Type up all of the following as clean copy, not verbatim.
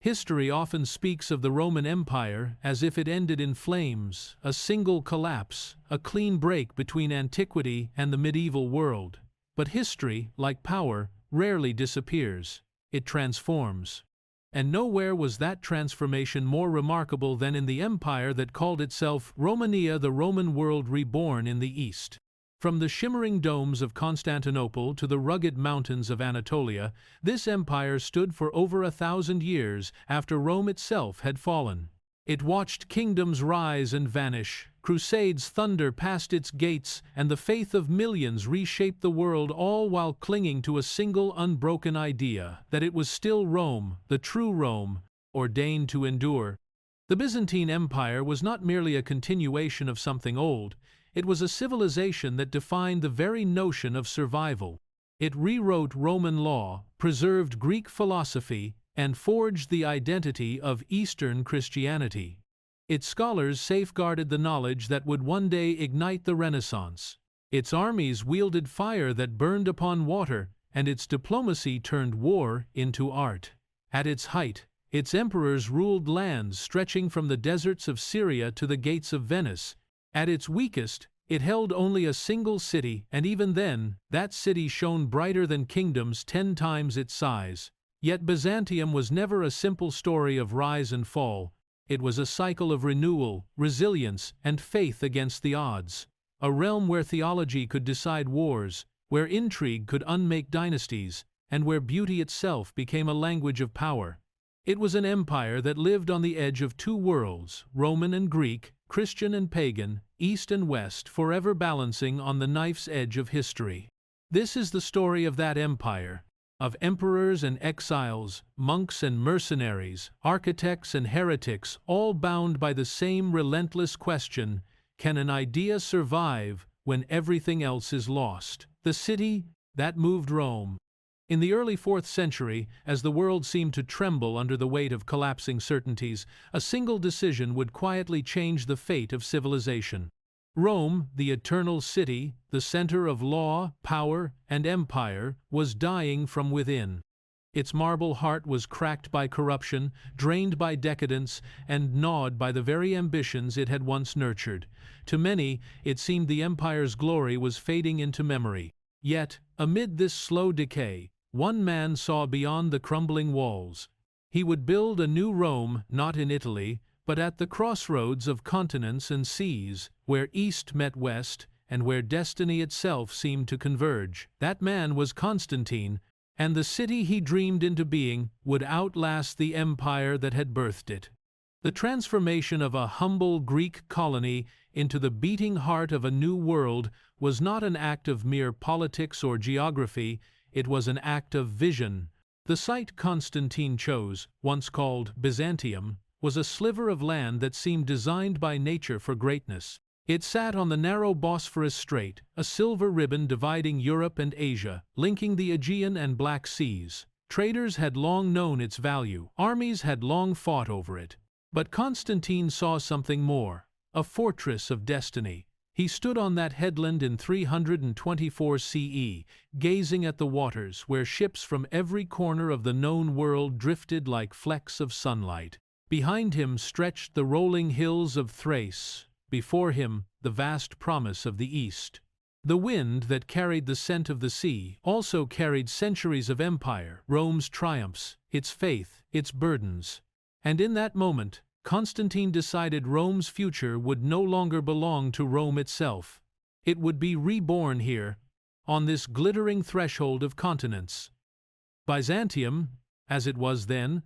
History often speaks of the Roman Empire as if it ended in flames, a single collapse, a clean break between antiquity and the medieval world. But history, like power, rarely disappears. It transforms. And nowhere was that transformation more remarkable than in the empire that called itself Romania, the Roman world reborn in the East. From the shimmering domes of Constantinople to the rugged mountains of Anatolia, this empire stood for over 1,000 years after Rome itself had fallen. It watched kingdoms rise and vanish, crusades thunder past its gates, and the faith of millions reshape the world, all while clinging to a single unbroken idea, that it was still Rome, the true Rome, ordained to endure. The Byzantine Empire was not merely a continuation of something old. It was a civilization that defined the very notion of survival. It rewrote Roman law, preserved Greek philosophy, and forged the identity of Eastern Christianity. Its scholars safeguarded the knowledge that would one day ignite the Renaissance. Its armies wielded fire that burned upon water, and its diplomacy turned war into art. At its height, its emperors ruled lands stretching from the deserts of Syria to the gates of Venice. At its weakest, it held only a single city, and even then, that city shone brighter than kingdoms 10 times its size. Yet Byzantium was never a simple story of rise and fall. It was a cycle of renewal, resilience, and faith against the odds. A realm where theology could decide wars, where intrigue could unmake dynasties, and where beauty itself became a language of power. It was an empire that lived on the edge of 2 worlds, Roman and Greek, Christian and pagan, East and West, forever balancing on the knife's edge of history. This is the story of that empire, of emperors and exiles, monks and mercenaries, architects and heretics, all bound by the same relentless question: can an idea survive when everything else is lost? The city that moved Rome. In the early 4th century, as the world seemed to tremble under the weight of collapsing certainties, a single decision would quietly change the fate of civilization. Rome, the eternal city, the center of law, power, and empire, was dying from within. Its marble heart was cracked by corruption, drained by decadence, and gnawed by the very ambitions it had once nurtured. To many, it seemed the empire's glory was fading into memory. Yet, amid this slow decay, one man saw beyond the crumbling walls. He would build a new Rome, not in Italy, but at the crossroads of continents and seas, where East met West, and where destiny itself seemed to converge. That man was Constantine, and the city he dreamed into being would outlast the empire that had birthed it. The transformation of a humble Greek colony into the beating heart of a new world was not an act of mere politics or geography. It was an act of vision. The site Constantine chose, once called Byzantium, was a sliver of land that seemed designed by nature for greatness. It sat on the narrow Bosphorus Strait, a silver ribbon dividing Europe and Asia, linking the Aegean and Black Seas. Traders had long known its value. Armies had long fought over it. But Constantine saw something more, a fortress of destiny. He stood on that headland in 324 CE, gazing at the waters where ships from every corner of the known world drifted like flecks of sunlight. Behind him stretched the rolling hills of Thrace, before him the vast promise of the East. The wind that carried the scent of the sea also carried centuries of empire, Rome's triumphs, its faith, its burdens. And in that moment, Constantine decided Rome's future would no longer belong to Rome itself. It would be reborn here, on this glittering threshold of continents. Byzantium, as it was then,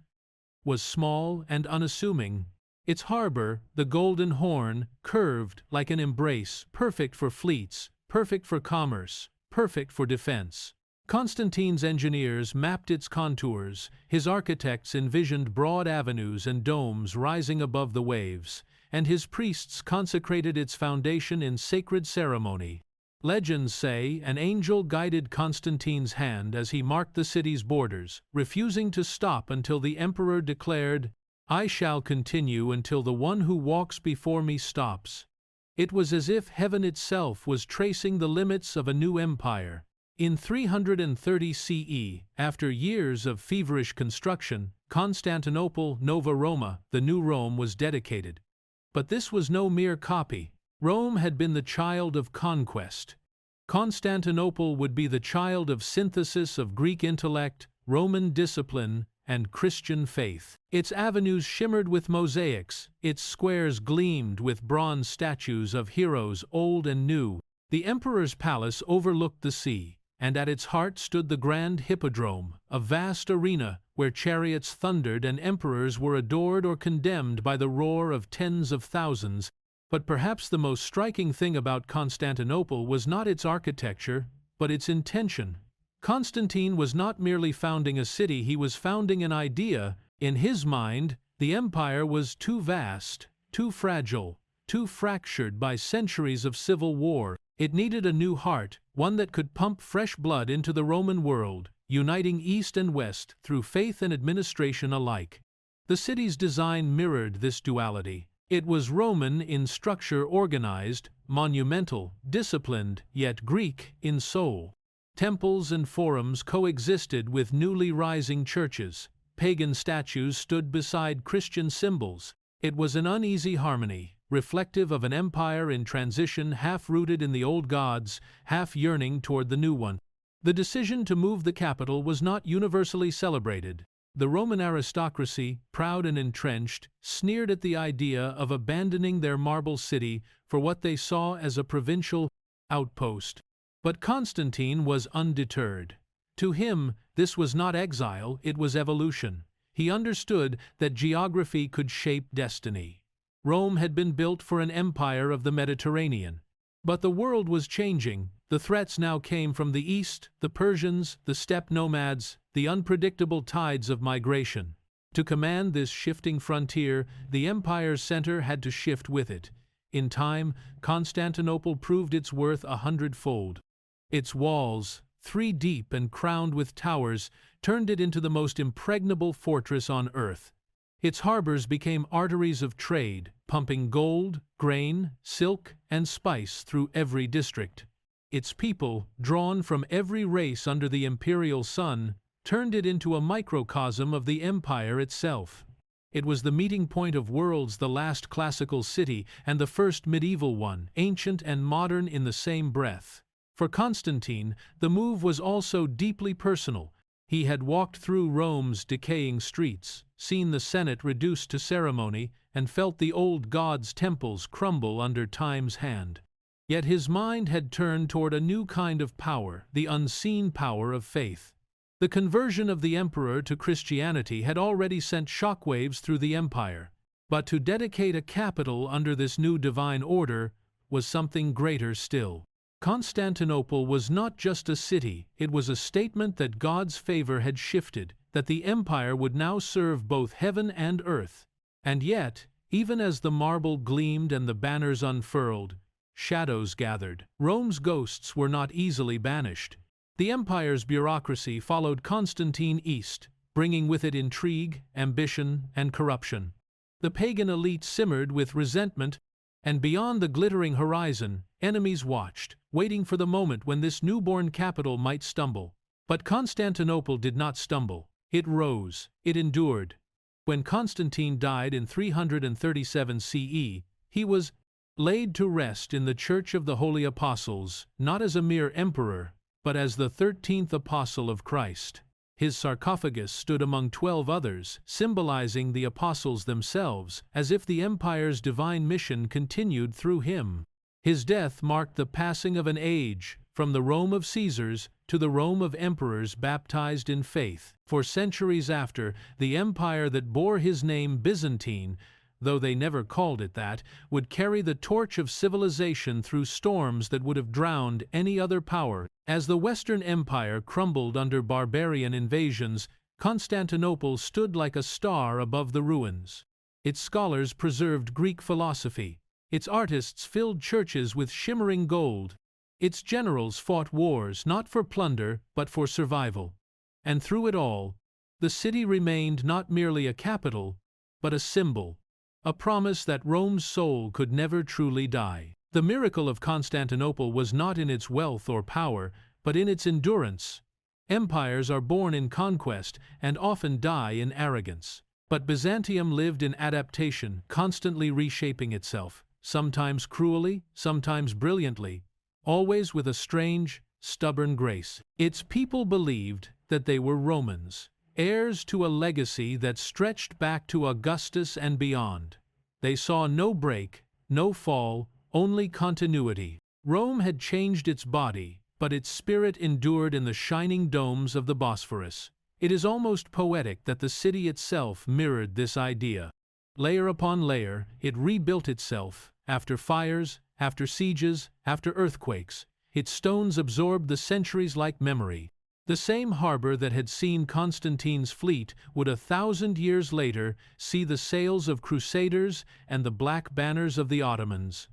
was small and unassuming. Its harbor, the Golden Horn, curved like an embrace, perfect for fleets, perfect for commerce, perfect for defense. Constantine's engineers mapped its contours, his architects envisioned broad avenues and domes rising above the waves, and his priests consecrated its foundation in sacred ceremony. Legends say an angel guided Constantine's hand as he marked the city's borders, refusing to stop until the emperor declared, "I shall continue until the one who walks before me stops." It was as if heaven itself was tracing the limits of a new empire. In 330 CE, after years of feverish construction, Constantinople, Nova Roma, the New Rome, was dedicated. But this was no mere copy. Rome had been the child of conquest. Constantinople would be the child of synthesis of Greek intellect, Roman discipline, and Christian faith. Its avenues shimmered with mosaics, its squares gleamed with bronze statues of heroes old and new. The emperor's palace overlooked the sea, and at its heart stood the grand hippodrome, a vast arena where chariots thundered and emperors were adored or condemned by the roar of tens of thousands. But perhaps the most striking thing about Constantinople was not its architecture, but its intention. Constantine was not merely founding a city, he was founding an idea. In his mind, the empire was too vast, too fragile, too fractured by centuries of civil war. It needed a new heart, one that could pump fresh blood into the Roman world, uniting East and West through faith and administration alike. The city's design mirrored this duality. It was Roman in structure, organized, monumental, disciplined, yet Greek in soul. Temples and forums coexisted with newly rising churches. Pagan statues stood beside Christian symbols. It was an uneasy harmony, reflective of an empire in transition, half rooted in the old gods, half yearning toward the new one. The decision to move the capital was not universally celebrated. The Roman aristocracy, proud and entrenched, sneered at the idea of abandoning their marble city for what they saw as a provincial outpost. But Constantine was undeterred. To him, this was not exile, it was evolution. He understood that geography could shape destiny. Rome had been built for an empire of the Mediterranean. But the world was changing. The threats now came from the east, the Persians, the steppe nomads, the unpredictable tides of migration. To command this shifting frontier, the empire's center had to shift with it. In time, Constantinople proved its worth 100-fold. Its walls, 3 deep and crowned with towers, turned it into the most impregnable fortress on earth. Its harbors became arteries of trade, pumping gold, grain, silk, and spice through every district. Its people, drawn from every race under the imperial sun, turned it into a microcosm of the empire itself. It was the meeting point of worlds, the last classical city and the first medieval one, ancient and modern in the same breath. For Constantine, the move was also deeply personal. He had walked through Rome's decaying streets, seen the Senate reduced to ceremony, and felt the old gods' temples crumble under time's hand. Yet his mind had turned toward a new kind of power, the unseen power of faith. The conversion of the emperor to Christianity had already sent shockwaves through the empire. But to dedicate a capital under this new divine order was something greater still. Constantinople was not just a city, it was a statement that God's favor had shifted, that the empire would now serve both heaven and earth. And yet, even as the marble gleamed and the banners unfurled, shadows gathered. Rome's ghosts were not easily banished. The empire's bureaucracy followed Constantine east, bringing with it intrigue, ambition, and corruption. The pagan elite simmered with resentment, and beyond the glittering horizon, enemies watched, waiting for the moment when this newborn capital might stumble. But Constantinople did not stumble. It rose, it endured. When Constantine died in 337 CE, he was laid to rest in the Church of the Holy Apostles, not as a mere emperor, but as the 13th apostle of Christ. His sarcophagus stood among 12 others, symbolizing the apostles themselves, as if the empire's divine mission continued through him. His death marked the passing of an age, from the Rome of Caesars to the Rome of emperors baptized in faith. For centuries after, the empire that bore his name, Byzantine, though they never called it that, would carry the torch of civilization through storms that would have drowned any other power. As the Western Empire crumbled under barbarian invasions, Constantinople stood like a star above the ruins. Its scholars preserved Greek philosophy. Its artists filled churches with shimmering gold. Its generals fought wars not for plunder, but for survival. And through it all, the city remained not merely a capital, but a symbol. A promise that Rome's soul could never truly die. The miracle of Constantinople was not in its wealth or power, but in its endurance. Empires are born in conquest and often die in arrogance. But Byzantium lived in adaptation, constantly reshaping itself, sometimes cruelly, sometimes brilliantly, always with a strange, stubborn grace. Its people believed that they were Romans, heirs to a legacy that stretched back to Augustus and beyond. They saw no break, no fall, only continuity. Rome had changed its body, but its spirit endured in the shining domes of the Bosphorus. It is almost poetic that the city itself mirrored this idea. Layer upon layer, it rebuilt itself, after fires, after sieges, after earthquakes. Its stones absorbed the centuries like memory. The same harbor that had seen Constantine's fleet would 1,000 years later see the sails of Crusaders and the black banners of the Ottomans.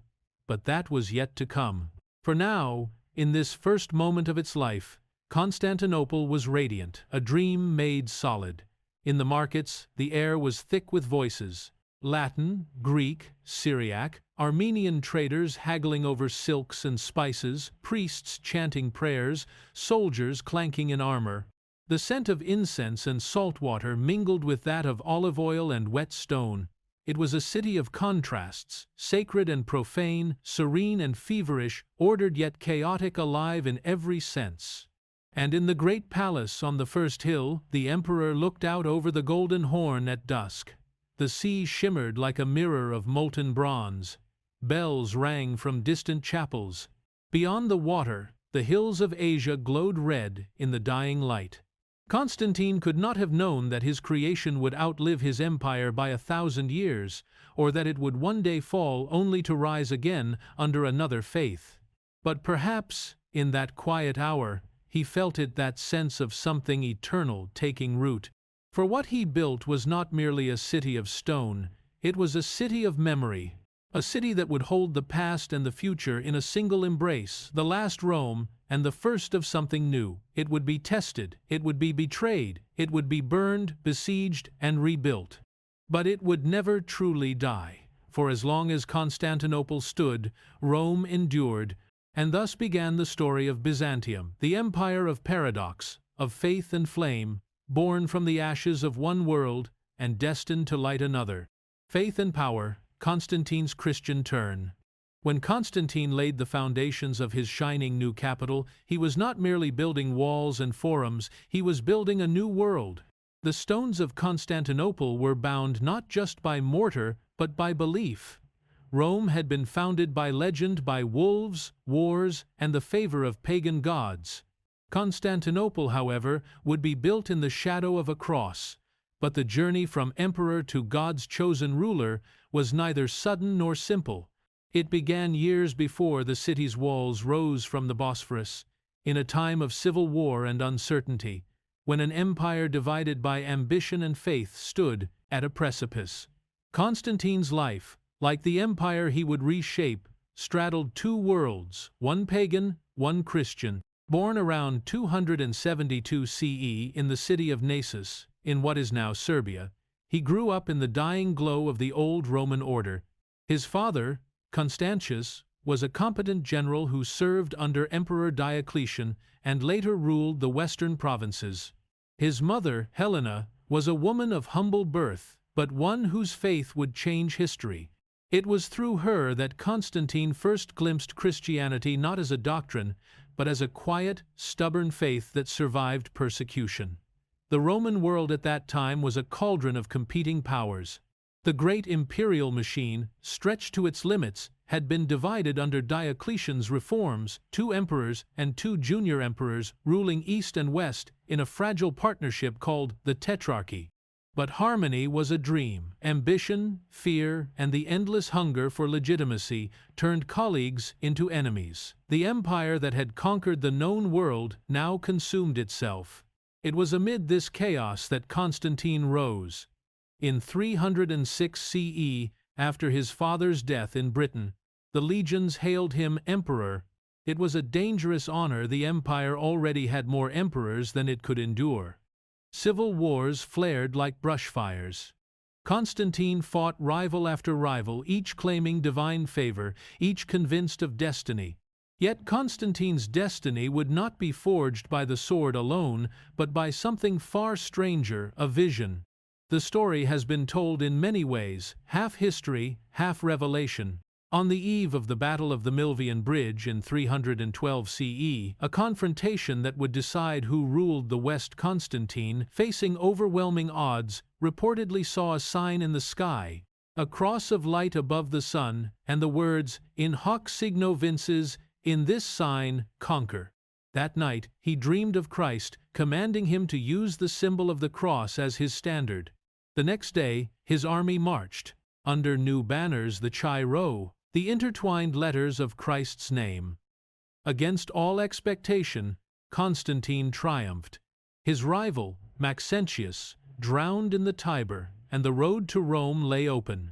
But that was yet to come. For now, in this first moment of its life, Constantinople was radiant, a dream made solid. In the markets, the air was thick with voices. Latin, Greek, Syriac, Armenian traders haggling over silks and spices, priests chanting prayers, soldiers clanking in armor. The scent of incense and salt water mingled with that of olive oil and wet stone. It was a city of contrasts, sacred and profane, serene and feverish, ordered yet chaotic, alive in every sense. And in the great palace on the first hill, the emperor looked out over the Golden Horn at dusk. The sea shimmered like a mirror of molten bronze. Bells rang from distant chapels. Beyond the water, the hills of Asia glowed red in the dying light. Constantine could not have known that his creation would outlive his empire by 1,000 years, or that it would one day fall only to rise again under another faith. But perhaps, in that quiet hour, he felt it, that sense of something eternal taking root. For what he built was not merely a city of stone, it was a city of memory, a city that would hold the past and the future in a single embrace, the last Rome and the first of something new. It would be tested, it would be betrayed, it would be burned, besieged, and rebuilt. But it would never truly die, for as long as Constantinople stood, Rome endured, and thus began the story of Byzantium, the empire of paradox, of faith and flame, born from the ashes of one world and destined to light another. Faith and power, Constantine's Christian turn. When Constantine laid the foundations of his shining new capital, he was not merely building walls and forums, he was building a new world. The stones of Constantinople were bound not just by mortar, but by belief. Rome had been founded by legend, by wolves, wars, and the favor of pagan gods. Constantinople, however, would be built in the shadow of a cross. But the journey from emperor to God's chosen ruler was neither sudden nor simple. It began years before the city's walls rose from the Bosphorus, in a time of civil war and uncertainty, when an empire divided by ambition and faith stood at a precipice. Constantine's life, like the empire he would reshape, straddled two worlds, one pagan, one Christian. Born around 272 CE in the city of Naissus, in what is now Serbia, he grew up in the dying glow of the old Roman order. His father, Constantius, was a competent general who served under Emperor Diocletian and later ruled the western provinces. His mother, Helena, was a woman of humble birth, but one whose faith would change history. It was through her that Constantine first glimpsed Christianity not as a doctrine, but as a quiet, stubborn faith that survived persecution. The Roman world at that time was a cauldron of competing powers. The great imperial machine, stretched to its limits, had been divided under Diocletian's reforms, 2 emperors and 2 junior emperors ruling east and west in a fragile partnership called the Tetrarchy. But harmony was a dream. Ambition, fear, and the endless hunger for legitimacy turned colleagues into enemies. The empire that had conquered the known world now consumed itself. It was amid this chaos that Constantine rose. In 306 CE, after his father's death in Britain, the legions hailed him emperor. It was a dangerous honor. The empire already had more emperors than it could endure. Civil wars flared like brushfires. Constantine fought rival after rival, each claiming divine favor, each convinced of destiny. Yet Constantine's destiny would not be forged by the sword alone, but by something far stranger, a vision. The story has been told in many ways, half history, half revelation. On the eve of the Battle of the Milvian Bridge in 312 CE, a confrontation that would decide who ruled the West, Constantine, facing overwhelming odds, reportedly saw a sign in the sky, a cross of light above the sun, and the words, "In hoc signo vinces," in this sign, conquer. That night, he dreamed of Christ, commanding him to use the symbol of the cross as his standard. The next day, his army marched. Under new banners, the Chi Rho, the intertwined letters of Christ's name. Against all expectation, Constantine triumphed. His rival, Maxentius, drowned in the Tiber, and the road to Rome lay open.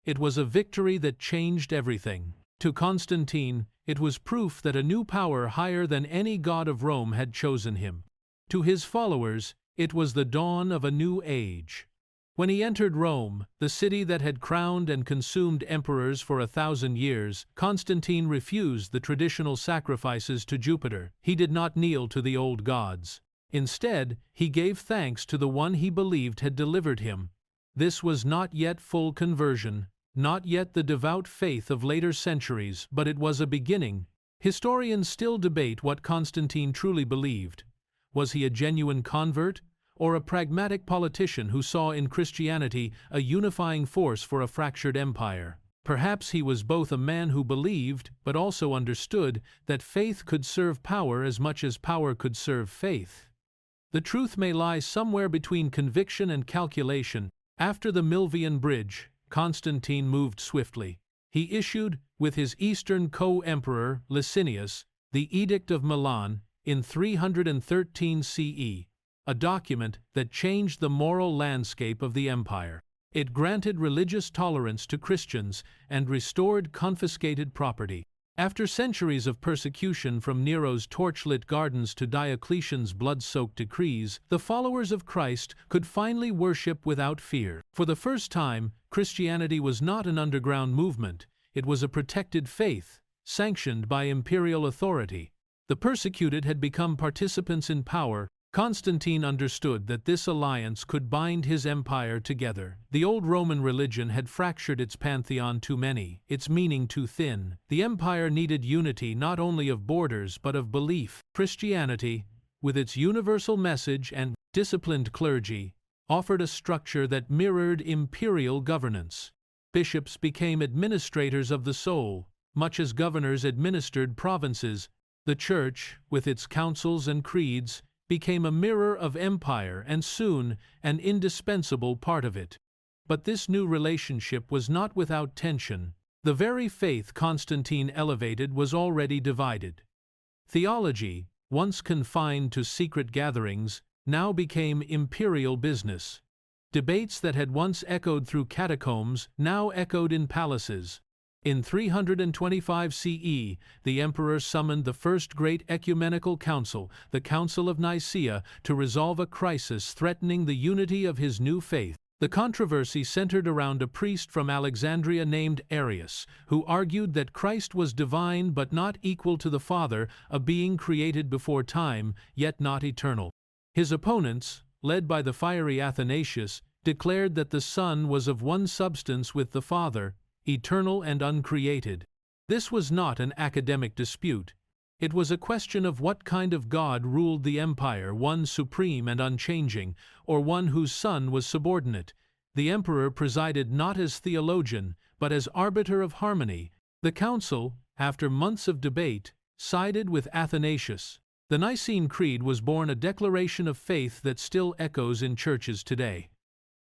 It was a victory that changed everything. To Constantine, it was proof that a new power higher than any god of Rome had chosen him. To his followers, it was the dawn of a new age. When he entered Rome, the city that had crowned and consumed emperors for 1,000 years, Constantine refused the traditional sacrifices to Jupiter. He did not kneel to the old gods. Instead, he gave thanks to the one he believed had delivered him. This was not yet full conversion, not yet the devout faith of later centuries, but it was a beginning. Historians still debate what Constantine truly believed. Was he a genuine convert, or a pragmatic politician who saw in Christianity a unifying force for a fractured empire? Perhaps he was both a man who believed, but also understood, that faith could serve power as much as power could serve faith. The truth may lie somewhere between conviction and calculation. After the Milvian Bridge, Constantine moved swiftly. He issued, with his eastern co-emperor, Licinius, the Edict of Milan, in 313 CE. A document that changed the moral landscape of the empire. It granted religious tolerance to Christians and restored confiscated property. After centuries of persecution, from Nero's torchlit gardens to Diocletian's blood-soaked decrees, the followers of Christ could finally worship without fear. For the first time, Christianity was not an underground movement. It was a protected faith, sanctioned by imperial authority. The persecuted had become participants in power. Constantine understood that this alliance could bind his empire together. The old Roman religion had fractured its pantheon too many, its meaning too thin. The empire needed unity not only of borders but of belief. Christianity, with its universal message and disciplined clergy, offered a structure that mirrored imperial governance. Bishops became administrators of the soul, much as governors administered provinces. The Church, with its councils and creeds, became a mirror of empire and soon an indispensable part of it. But this new relationship was not without tension. The very faith Constantine elevated was already divided. Theology, once confined to secret gatherings, now became imperial business. Debates that had once echoed through catacombs now echoed in palaces. In 325 CE, the emperor summoned the first great ecumenical council, the Council of Nicaea, to resolve a crisis threatening the unity of his new faith. The controversy centered around a priest from Alexandria named Arius, who argued that Christ was divine but not equal to the Father, a being created before time, yet not eternal. His opponents, led by the fiery Athanasius, declared that the Son was of one substance with the Father, eternal and uncreated. This was not an academic dispute. It was a question of what kind of God ruled the empire, one supreme and unchanging, or one whose Son was subordinate. The emperor presided not as theologian, but as arbiter of harmony. The council, after months of debate, sided with Athanasius. The Nicene Creed was born, a declaration of faith that still echoes in churches today.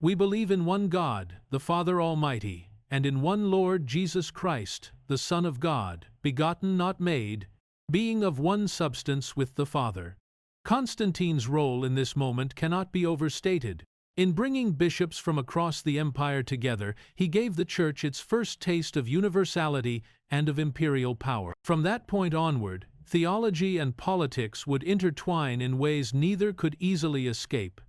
We believe in one God, the Father Almighty, and in one Lord Jesus Christ, the Son of God, begotten not made, being of one substance with the Father. Constantine's role in this moment cannot be overstated. In bringing bishops from across the empire together, he gave the Church its first taste of universality and of imperial power. From that point onward, theology and politics would intertwine in ways neither could easily escape.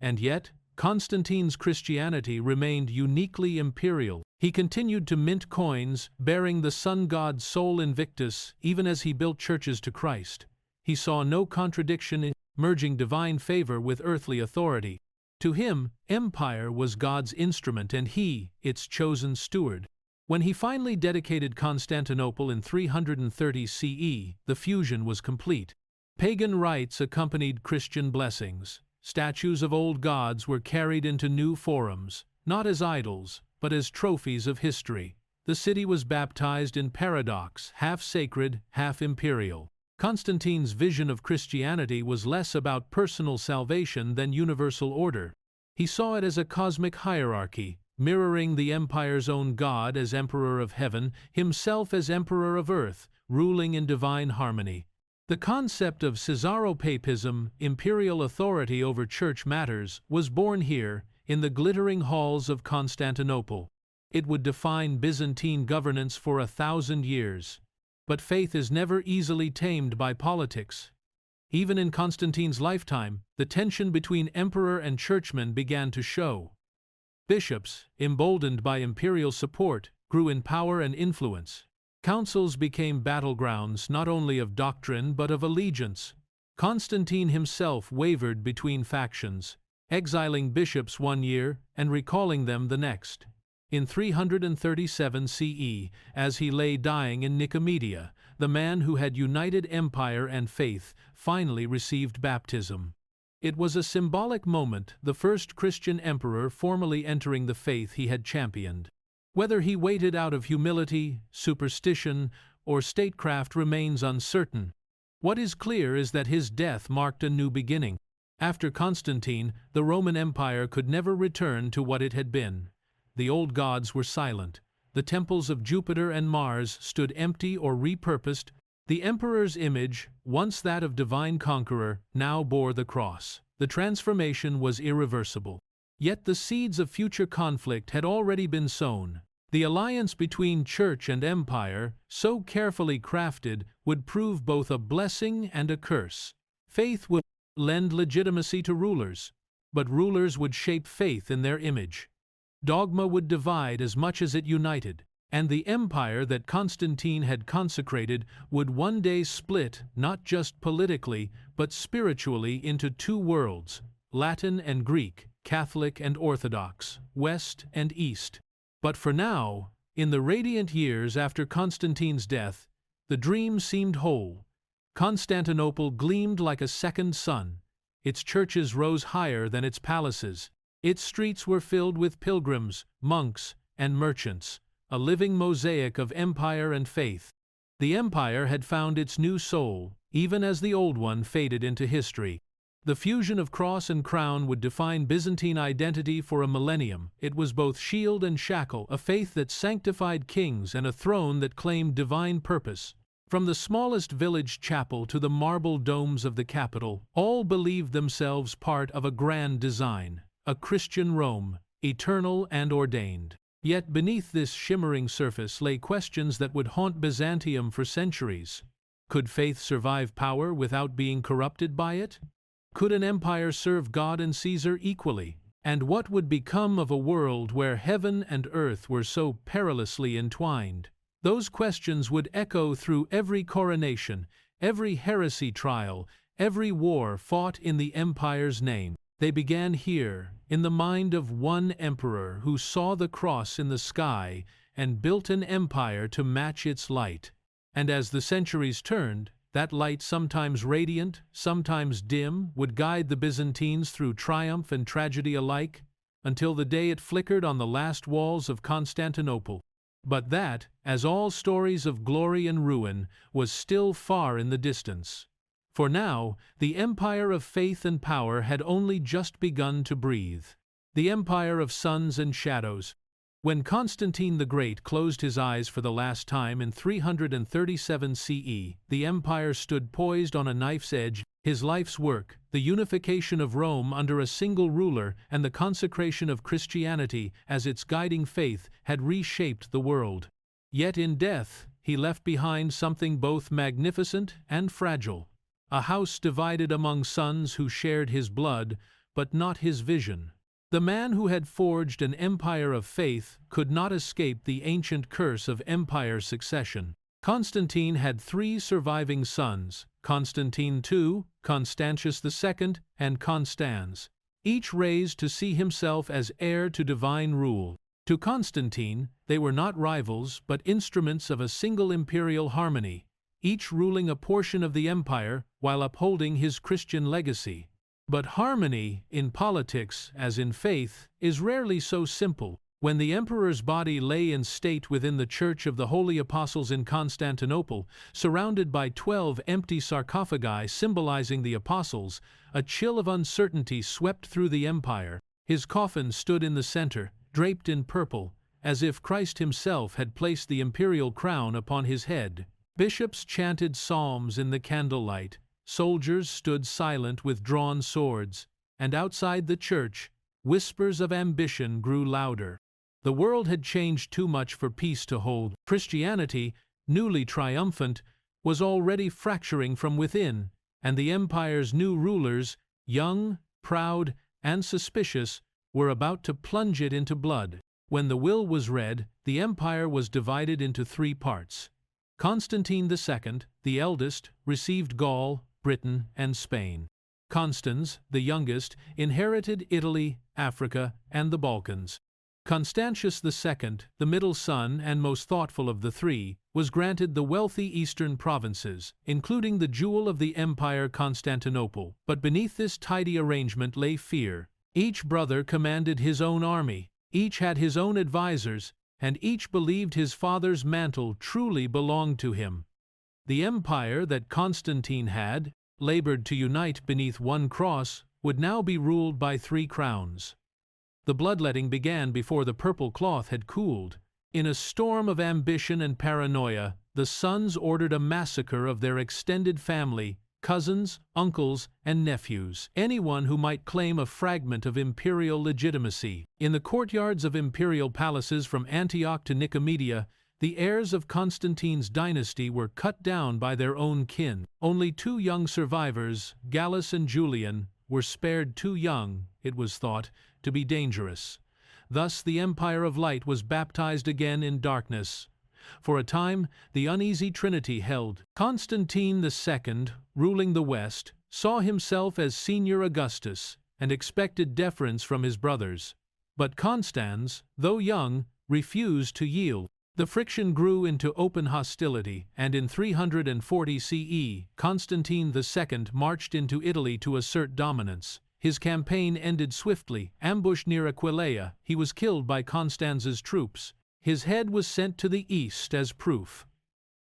And yet, Constantine's Christianity remained uniquely imperial. He continued to mint coins, bearing the sun god Sol Invictus, even as he built churches to Christ. He saw no contradiction in merging divine favor with earthly authority. To him, empire was God's instrument and he, its chosen steward. When he finally dedicated Constantinople in 330 CE, the fusion was complete. Pagan rites accompanied Christian blessings. Statues of old gods were carried into new forums, not as idols, but as trophies of history. The city was baptized in paradox, half sacred, half imperial. Constantine's vision of Christianity was less about personal salvation than universal order. He saw it as a cosmic hierarchy, mirroring the empire's own God as emperor of heaven, himself as emperor of earth, ruling in divine harmony. The concept of Caesaropapism, imperial authority over church matters, was born here, in the glittering halls of Constantinople. It would define Byzantine governance for 1,000 years. But faith is never easily tamed by politics. Even in Constantine's lifetime, the tension between emperor and churchmen began to show. Bishops, emboldened by imperial support, grew in power and influence. Councils became battlegrounds not only of doctrine but of allegiance. Constantine himself wavered between factions, exiling bishops one year and recalling them the next. In 337 CE, as he lay dying in Nicomedia, the man who had united empire and faith finally received baptism. It was a symbolic moment, the first Christian emperor formally entering the faith he had championed. Whether he waited out of humility, superstition, or statecraft remains uncertain. What is clear is that his death marked a new beginning. After Constantine, the Roman Empire could never return to what it had been. The old gods were silent. The temples of Jupiter and Mars stood empty or repurposed. The emperor's image, once that of divine conqueror, now bore the cross. The transformation was irreversible. Yet the seeds of future conflict had already been sown. The alliance between church and empire, so carefully crafted, would prove both a blessing and a curse. Faith would lend legitimacy to rulers, but rulers would shape faith in their image. Dogma would divide as much as it united, and the empire that Constantine had consecrated would one day split not just politically, but spiritually into two worlds, Latin and Greek, Catholic and Orthodox, West and East. But for now, in the radiant years after Constantine's death, the dream seemed whole. Constantinople gleamed like a second sun. Its churches rose higher than its palaces. Its streets were filled with pilgrims, monks, and merchants, a living mosaic of empire and faith. The empire had found its new soul, even as the old one faded into history. The fusion of cross and crown would define Byzantine identity for a millennium. It was both shield and shackle, a faith that sanctified kings and a throne that claimed divine purpose. From the smallest village chapel to the marble domes of the capital, all believed themselves part of a grand design, a Christian Rome, eternal and ordained. Yet beneath this shimmering surface lay questions that would haunt Byzantium for centuries. Could faith survive power without being corrupted by it? Could an empire serve God and Caesar equally? And what would become of a world where heaven and earth were so perilously entwined? Those questions would echo through every coronation, every heresy trial, every war fought in the empire's name. They began here, in the mind of one emperor who saw the cross in the sky and built an empire to match its light. And as the centuries turned, that light, sometimes radiant, sometimes dim, would guide the Byzantines through triumph and tragedy alike, until the day it flickered on the last walls of Constantinople. But that, as all stories of glory and ruin, was still far in the distance. For now, the empire of faith and power had only just begun to breathe. The empire of suns and shadows. When Constantine the Great closed his eyes for the last time in 337 CE, the empire stood poised on a knife's edge. His life's work, the unification of Rome under a single ruler and the consecration of Christianity as its guiding faith, had reshaped the world. Yet in death, he left behind something both magnificent and fragile. A house divided among sons who shared his blood, but not his vision. The man who had forged an empire of faith could not escape the ancient curse of empire succession. Constantine had 3 surviving sons, Constantine II, Constantius II, and Constans, each raised to see himself as heir to divine rule. To Constantine, they were not rivals but instruments of a single imperial harmony, each ruling a portion of the empire while upholding his Christian legacy. But harmony, in politics as in faith, is rarely so simple. When the emperor's body lay in state within the Church of the Holy Apostles in Constantinople, surrounded by 12 empty sarcophagi symbolizing the apostles, a chill of uncertainty swept through the empire. His coffin stood in the center, draped in purple, as if Christ himself had placed the imperial crown upon his head. Bishops chanted psalms in the candlelight, soldiers stood silent with drawn swords, and outside the church, whispers of ambition grew louder. The world had changed too much for peace to hold. Christianity, newly triumphant, was already fracturing from within, and the empire's new rulers, young, proud, and suspicious, were about to plunge it into blood. When the will was read, the empire was divided into 3 parts. Constantine II, the eldest, received Gaul, Britain, and Spain. Constans, the youngest, inherited Italy, Africa, and the Balkans. Constantius II, the middle son and most thoughtful of the 3, was granted the wealthy eastern provinces, including the jewel of the empire Constantinople. But beneath this tidy arrangement lay fear. Each brother commanded his own army, each had his own advisors, and each believed his father's mantle truly belonged to him. The empire that Constantine had labored to unite beneath one cross would now be ruled by 3 crowns. The bloodletting began before the purple cloth had cooled. In a storm of ambition and paranoia, the sons ordered a massacre of their extended family, cousins, uncles, and nephews, anyone who might claim a fragment of imperial legitimacy. In the courtyards of imperial palaces from Antioch to Nicomedia, the heirs of Constantine's dynasty were cut down by their own kin. Only 2 young survivors, Gallus and Julian, were spared too young, it was thought, to be dangerous. Thus the Empire of Light was baptized again in darkness. For a time, the uneasy trinity held. Constantine II, ruling the West, saw himself as senior Augustus and expected deference from his brothers. But Constans, though young, refused to yield. The friction grew into open hostility, and in 340 CE, Constantine II marched into Italy to assert dominance. His campaign ended swiftly. Ambushed near Aquileia, he was killed by Constanz's troops. His head was sent to the east as proof.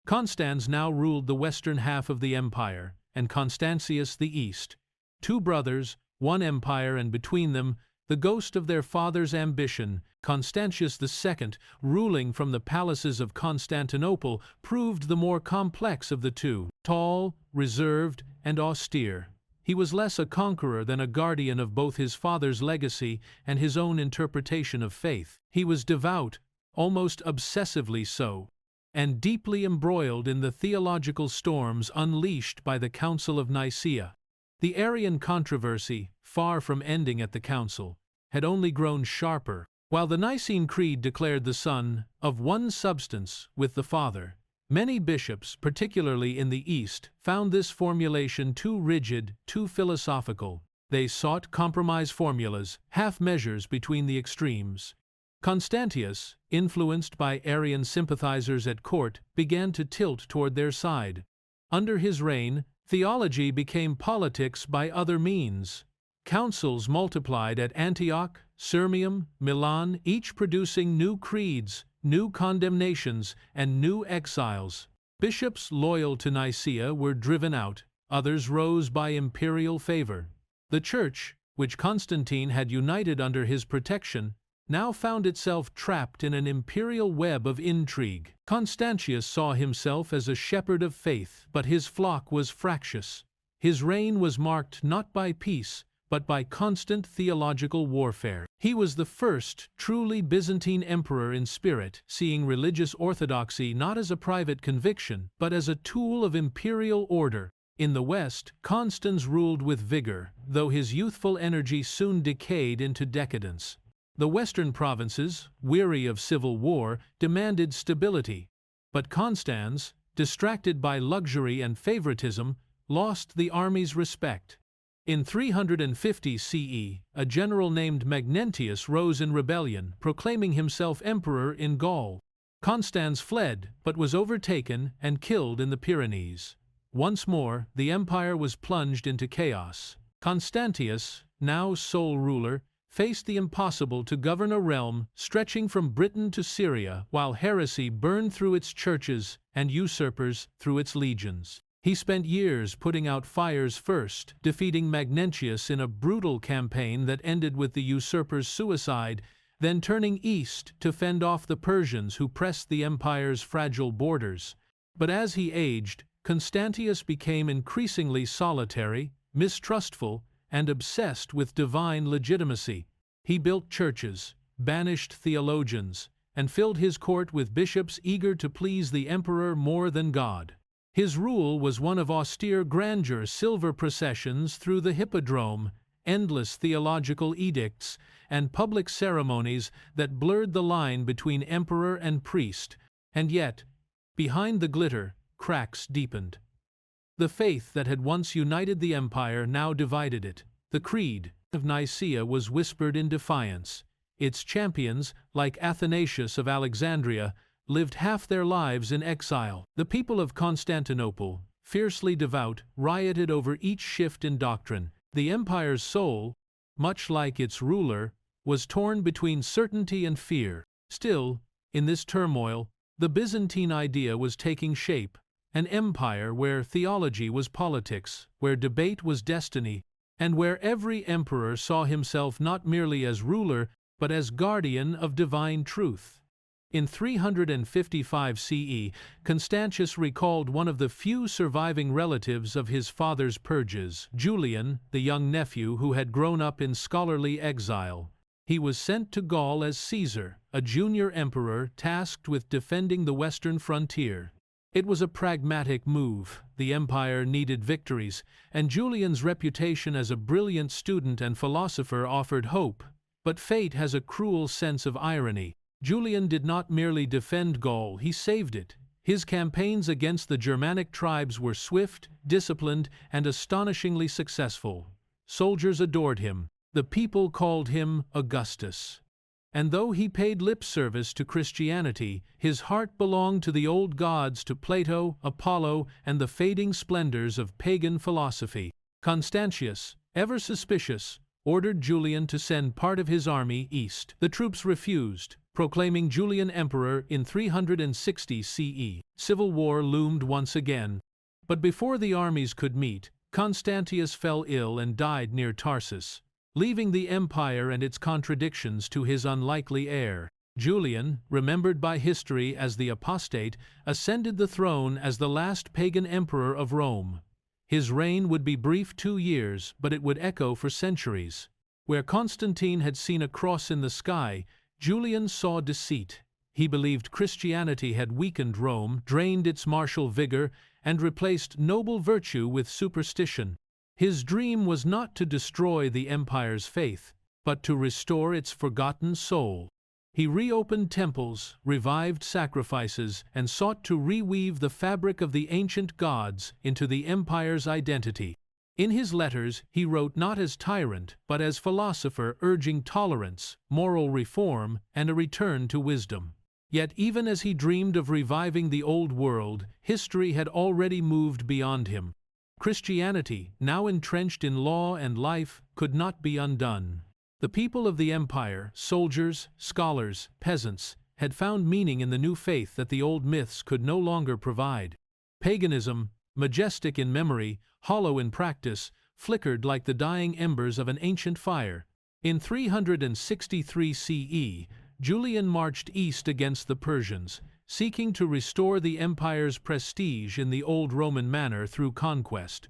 Constans now ruled the western half of the empire, and Constantius the east. 2 brothers, 1 empire, and between them, the ghost of their father's ambition. Constantius II, ruling from the palaces of Constantinople, proved the more complex of the 2. Tall, reserved, and austere, he was less a conqueror than a guardian of both his father's legacy and his own interpretation of faith. He was devout, almost obsessively so, and deeply embroiled in the theological storms unleashed by the Council of Nicaea. The Arian controversy, far from ending at the council, had only grown sharper. While the Nicene Creed declared the Son of one substance with the Father, many bishops, particularly in the East, found this formulation too rigid, too philosophical. They sought compromise formulas, half measures between the extremes. Constantius, influenced by Arian sympathizers at court, began to tilt toward their side. Under his reign, theology became politics by other means. Councils multiplied at Antioch, Sirmium, Milan, each producing new creeds, new condemnations, and new exiles. Bishops loyal to Nicaea were driven out, others rose by imperial favor. The Church, which Constantine had united under his protection, now found itself trapped in an imperial web of intrigue. Constantius saw himself as a shepherd of faith, but his flock was fractious. His reign was marked not by peace, but by constant theological warfare. He was the first truly Byzantine emperor in spirit, seeing religious orthodoxy not as a private conviction, but as a tool of imperial order. In the west, Constans ruled with vigor, though his youthful energy soon decayed into decadence. The western provinces, weary of civil war, demanded stability. But Constans, distracted by luxury and favoritism, lost the army's respect. In 350 CE, a general named Magnentius rose in rebellion, proclaiming himself emperor in Gaul. Constans fled, but was overtaken and killed in the Pyrenees. Once more, the empire was plunged into chaos. Constantius, now sole ruler, faced the impossible to govern a realm stretching from Britain to Syria, while heresy burned through its churches and usurpers through its legions. He spent years putting out fires first, defeating Magnentius in a brutal campaign that ended with the usurper's suicide, then turning east to fend off the Persians who pressed the empire's fragile borders. But as he aged, Constantius became increasingly solitary, mistrustful, and obsessed with divine legitimacy. He built churches, banished theologians, and filled his court with bishops eager to please the emperor more than God. His rule was one of austere grandeur, silver processions through the hippodrome, endless theological edicts, and public ceremonies that blurred the line between emperor and priest. And yet, behind the glitter, cracks deepened. The faith that had once united the empire now divided it. The Creed of Nicaea was whispered in defiance. Its champions, like Athanasius of Alexandria, lived half their lives in exile. The people of Constantinople, fiercely devout, rioted over each shift in doctrine. The empire's soul, much like its ruler, was torn between certainty and fear. Still, in this turmoil, the Byzantine idea was taking shape, an empire where theology was politics, where debate was destiny, and where every emperor saw himself not merely as ruler, but as guardian of divine truth. In 355 CE, Constantius recalled one of the few surviving relatives of his father's purges, Julian, the young nephew who had grown up in scholarly exile. He was sent to Gaul as Caesar, a junior emperor tasked with defending the western frontier. It was a pragmatic move. The empire needed victories, and Julian's reputation as a brilliant student and philosopher offered hope. But fate has a cruel sense of irony. Julian did not merely defend Gaul, he saved it. His campaigns against the Germanic tribes were swift, disciplined, and astonishingly successful. Soldiers adored him. The people called him Augustus. And though he paid lip service to Christianity, his heart belonged to the old gods, to Plato, Apollo, and the fading splendors of pagan philosophy. Constantius, ever suspicious, ordered Julian to send part of his army east. The troops refused, proclaiming Julian emperor in 360 CE. Civil war loomed once again. But before the armies could meet, Constantius fell ill and died near Tarsus, leaving the empire and its contradictions to his unlikely heir. Julian, remembered by history as the apostate, ascended the throne as the last pagan emperor of Rome. His reign would be brief 2 years, but it would echo for centuries. Where Constantine had seen a cross in the sky, Julian saw deceit. He believed Christianity had weakened Rome, drained its martial vigor, and replaced noble virtue with superstition. His dream was not to destroy the empire's faith, but to restore its forgotten soul. He reopened temples, revived sacrifices, and sought to reweave the fabric of the ancient gods into the empire's identity. In his letters, he wrote not as tyrant, but as philosopher, urging tolerance, moral reform, and a return to wisdom. Yet even as he dreamed of reviving the old world, history had already moved beyond him. Christianity, now entrenched in law and life, could not be undone. The people of the empire, soldiers, scholars, peasants, had found meaning in the new faith that the old myths could no longer provide. Paganism, majestic in memory, hollow in practice, flickered like the dying embers of an ancient fire. In 363 CE, Julian marched east against the Persians, seeking to restore the empire's prestige in the old Roman manner through conquest.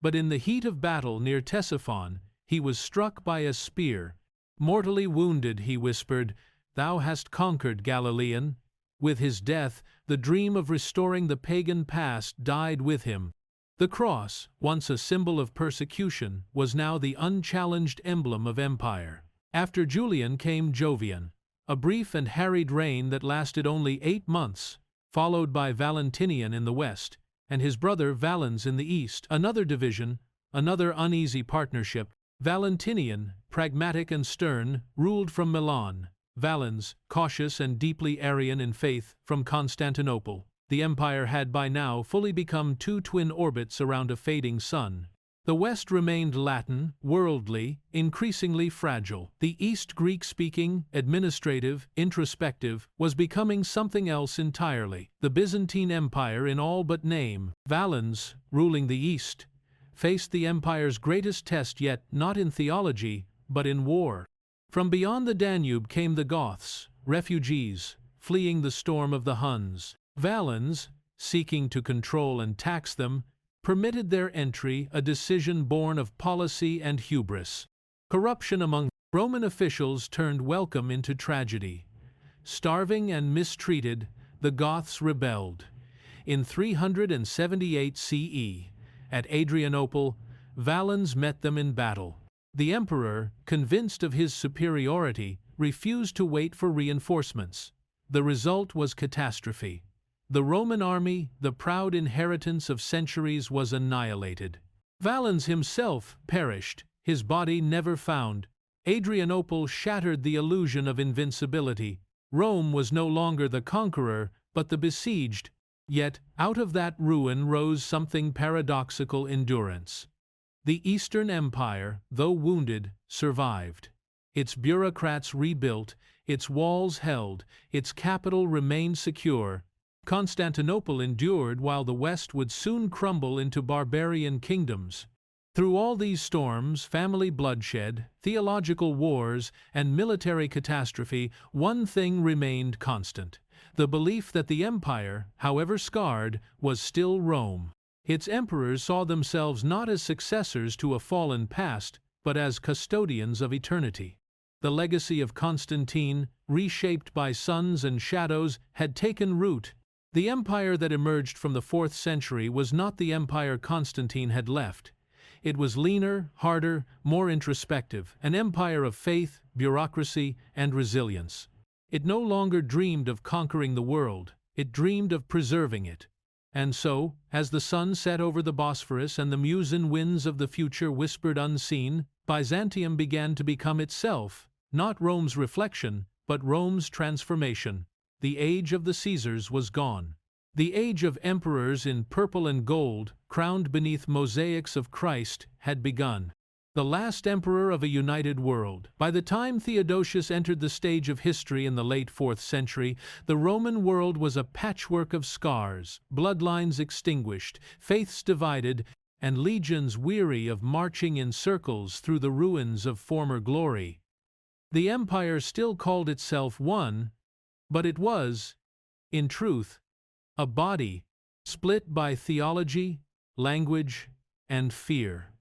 But in the heat of battle near Ctesiphon, he was struck by a spear. Mortally wounded, he whispered, "Thou hast conquered, Galilean." With his death, the dream of restoring the pagan past died with him. The cross, once a symbol of persecution, was now the unchallenged emblem of empire. After Julian came Jovian, a brief and harried reign that lasted only 8 months, followed by Valentinian in the west, and his brother Valens in the east. Another division, another uneasy partnership. Valentinian, pragmatic and stern, ruled from Milan. Valens, cautious and deeply Arian in faith, from Constantinople. The empire had by now fully become 2 twin orbits around a fading sun. The West remained Latin, worldly, increasingly fragile. The East, Greek-speaking, administrative, introspective, was becoming something else entirely. The Byzantine Empire in all but name. Valens, ruling the East, faced the empire's greatest test yet, not in theology, but in war. From beyond the Danube came the Goths, refugees, fleeing the storm of the Huns. Valens, seeking to control and tax them, permitted their entry, a decision born of policy and hubris. Corruption among Roman officials turned welcome into tragedy. Starving and mistreated, the Goths rebelled. In 378 CE, at Adrianople, Valens met them in battle. The emperor, convinced of his superiority, refused to wait for reinforcements. The result was catastrophe. The Roman army, the proud inheritance of centuries, was annihilated. Valens himself perished, his body never found. Adrianople shattered the illusion of invincibility. Rome was no longer the conqueror, but the besieged. Yet, out of that ruin rose something paradoxical: endurance. The Eastern Empire, though wounded, survived. Its bureaucrats rebuilt, its walls held, its capital remained secure. Constantinople endured while the West would soon crumble into barbarian kingdoms. Through all these storms, family bloodshed, theological wars, and military catastrophe, one thing remained constant: the belief that the empire, however scarred, was still Rome. Its emperors saw themselves not as successors to a fallen past, but as custodians of eternity. The legacy of Constantine, reshaped by suns and shadows, had taken root. The empire that emerged from the 4th century was not the empire Constantine had left. It was leaner, harder, more introspective, an empire of faith, bureaucracy, and resilience. It no longer dreamed of conquering the world, it dreamed of preserving it. And so, as the sun set over the Bosphorus and the muezzin winds of the future whispered unseen, Byzantium began to become itself, not Rome's reflection, but Rome's transformation. The age of the Caesars was gone. The age of emperors in purple and gold, crowned beneath mosaics of Christ, had begun. The last emperor of a united world. By the time Theodosius entered the stage of history in the late 4th century, the Roman world was a patchwork of scars, bloodlines extinguished, faiths divided, and legions weary of marching in circles through the ruins of former glory. The empire still called itself one, but it was, in truth, a body, split by theology, language, and fear.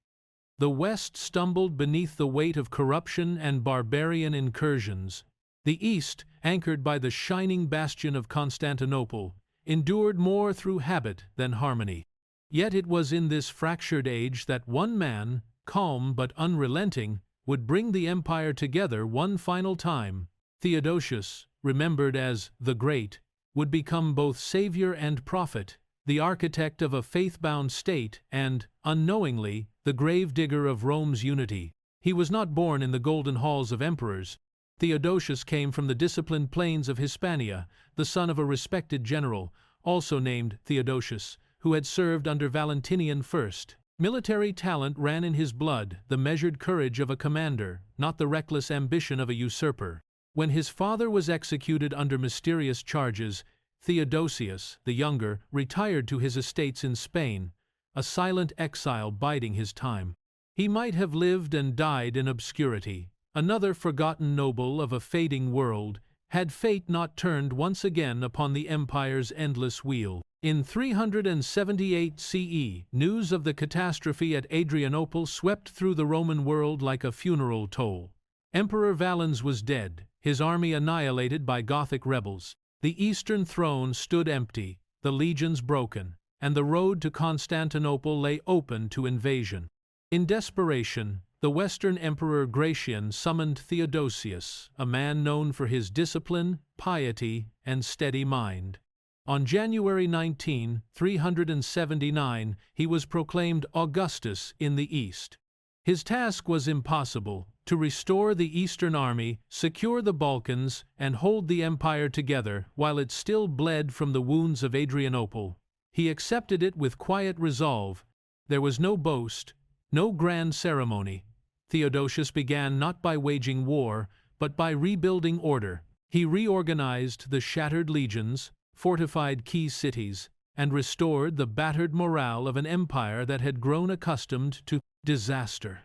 The West stumbled beneath the weight of corruption and barbarian incursions. The East, anchored by the shining bastion of Constantinople, endured more through habit than harmony. Yet it was in this fractured age that one man, calm but unrelenting, would bring the empire together one final time. Theodosius, remembered as the Great, would become both savior and prophet, the architect of a faith-bound state and, unknowingly, the gravedigger of Rome's unity. He was not born in the golden halls of emperors. Theodosius came from the disciplined plains of Hispania, the son of a respected general, also named Theodosius, who had served under Valentinian I. Military talent ran in his blood, the measured courage of a commander, not the reckless ambition of a usurper. When his father was executed under mysterious charges, Theodosius, the younger, retired to his estates in Spain, a silent exile biding his time. He might have lived and died in obscurity, another forgotten noble of a fading world, had fate not turned once again upon the empire's endless wheel. In 378 CE, news of the catastrophe at Adrianople swept through the Roman world like a funeral toll. Emperor Valens was dead, his army annihilated by Gothic rebels. The eastern throne stood empty, the legions broken. and the road to Constantinople lay open to invasion. In desperation, the Western Emperor Gratian summoned Theodosius, a man known for his discipline, piety, and steady mind. On January 19, 379, he was proclaimed Augustus in the East. His task was impossible: to restore the Eastern army, secure the Balkans, and hold the empire together while it still bled from the wounds of Adrianople. He accepted it with quiet resolve. There was no boast, no grand ceremony. Theodosius began not by waging war, but by rebuilding order. He reorganized the shattered legions, fortified key cities, and restored the battered morale of an empire that had grown accustomed to disaster.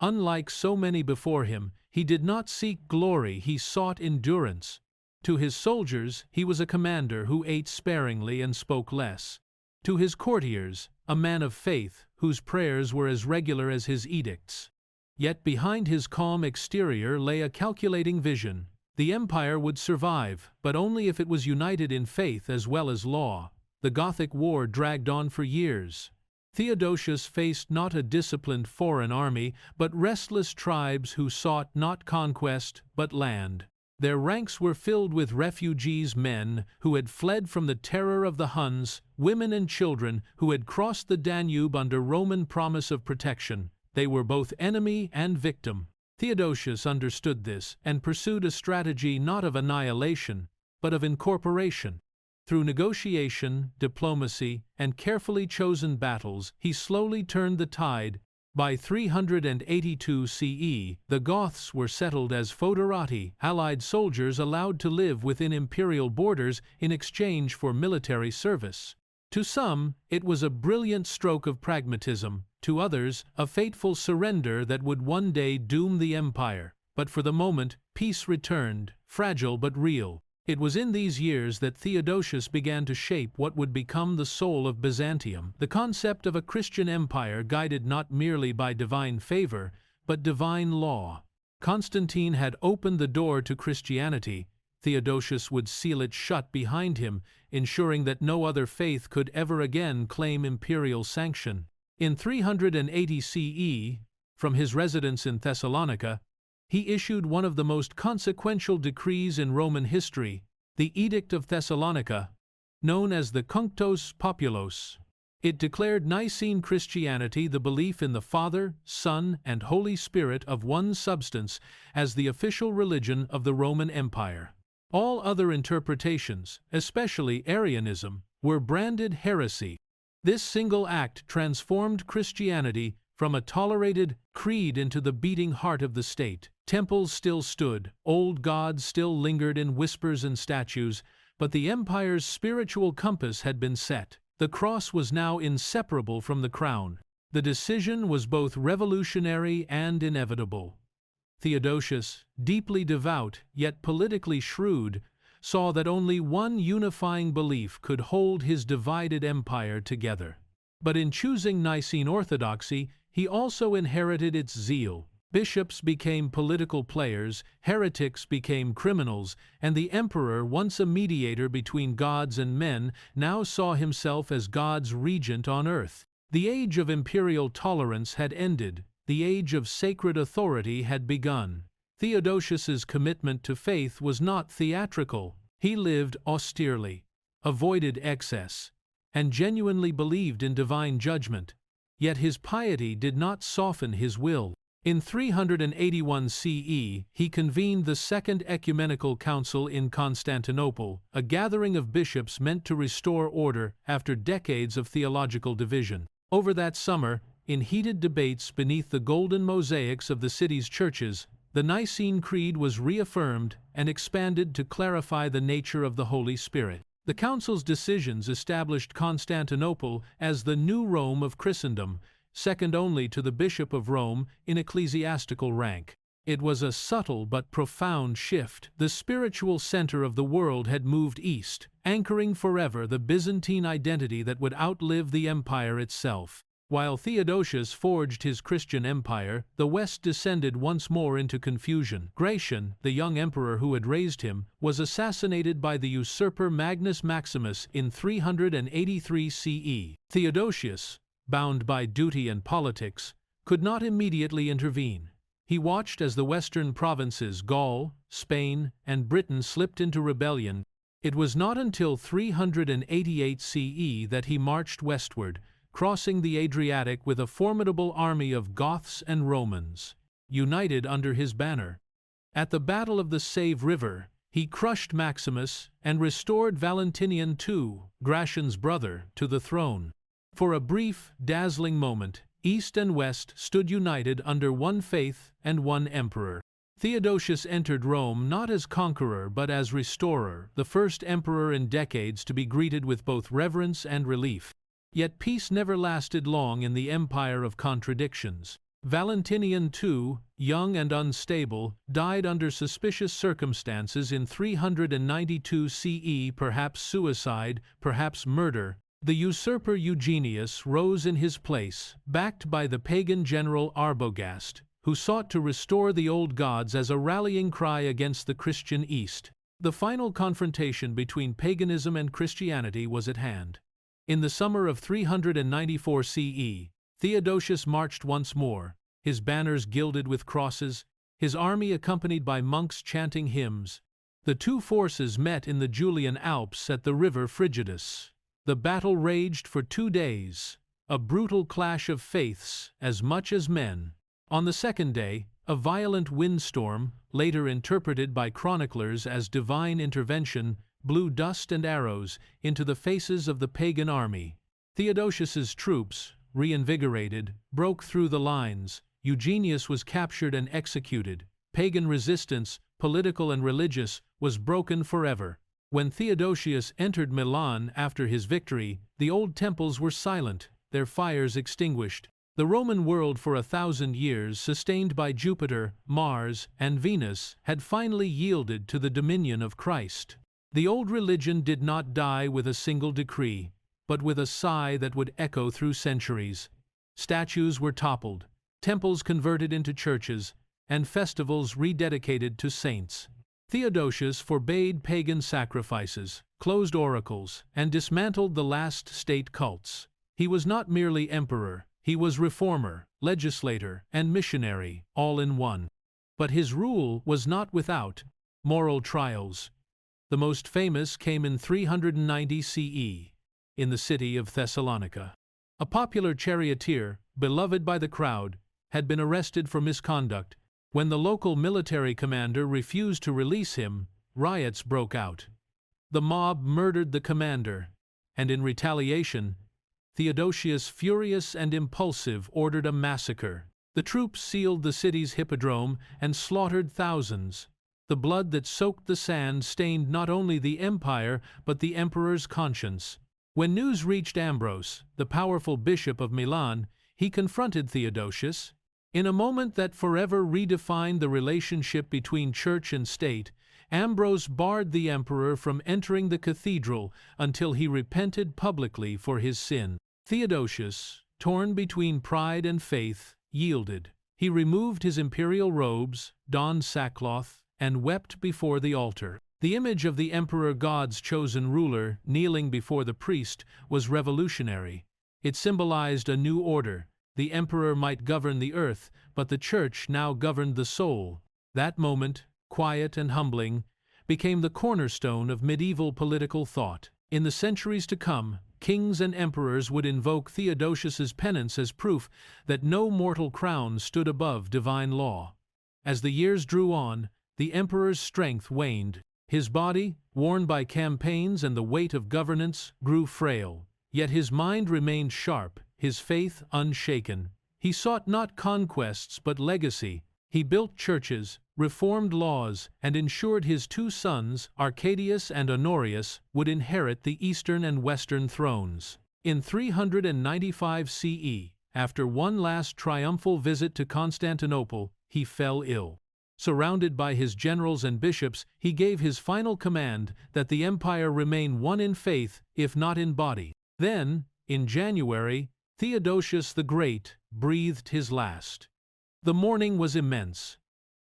Unlike so many before him, he did not seek glory, he sought endurance. To his soldiers, he was a commander who ate sparingly and spoke less. To his courtiers, a man of faith, whose prayers were as regular as his edicts. Yet behind his calm exterior lay a calculating vision. The empire would survive, but only if it was united in faith as well as law. The Gothic War dragged on for years. Theodosius faced not a disciplined foreign army, but restless tribes who sought not conquest, but land. Their ranks were filled with refugees, men who had fled from the terror of the Huns, women and children who had crossed the Danube under Roman promise of protection. They were both enemy and victim. Theodosius understood this and pursued a strategy not of annihilation, but of incorporation. Through negotiation, diplomacy, and carefully chosen battles, he slowly turned the tide. By 382 CE, the Goths were settled as foederati, allied soldiers allowed to live within imperial borders in exchange for military service. To some, it was a brilliant stroke of pragmatism; to others, a fateful surrender that would one day doom the empire. But for the moment, peace returned, fragile but real. It was in these years that Theodosius began to shape what would become the soul of Byzantium, the concept of a Christian empire guided not merely by divine favor, but divine law. Constantine had opened the door to Christianity. Theodosius would seal it shut behind him, ensuring that no other faith could ever again claim imperial sanction. In 380 CE, from his residence in Thessalonica, he issued one of the most consequential decrees in Roman history, the Edict of Thessalonica, known as the Cunctos Populos. It declared Nicene Christianity, the belief in the Father, Son, and Holy Spirit of one substance, as the official religion of the Roman Empire. All other interpretations, especially Arianism, were branded heresy. This single act transformed Christianity from a tolerated creed into the beating heart of the state. Temples still stood, old gods still lingered in whispers and statues, but the empire's spiritual compass had been set. The cross was now inseparable from the crown. The decision was both revolutionary and inevitable. Theodosius, deeply devout yet politically shrewd, saw that only one unifying belief could hold his divided empire together. But in choosing Nicene orthodoxy, he also inherited its zeal. Bishops became political players, heretics became criminals, and the emperor, once a mediator between gods and men, now saw himself as God's regent on earth. The age of imperial tolerance had ended. The age of sacred authority had begun. Theodosius's commitment to faith was not theatrical. He lived austerely, avoided excess, and genuinely believed in divine judgment. Yet his piety did not soften his will. In 381 CE, he convened the Second Ecumenical Council in Constantinople, a gathering of bishops meant to restore order after decades of theological division. Over that summer, in heated debates beneath the golden mosaics of the city's churches, the Nicene Creed was reaffirmed and expanded to clarify the nature of the Holy Spirit. The Council's decisions established Constantinople as the new Rome of Christendom, second only to the Bishop of Rome in ecclesiastical rank. It was a subtle but profound shift. The spiritual center of the world had moved east, anchoring forever the Byzantine identity that would outlive the empire itself. While Theodosius forged his Christian empire, the West descended once more into confusion. Gratian, the young emperor who had raised him, was assassinated by the usurper Magnus Maximus in 383 CE. Theodosius, bound by duty and politics, could not immediately intervene. He watched as the western provinces, Gaul, Spain, and Britain slipped into rebellion. It was not until 388 CE that he marched westward, crossing the Adriatic with a formidable army of Goths and Romans, united under his banner. At the Battle of the Save River, he crushed Maximus and restored Valentinian II, Gratian's brother, to the throne. For a brief, dazzling moment, East and West stood united under one faith and one emperor. Theodosius entered Rome not as conqueror but as restorer, the first emperor in decades to be greeted with both reverence and relief. Yet peace never lasted long in the empire of contradictions. Valentinian II, young and unstable, died under suspicious circumstances in 392 CE, perhaps suicide, perhaps murder. The usurper Eugenius rose in his place, backed by the pagan general Arbogast, who sought to restore the old gods as a rallying cry against the Christian East. The final confrontation between paganism and Christianity was at hand. In the summer of 394 CE, Theodosius marched once more, his banners gilded with crosses, his army accompanied by monks chanting hymns. The two forces met in the Julian Alps at the river Frigidus. The battle raged for 2 days, a brutal clash of faiths as much as men. On the second day, a violent windstorm, later interpreted by chroniclers as divine intervention, blew dust and arrows into the faces of the pagan army. Theodosius's troops, reinvigorated, broke through the lines. Eugenius was captured and executed. Pagan resistance, political and religious, was broken forever. When Theodosius entered Milan after his victory, the old temples were silent, their fires extinguished. The Roman world for 1,000 years, sustained by Jupiter, Mars, and Venus, had finally yielded to the dominion of Christ. The old religion did not die with a single decree, but with a sigh that would echo through centuries. Statues were toppled, temples converted into churches, and festivals rededicated to saints. Theodosius forbade pagan sacrifices, closed oracles, and dismantled the last state cults. He was not merely emperor, he was reformer, legislator, and missionary, all in one. But his rule was not without moral trials. The most famous came in 390 CE, in the city of Thessalonica. A popular charioteer, beloved by the crowd, had been arrested for misconduct. When the local military commander refused to release him, riots broke out. The mob murdered the commander, and in retaliation, Theodosius, furious and impulsive, ordered a massacre. The troops sealed the city's hippodrome and slaughtered thousands. The blood that soaked the sand stained not only the empire but the emperor's conscience. When news reached Ambrose, the powerful bishop of Milan, he confronted Theodosius. In a moment that forever redefined the relationship between church and state, Ambrose barred the emperor from entering the cathedral until he repented publicly for his sin. Theodosius, torn between pride and faith, yielded. He removed his imperial robes, donned sackcloth, and wept before the altar. The image of the emperor, God's chosen ruler, kneeling before the priest, was revolutionary. It symbolized a new order. The emperor might govern the earth, but the church now governed the soul. That moment, quiet and humbling, became the cornerstone of medieval political thought. In the centuries to come, kings and emperors would invoke Theodosius's penance as proof that no mortal crown stood above divine law. As the years drew on, the emperor's strength waned. His body, worn by campaigns and the weight of governance, grew frail. Yet his mind remained sharp, his faith unshaken. He sought not conquests but legacy. He built churches, reformed laws, and ensured his two sons, Arcadius and Honorius, would inherit the eastern and western thrones. In 395 CE, after one last triumphal visit to Constantinople, he fell ill. Surrounded by his generals and bishops, he gave his final command that the empire remain one in faith, if not in body. Then, in January, Theodosius the Great breathed his last. The mourning was immense.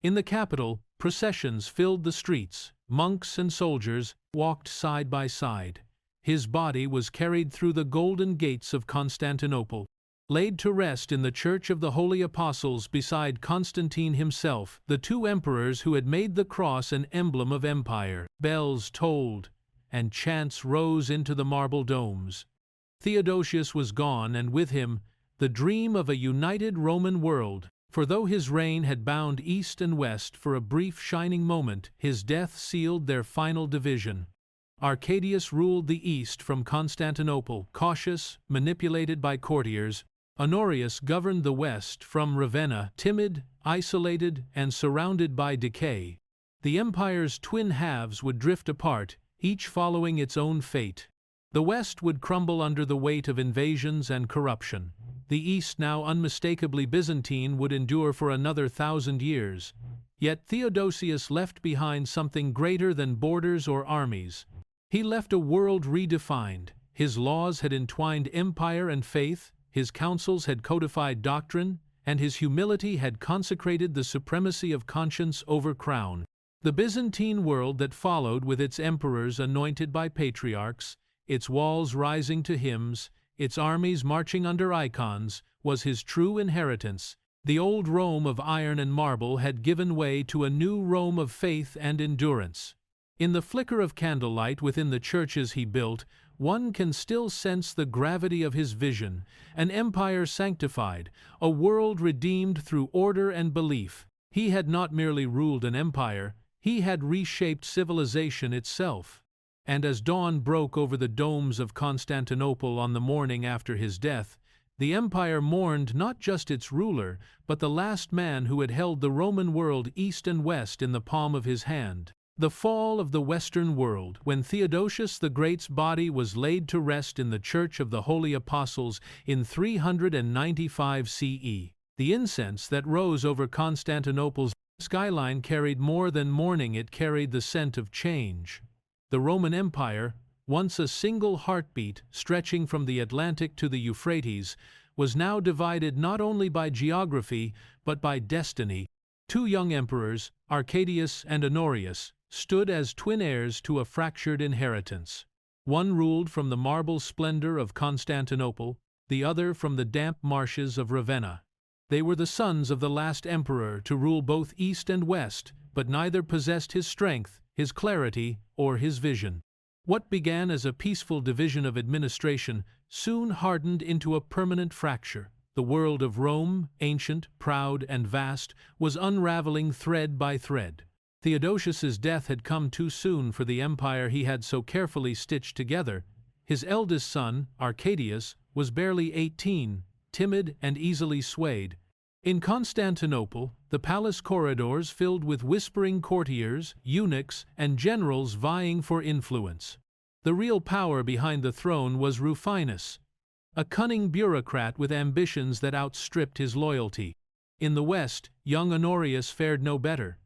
In the capital, processions filled the streets, monks and soldiers walked side by side. His body was carried through the golden gates of Constantinople, laid to rest in the Church of the Holy Apostles beside Constantine himself, the two emperors who had made the cross an emblem of empire. Bells tolled, and chants rose into the marble domes. Theodosius was gone, and with him, the dream of a united Roman world. For though his reign had bound east and west for a brief shining moment, his death sealed their final division. Arcadius ruled the east from Constantinople, cautious, manipulated by courtiers. Honorius governed the west from Ravenna, timid, isolated, and surrounded by decay. The empire's twin halves would drift apart, each following its own fate. The west would crumble under the weight of invasions and corruption. The east, now unmistakably Byzantine, would endure for another 1,000 years. Yet Theodosius left behind something greater than borders or armies. He left a world redefined. His laws had entwined empire and faith, his councils had codified doctrine, and his humility had consecrated the supremacy of conscience over crown. The Byzantine world that followed, with its emperors anointed by patriarchs, its walls rising to hymns, its armies marching under icons, was his true inheritance. The old Rome of iron and marble had given way to a new Rome of faith and endurance. In the flicker of candlelight within the churches he built, one can still sense the gravity of his vision, an empire sanctified, a world redeemed through order and belief. He had not merely ruled an empire, he had reshaped civilization itself. And as dawn broke over the domes of Constantinople on the morning after his death, the empire mourned not just its ruler, but the last man who had held the Roman world east and west in the palm of his hand. The fall of the Western world, when Theodosius the Great's body was laid to rest in the Church of the Holy Apostles in 395 CE. The incense that rose over Constantinople's skyline carried more than mourning, it carried the scent of change. The Roman Empire, once a single heartbeat stretching from the Atlantic to the Euphrates, was now divided not only by geography but by destiny. Two young emperors, Arcadius and Honorius, stood as twin heirs to a fractured inheritance. One ruled from the marble splendor of Constantinople, the other from the damp marshes of Ravenna. They were the sons of the last emperor to rule both east and west, but neither possessed his strength, his clarity, or his vision. What began as a peaceful division of administration soon hardened into a permanent fracture. The world of Rome, ancient, proud, and vast, was unraveling thread by thread. Theodosius's death had come too soon for the empire he had so carefully stitched together. His eldest son, Arcadius, was barely 18, timid and easily swayed. In Constantinople, the palace corridors filled with whispering courtiers, eunuchs, and generals vying for influence. The real power behind the throne was Rufinus, a cunning bureaucrat with ambitions that outstripped his loyalty. In the West, young Honorius fared no better.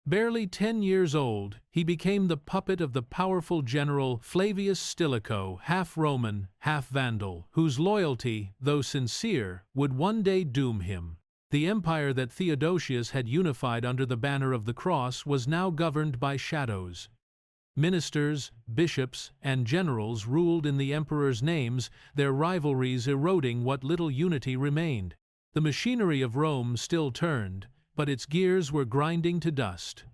Barely 10 years old, he became the puppet of the powerful general Flavius Stilicho, half Roman, half Vandal, whose loyalty, though sincere, would one day doom him. The empire that Theodosius had unified under the banner of the cross was now governed by shadows. Ministers, bishops, and generals ruled in the emperor's names, their rivalries eroding what little unity remained. The machinery of Rome still turned, but its gears were grinding to dust.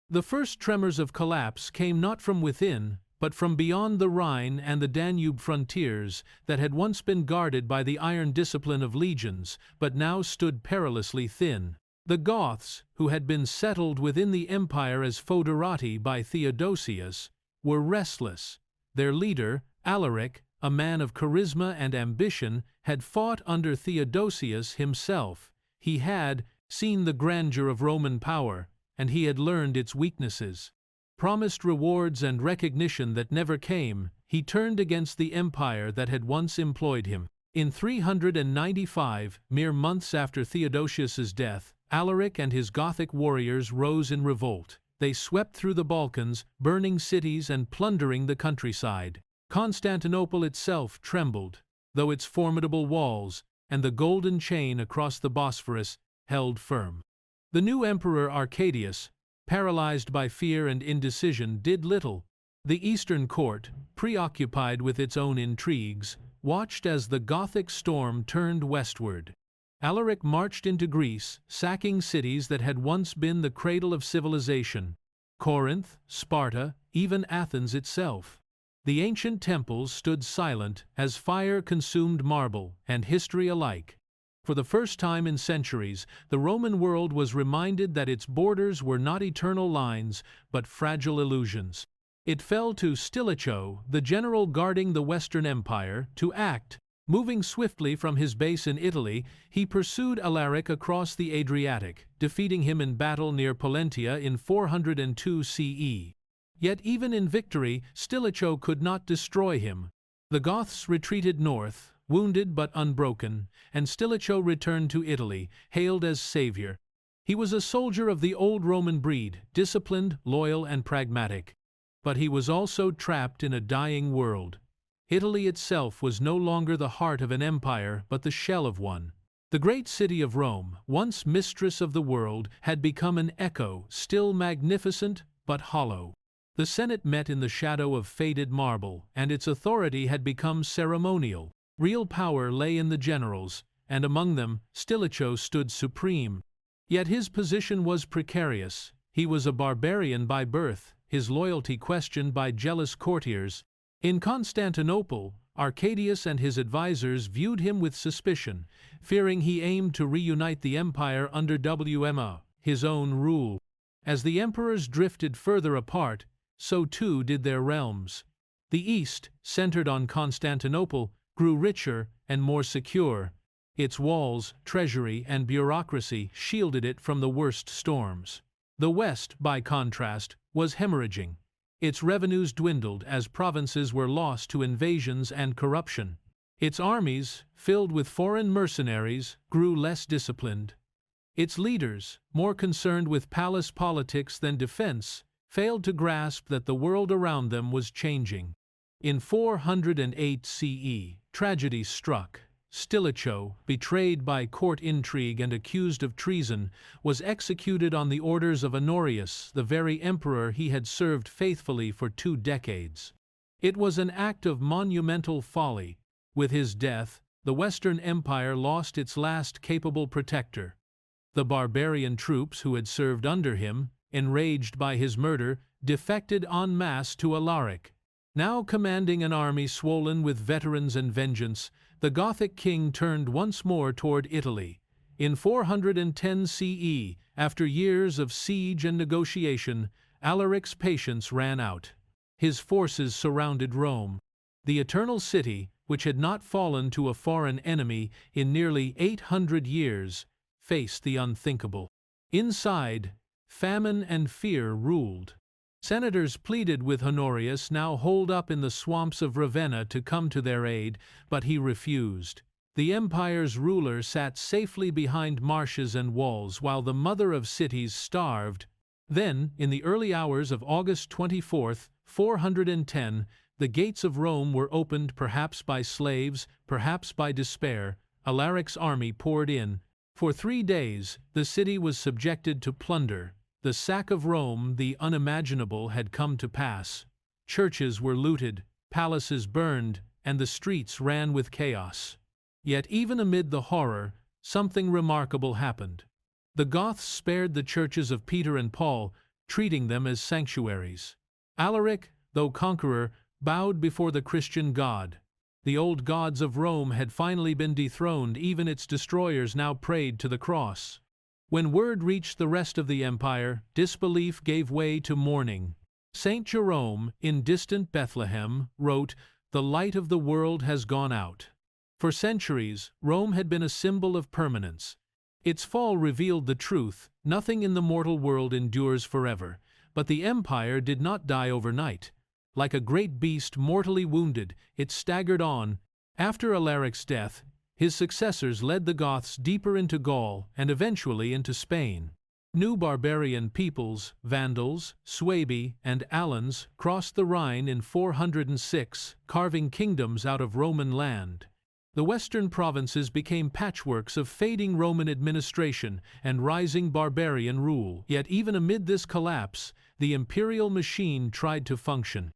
The first tremors of collapse came not from within, but from beyond the Rhine and the Danube frontiers that had once been guarded by the iron discipline of legions, but now stood perilously thin. The Goths, who had been settled within the empire as foederati by Theodosius, were restless. Their leader, Alaric, a man of charisma and ambition, had fought under Theodosius himself. He had seen the grandeur of Roman power, and he had learned its weaknesses. Promised rewards and recognition that never came, he turned against the empire that had once employed him. In 395, mere months after Theodosius's death, Alaric and his Gothic warriors rose in revolt. They swept through the Balkans, burning cities and plundering the countryside. Constantinople itself trembled. Though its formidable walls, and the golden chain across the Bosphorus held firm. The new emperor Arcadius, paralyzed by fear and indecision, did little. The Eastern court, preoccupied with its own intrigues, watched as the Gothic storm turned westward. Alaric marched into Greece, sacking cities that had once been the cradle of civilization: Corinth, Sparta, even Athens itself. The ancient temples stood silent as fire consumed marble and history alike. For the first time in centuries, the Roman world was reminded that its borders were not eternal lines, but fragile illusions. It fell to Stilicho, the general guarding the Western Empire, to act. Moving swiftly from his base in Italy, he pursued Alaric across the Adriatic, defeating him in battle near Pollentia in 402 CE. Yet even in victory, Stilicho could not destroy him. The Goths retreated north, wounded but unbroken, and Stilicho returned to Italy, hailed as savior. He was a soldier of the old Roman breed, disciplined, loyal, and pragmatic. But he was also trapped in a dying world. Italy itself was no longer the heart of an empire, but the shell of one. The great city of Rome, once mistress of the world, had become an echo, still magnificent, but hollow. The Senate met in the shadow of faded marble, and its authority had become ceremonial. Real power lay in the generals, and among them, Stilicho stood supreme. Yet his position was precarious. He was a barbarian by birth, his loyalty questioned by jealous courtiers. In Constantinople, Arcadius and his advisors viewed him with suspicion, fearing he aimed to reunite the empire under his own rule. As the emperors drifted further apart, so too did their realms. The East, centered on Constantinople, grew richer and more secure. Its walls, treasury, and bureaucracy shielded it from the worst storms. The West, by contrast, was hemorrhaging. Its revenues dwindled as provinces were lost to invasions and corruption. Its armies, filled with foreign mercenaries, grew less disciplined. Its leaders, more concerned with palace politics than defense, failed to grasp that the world around them was changing. In 408 CE, tragedy struck. Stilicho, betrayed by court intrigue and accused of treason, was executed on the orders of Honorius, the very emperor he had served faithfully for 2 decades. It was an act of monumental folly. With his death, the Western Empire lost its last capable protector. The barbarian troops who had served under him, enraged by his murder, defected en masse to Alaric. Now commanding an army swollen with veterans and vengeance, the Gothic king turned once more toward Italy. In 410 CE, after years of siege and negotiation, Alaric's patience ran out. His forces surrounded Rome. The Eternal City, which had not fallen to a foreign enemy in nearly 800 years, faced the unthinkable. Inside, famine and fear ruled. Senators pleaded with Honorius, now holed up in the swamps of Ravenna, to come to their aid, but he refused. The empire's ruler sat safely behind marshes and walls while the mother of cities starved. Then, in the early hours of August 24, 410, the gates of Rome were opened, perhaps by slaves, perhaps by despair. Alaric's army poured in. For 3 days, the city was subjected to plunder. The sack of Rome, the unimaginable, had come to pass. Churches were looted, palaces burned, and the streets ran with chaos. Yet even amid the horror, something remarkable happened. The Goths spared the churches of Peter and Paul, treating them as sanctuaries. Alaric, though conqueror, bowed before the Christian God. The old gods of Rome had finally been dethroned, even its destroyers now prayed to the cross. When word reached the rest of the empire, disbelief gave way to mourning. Saint Jerome, in distant Bethlehem, wrote, "The light of the world has gone out." For centuries, Rome had been a symbol of permanence. Its fall revealed the truth: nothing in the mortal world endures forever. But the empire did not die overnight. Like a great beast mortally wounded, it staggered on. After Alaric's death, his successors led the Goths deeper into Gaul and eventually into Spain. New barbarian peoples, Vandals, Suebi, and Alans, crossed the Rhine in 406, carving kingdoms out of Roman land. The western provinces became patchworks of fading Roman administration and rising barbarian rule. Yet even amid this collapse, the imperial machine tried to function.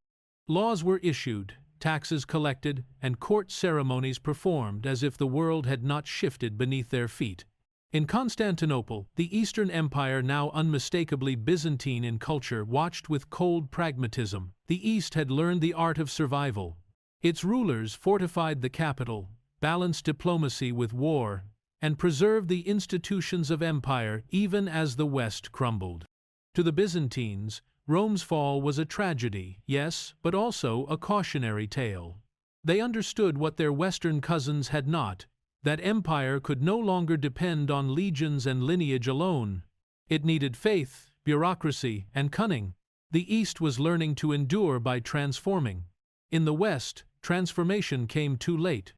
Laws were issued, taxes collected, and court ceremonies performed as if the world had not shifted beneath their feet. In Constantinople, the Eastern Empire, now unmistakably Byzantine in culture, watched with cold pragmatism. The East had learned the art of survival. Its rulers fortified the capital, balanced diplomacy with war, and preserved the institutions of empire even as the West crumbled. To the Byzantines, Rome's fall was a tragedy, yes, but also a cautionary tale. They understood what their Western cousins had not, that empire could no longer depend on legions and lineage alone. It needed faith, bureaucracy, and cunning. The East was learning to endure by transforming. In the West, transformation came too late.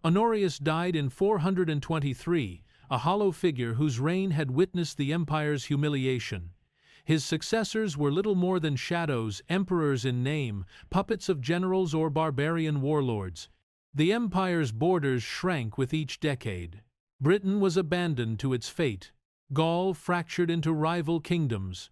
Honorius died in 423, a hollow figure whose reign had witnessed the empire's humiliation. His successors were little more than shadows, emperors in name, puppets of generals or barbarian warlords. The empire's borders shrank with each decade. Britain was abandoned to its fate. Gaul fractured into rival kingdoms.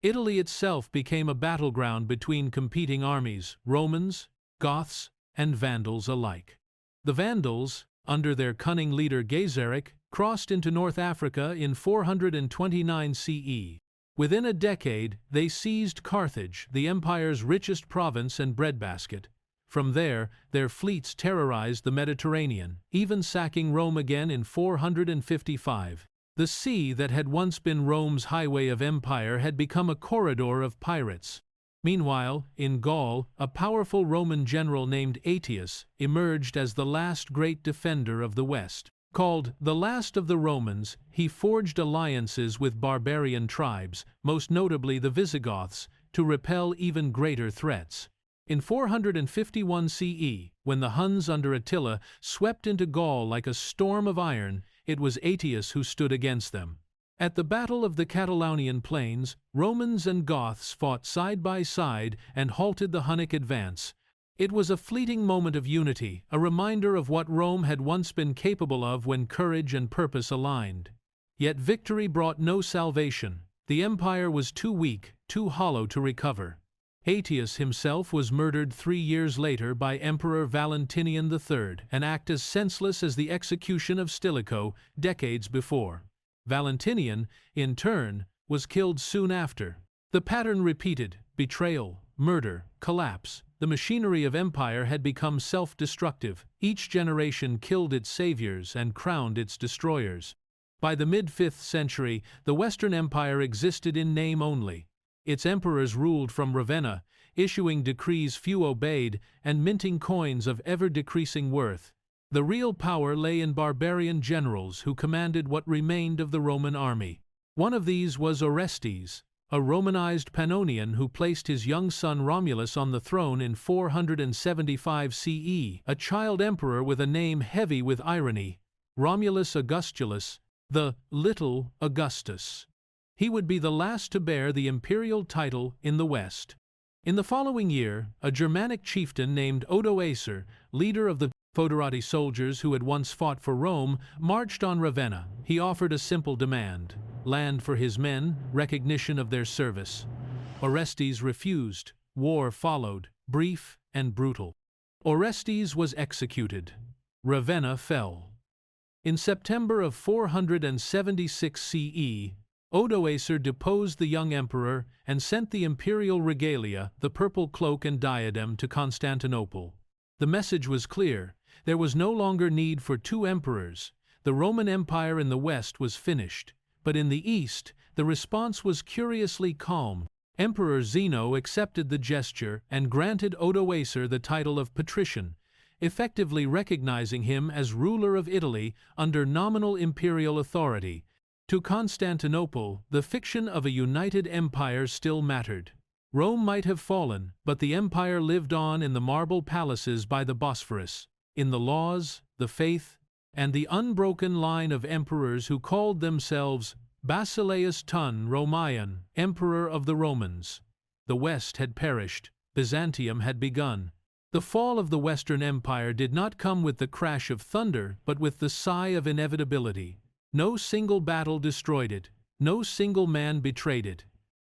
Italy itself became a battleground between competing armies, Romans, Goths, and Vandals alike. The Vandals, under their cunning leader Gaiseric, crossed into North Africa in 429 CE. Within a decade, they seized Carthage, the empire's richest province and breadbasket. From there, their fleets terrorized the Mediterranean, even sacking Rome again in 455. The sea that had once been Rome's highway of empire had become a corridor of pirates. Meanwhile, in Gaul, a powerful Roman general named Aetius emerged as the last great defender of the West. Called the last of the Romans, he forged alliances with barbarian tribes, most notably the Visigoths, to repel even greater threats. In 451 CE, when the Huns under Attila swept into Gaul like a storm of iron, it was Aetius who stood against them. At the Battle of the Catalaunian Plains, Romans and Goths fought side by side and halted the Hunnic advance. It was a fleeting moment of unity, a reminder of what Rome had once been capable of when courage and purpose aligned. Yet victory brought no salvation. The empire was too weak, too hollow to recover. Aetius himself was murdered 3 years later by Emperor Valentinian III, an act as senseless as the execution of Stilicho decades before. Valentinian, in turn, was killed soon after. The pattern repeated: betrayal, murder, collapse. The machinery of empire had become self-destructive. Each generation killed its saviors and crowned its destroyers. By the mid-5th century, the Western Empire existed in name only. Its emperors ruled from Ravenna, issuing decrees few obeyed and minting coins of ever-decreasing worth. The real power lay in barbarian generals who commanded what remained of the Roman army. One of these was Orestes, a Romanized Pannonian who placed his young son Romulus on the throne in 475 CE, a child emperor with a name heavy with irony, Romulus Augustulus, the Little Augustus. He would be the last to bear the imperial title in the West. In the following year, a Germanic chieftain named Odoacer, leader of the Foederati soldiers who had once fought for Rome, marched on Ravenna. He offered a simple demand: land for his men, recognition of their service. Orestes refused. War followed, brief and brutal. Orestes was executed. Ravenna fell. In September of 476 CE, Odoacer deposed the young emperor and sent the imperial regalia, the purple cloak and diadem, to Constantinople. The message was clear: there was no longer need for two emperors. The Roman Empire in the West was finished. But in the East, the response was curiously calm. Emperor Zeno accepted the gesture and granted Odoacer the title of patrician, effectively recognizing him as ruler of Italy under nominal imperial authority. To Constantinople, the fiction of a united empire still mattered. Rome might have fallen, but the empire lived on in the marble palaces by the Bosphorus, in the laws, the faith, and the unbroken line of emperors who called themselves Basileus ton Romaeon, Emperor of the Romans. The West had perished, Byzantium had begun. The fall of the Western Empire did not come with the crash of thunder, but with the sigh of inevitability. No single battle destroyed it, no single man betrayed it.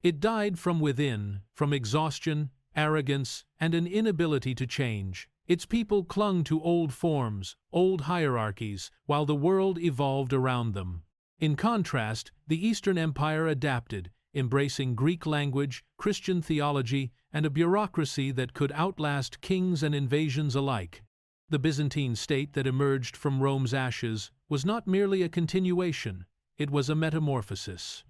It died from within, from exhaustion, arrogance, and an inability to change. Its people clung to old forms, old hierarchies, while the world evolved around them. In contrast, the Eastern Empire adapted, embracing Greek language, Christian theology, and a bureaucracy that could outlast kings and invasions alike. The Byzantine state that emerged from Rome's ashes was not merely a continuation, it was a metamorphosis.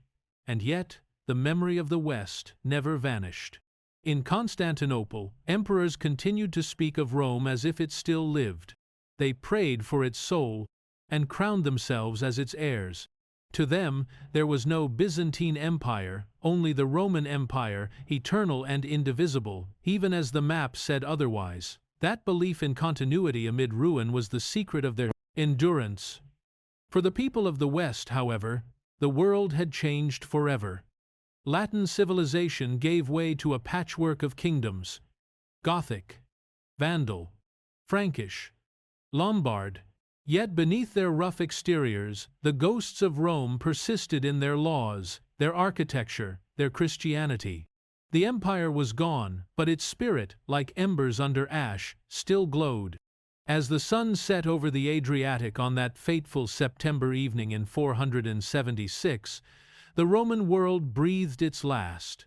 And yet, the memory of the West never vanished. In Constantinople, emperors continued to speak of Rome as if it still lived. They prayed for its soul and crowned themselves as its heirs. To them, there was no Byzantine Empire, only the Roman Empire, eternal and indivisible, even as the map said otherwise. That belief in continuity amid ruin was the secret of their endurance. For the people of the West, however, the world had changed forever. Latin civilization gave way to a patchwork of kingdoms: Gothic, Vandal, Frankish, Lombard. Yet beneath their rough exteriors, the ghosts of Rome persisted in their laws, their architecture, their Christianity. The empire was gone, but its spirit, like embers under ash, still glowed. As the sun set over the Adriatic on that fateful September evening in 476, the Roman world breathed its last.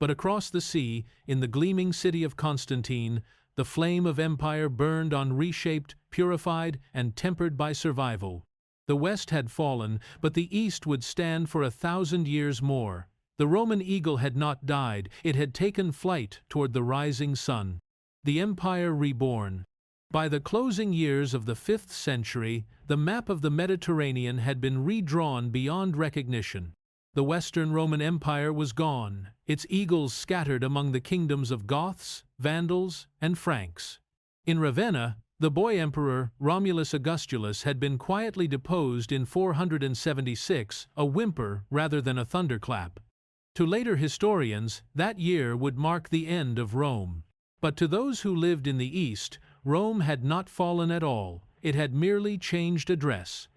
But across the sea, in the gleaming city of Constantine, the flame of empire burned on, reshaped, purified, and tempered by survival. The West had fallen, but the East would stand for 1,000 years more. The Roman eagle had not died, it had taken flight toward the rising sun. The empire reborn. By the closing years of the 5th century, the map of the Mediterranean had been redrawn beyond recognition. The Western Roman Empire was gone, its eagles scattered among the kingdoms of Goths, Vandals, and Franks. In Ravenna, the boy emperor Romulus Augustulus had been quietly deposed in 476, a whimper rather than a thunderclap. To later historians, that year would mark the end of Rome. But to those who lived in the East, Rome had not fallen at all, it had merely changed address.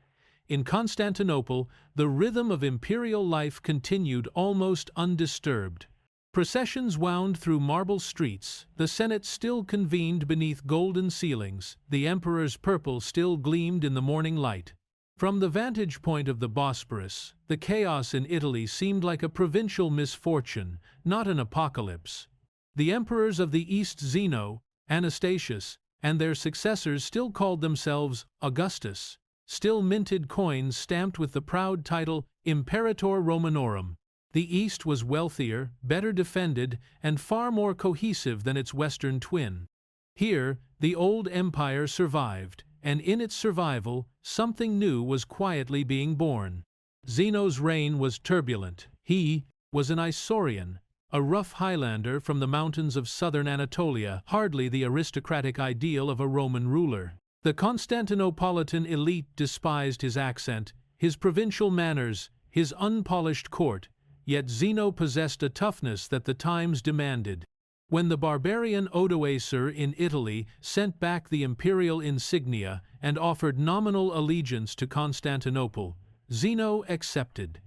In Constantinople, the rhythm of imperial life continued almost undisturbed. Processions wound through marble streets, the Senate still convened beneath golden ceilings, the emperor's purple still gleamed in the morning light. From the vantage point of the Bosporus, the chaos in Italy seemed like a provincial misfortune, not an apocalypse. The emperors of the East, Zeno, Anastasius, and their successors still called themselves Augustus, still minted coins stamped with the proud title Imperator Romanorum. The East was wealthier, better defended, and far more cohesive than its Western twin. Here, the old empire survived, and in its survival, something new was quietly being born. Zeno's reign was turbulent. He was an Isaurian, a rough Highlander from the mountains of southern Anatolia, hardly the aristocratic ideal of a Roman ruler. The Constantinopolitan elite despised his accent, his provincial manners, his unpolished court, yet Zeno possessed a toughness that the times demanded. When the barbarian Odoacer in Italy sent back the imperial insignia and offered nominal allegiance to Constantinople, Zeno accepted.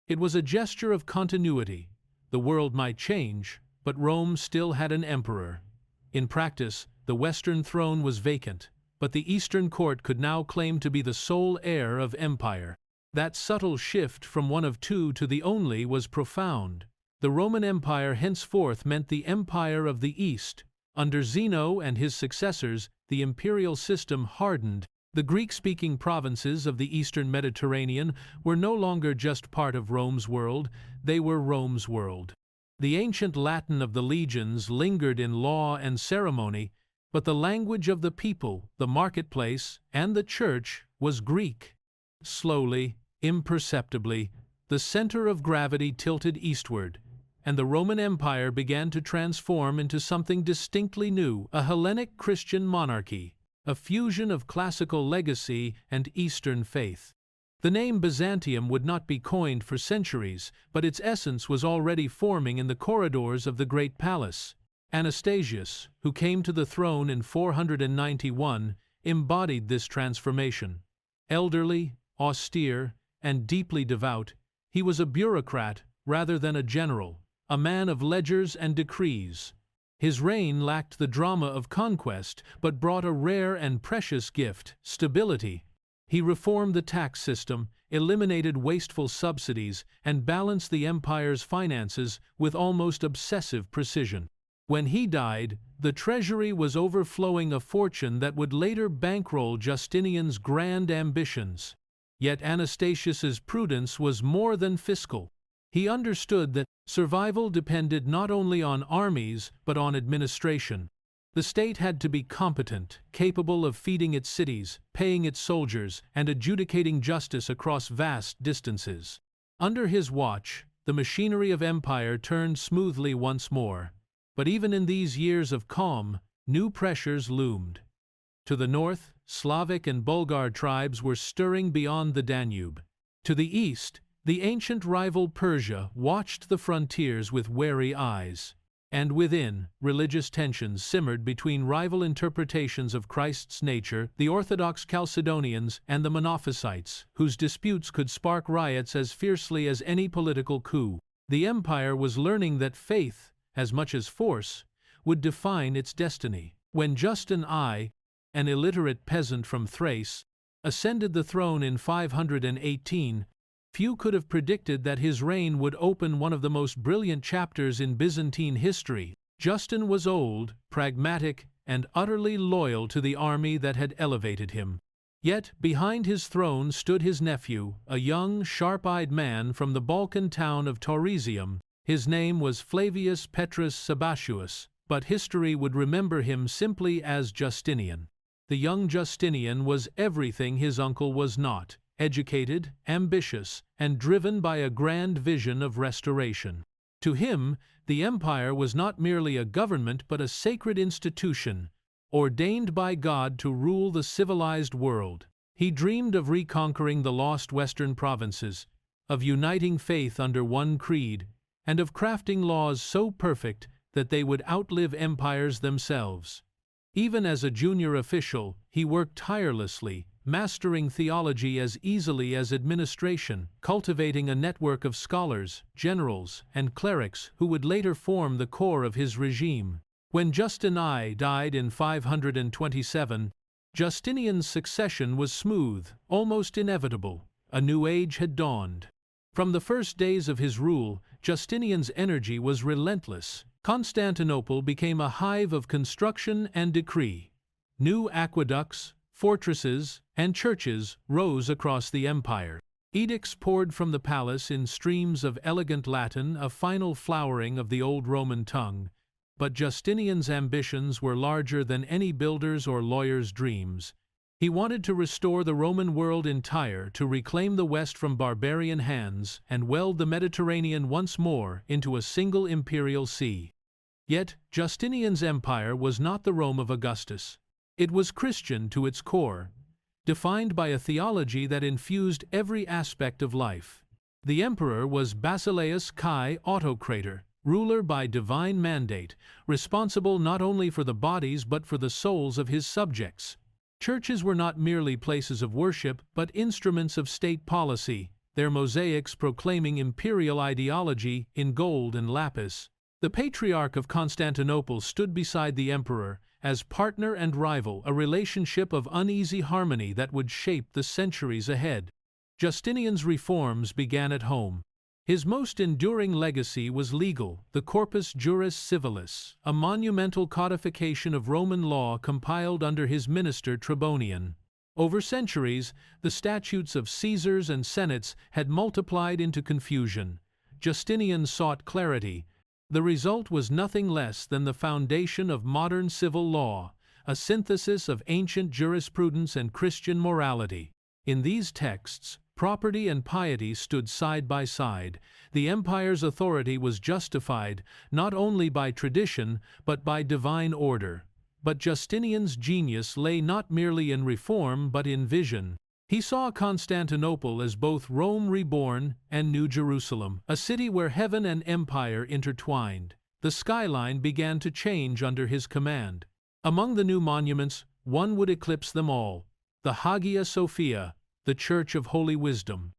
It was a gesture of continuity. The world might change, but Rome still had an emperor. In practice, the Western throne was vacant, but the Eastern court could now claim to be the sole heir of empire. That subtle shift from one of two to the only was profound. The Roman Empire henceforth meant the Empire of the East. Under Zeno and his successors, the imperial system hardened. The Greek-speaking provinces of the Eastern Mediterranean were no longer just part of Rome's world, they were Rome's world. The ancient Latin of the legions lingered in law and ceremony, but the language of the people, the marketplace, and the church was Greek. Slowly, imperceptibly, the center of gravity tilted eastward, and the Roman Empire began to transform into something distinctly new, a Hellenic Christian monarchy, a fusion of classical legacy and Eastern faith. The name Byzantium would not be coined for centuries, but its essence was already forming in the corridors of the Great Palace. Anastasius, who came to the throne in 491, embodied this transformation. Elderly, austere, and deeply devout, he was a bureaucrat rather than a general, a man of ledgers and decrees. His reign lacked the drama of conquest, but brought a rare and precious gift: stability. He reformed the tax system, eliminated wasteful subsidies, and balanced the empire's finances with almost obsessive precision. When he died, the treasury was overflowing a fortune that would later bankroll Justinian's grand ambitions. Yet Anastasius's prudence was more than fiscal. He understood that survival depended not only on armies but on administration. The state had to be competent, capable of feeding its cities, paying its soldiers, and adjudicating justice across vast distances. Under his watch, the machinery of empire turned smoothly once more. But even in these years of calm, new pressures loomed. To the north, Slavic and Bulgar tribes were stirring beyond the Danube. To the east, the ancient rival Persia watched the frontiers with wary eyes. And within, religious tensions simmered between rival interpretations of Christ's nature, the Orthodox Chalcedonians and the Monophysites, whose disputes could spark riots as fiercely as any political coup. The empire was learning that faith, as much as force, would define its destiny. When Justin I, an illiterate peasant from Thrace, ascended the throne in 518, few could have predicted that his reign would open one of the most brilliant chapters in Byzantine history. Justin was old, pragmatic, and utterly loyal to the army that had elevated him. Yet, behind his throne stood his nephew, a young, sharp-eyed man from the Balkan town of Tauresium. His name was Flavius Petrus Sabatius, but history would remember him simply as Justinian. The young Justinian was everything his uncle was not: educated, ambitious, and driven by a grand vision of restoration. To him, the empire was not merely a government but a sacred institution, ordained by God to rule the civilized world. He dreamed of reconquering the lost western provinces, of uniting faith under one creed, and of crafting laws so perfect that they would outlive empires themselves. Even as a junior official, he worked tirelessly, mastering theology as easily as administration, cultivating a network of scholars, generals, and clerics who would later form the core of his regime. When Justin I died in 527, Justinian's succession was smooth, almost inevitable. A new age had dawned. From the first days of his rule, Justinian's energy was relentless. Constantinople became a hive of construction and decree. New aqueducts, fortresses, and churches rose across the empire. Edicts poured from the palace in streams of elegant Latin, a final flowering of the old Roman tongue. But Justinian's ambitions were larger than any builder's or lawyer's dreams. He wanted to restore the Roman world entire, to reclaim the West from barbarian hands, and weld the Mediterranean once more into a single imperial sea. Yet, Justinian's empire was not the Rome of Augustus. It was Christian to its core, defined by a theology that infused every aspect of life. The emperor was Basileus Kai Autocrator, ruler by divine mandate, responsible not only for the bodies but for the souls of his subjects. Churches were not merely places of worship, but instruments of state policy, their mosaics proclaiming imperial ideology in gold and lapis. The Patriarch of Constantinople stood beside the emperor, as partner and rival, a relationship of uneasy harmony that would shape the centuries ahead. Justinian's reforms began at home. His most enduring legacy was legal, the Corpus Juris Civilis, a monumental codification of Roman law compiled under his minister Tribonian. Over centuries, the statutes of Caesars and Senates had multiplied into confusion. Justinian sought clarity. The result was nothing less than the foundation of modern civil law, a synthesis of ancient jurisprudence and Christian morality. In these texts, property and piety stood side by side. The empire's authority was justified not only by tradition but by divine order. But Justinian's genius lay not merely in reform but in vision. He saw Constantinople as both Rome reborn and New Jerusalem, a city where heaven and empire intertwined. The skyline began to change under his command. Among the new monuments, one would eclipse them all: the Hagia Sophia, the Church of Holy Wisdom.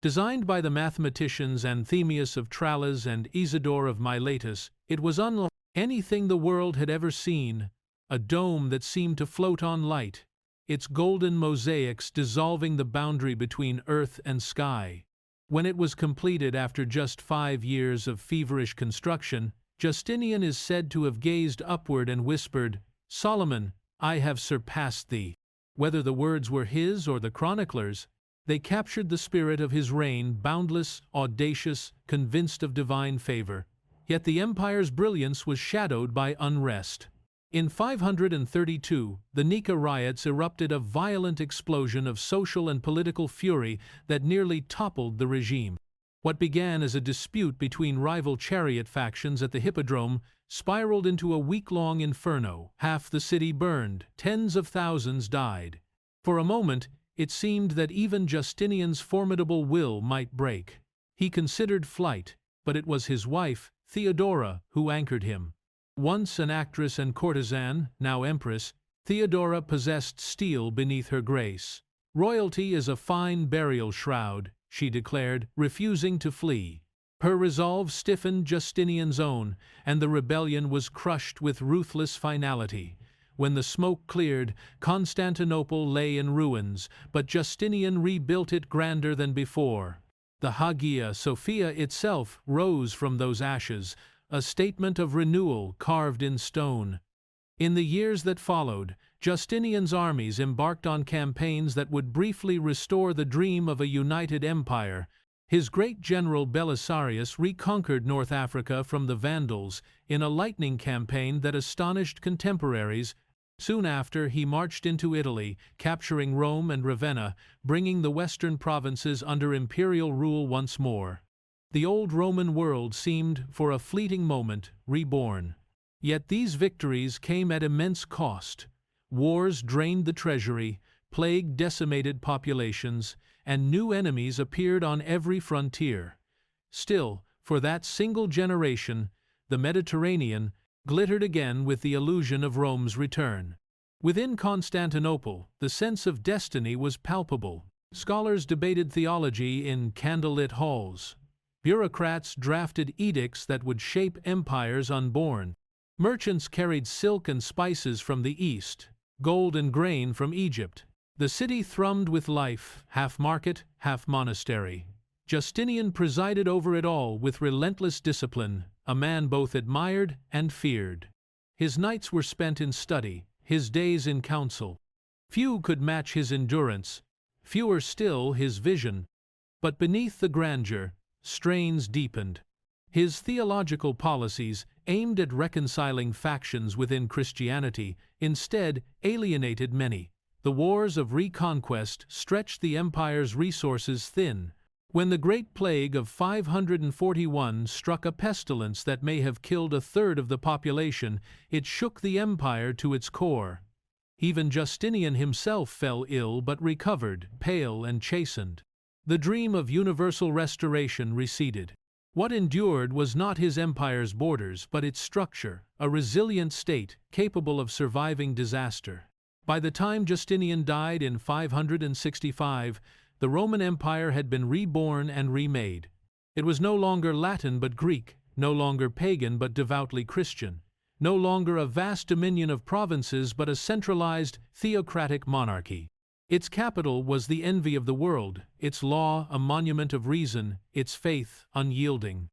Designed by the mathematicians Anthemius of Tralles and Isidore of Miletus, it was unlike anything the world had ever seen, a dome that seemed to float on light, its golden mosaics dissolving the boundary between earth and sky. When it was completed after just 5 years of feverish construction, Justinian is said to have gazed upward and whispered, "Solomon, I have surpassed thee." Whether the words were his or the chroniclers', they captured the spirit of his reign, boundless, audacious, convinced of divine favor. Yet the empire's brilliance was shadowed by unrest. In 532, the Nika riots erupted, a violent explosion of social and political fury that nearly toppled the regime. What began as a dispute between rival chariot factions at the Hippodrome spiraled into a week-long inferno. Half the city burned, tens of thousands died. For a moment, it seemed that even Justinian's formidable will might break. He considered flight, but it was his wife, Theodora, who anchored him. Once an actress and courtesan, now empress, Theodora possessed steel beneath her grace. "Royalty is a fine burial shroud," she declared, refusing to flee. Her resolve stiffened Justinian's own, and the rebellion was crushed with ruthless finality. When the smoke cleared, Constantinople lay in ruins, but Justinian rebuilt it grander than before. The Hagia Sophia itself rose from those ashes, a statement of renewal carved in stone. In the years that followed, Justinian's armies embarked on campaigns that would briefly restore the dream of a united empire. His great general Belisarius reconquered North Africa from the Vandals in a lightning campaign that astonished contemporaries. Soon after, he marched into Italy, capturing Rome and Ravenna, bringing the western provinces under imperial rule once more. The old Roman world seemed, for a fleeting moment, reborn. Yet these victories came at immense cost. Wars drained the treasury, plague decimated populations, and new enemies appeared on every frontier. Still, for that single generation, the Mediterranean glittered again with the illusion of Rome's return. Within Constantinople, the sense of destiny was palpable. Scholars debated theology in candlelit halls. Bureaucrats drafted edicts that would shape empires unborn. Merchants carried silk and spices from the east, gold and grain from Egypt. The city thrummed with life, half market, half monastery. Justinian presided over it all with relentless discipline, a man both admired and feared. His nights were spent in study, his days in council. Few could match his endurance, fewer still his vision. But beneath the grandeur, strains deepened. His theological policies, aimed at reconciling factions within Christianity, instead alienated many. The wars of reconquest stretched the empire's resources thin. When the Great Plague of 541 struck, a pestilence that may have killed a third of the population, it shook the empire to its core. Even Justinian himself fell ill but recovered, pale and chastened. The dream of universal restoration receded. What endured was not his empire's borders but its structure, a resilient state capable of surviving disaster. By the time Justinian died in 565, the Roman Empire had been reborn and remade. It was no longer Latin but Greek, no longer pagan but devoutly Christian, no longer a vast dominion of provinces but a centralized, theocratic monarchy. Its capital was the envy of the world, its law a monument of reason, its faith unyielding.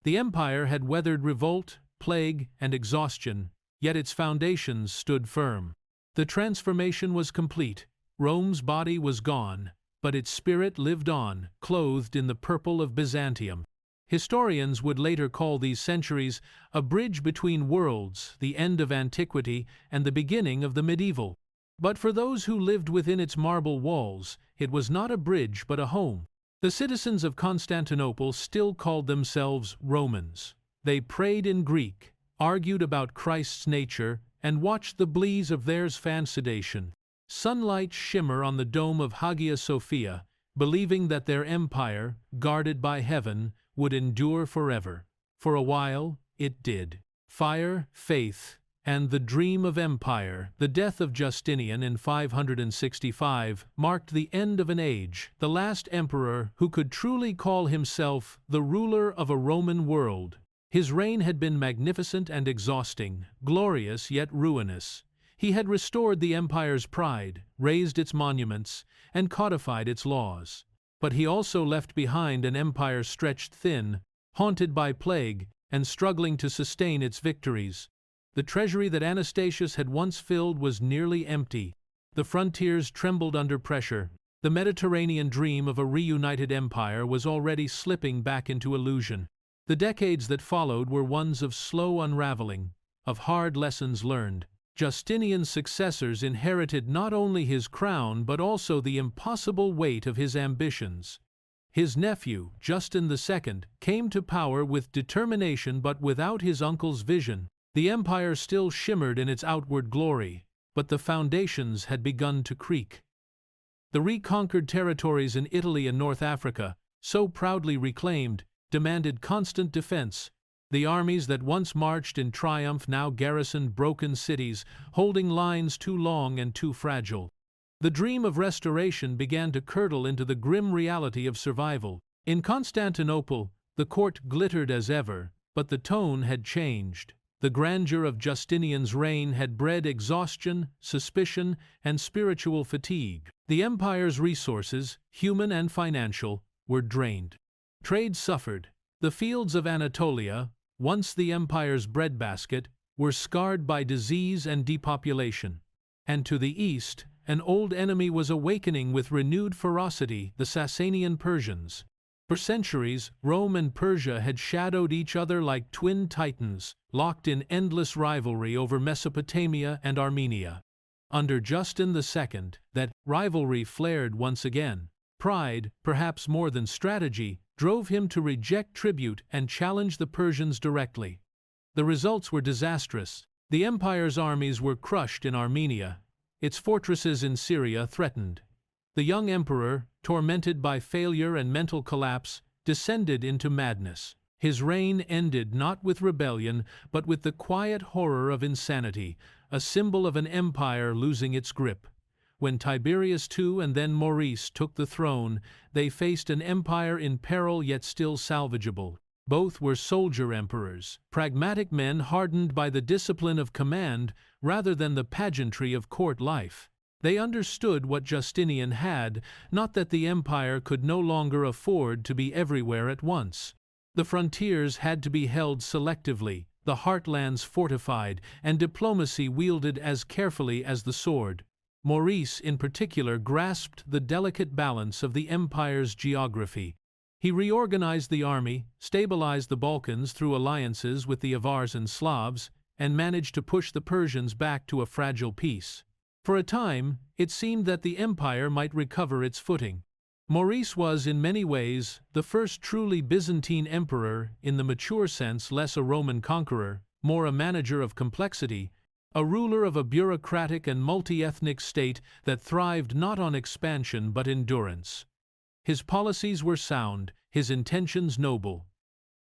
The empire had weathered revolt, plague, and exhaustion, yet its foundations stood firm. The transformation was complete. Rome's body was gone, but its spirit lived on, clothed in the purple of Byzantium. Historians would later call these centuries a bridge between worlds, the end of antiquity and the beginning of the medieval. But for those who lived within its marble walls, it was not a bridge but a home. The citizens of Constantinople still called themselves Romans. They prayed in Greek, argued about Christ's nature, and watched the blaze of theirs fan sedation. Sunlight shimmer on the dome of Hagia Sophia, believing that their empire, guarded by heaven, would endure forever. For a while, it did. fire, faith, and the dream of empire. The death of Justinian in 565 marked the end of an age, the last emperor who could truly call himself the ruler of a Roman world. His reign had been magnificent and exhausting, glorious yet ruinous. He had restored the empire's pride, raised its monuments, and codified its laws. But he also left behind an empire stretched thin, haunted by plague, and struggling to sustain its victories. The treasury that Anastasius had once filled was nearly empty. The frontiers trembled under pressure. The Mediterranean dream of a reunited empire was already slipping back into illusion. The decades that followed were ones of slow unraveling, of hard lessons learned. Justinian's successors inherited not only his crown but also the impossible weight of his ambitions. His nephew, Justin II, came to power with determination but without his uncle's vision. The empire still shimmered in its outward glory, but the foundations had begun to creak. The reconquered territories in Italy and North Africa, so proudly reclaimed, demanded constant defense. The armies that once marched in triumph now garrisoned broken cities, holding lines too long and too fragile. The dream of restoration began to curdle into the grim reality of survival. In Constantinople, the court glittered as ever, but the tone had changed. The grandeur of Justinian's reign had bred exhaustion, suspicion, and spiritual fatigue. The empire's resources, human and financial, were drained. Trade suffered. The fields of Anatolia, once the empire's breadbasket, were scarred by disease and depopulation. And to the east, an old enemy was awakening with renewed ferocity, the Sasanian Persians. For centuries, Rome and Persia had shadowed each other like twin titans, locked in endless rivalry over Mesopotamia and Armenia. Under Justin II, that rivalry flared once again. Pride, perhaps more than strategy, drove him to reject tribute and challenge the Persians directly. The results were disastrous. The empire's armies were crushed in Armenia, its fortresses in Syria threatened. The young emperor, tormented by failure and mental collapse, descended into madness. His reign ended not with rebellion, but with the quiet horror of insanity, a symbol of an empire losing its grip. When Tiberius II and then Maurice took the throne, they faced an empire in peril yet still salvageable. Both were soldier emperors, pragmatic men hardened by the discipline of command rather than the pageantry of court life. They understood what Justinian had, not that the empire could no longer afford to be everywhere at once. The frontiers had to be held selectively, the heartlands fortified, and diplomacy wielded as carefully as the sword. Maurice, in particular, grasped the delicate balance of the empire's geography. He reorganized the army, stabilized the Balkans through alliances with the Avars and Slavs, and managed to push the Persians back to a fragile peace. For a time, it seemed that the empire might recover its footing. Maurice was, in many ways, the first truly Byzantine emperor, in the mature sense less a Roman conqueror, more a manager of complexity, a ruler of a bureaucratic and multi-ethnic state that thrived not on expansion but endurance. His policies were sound, his intentions noble.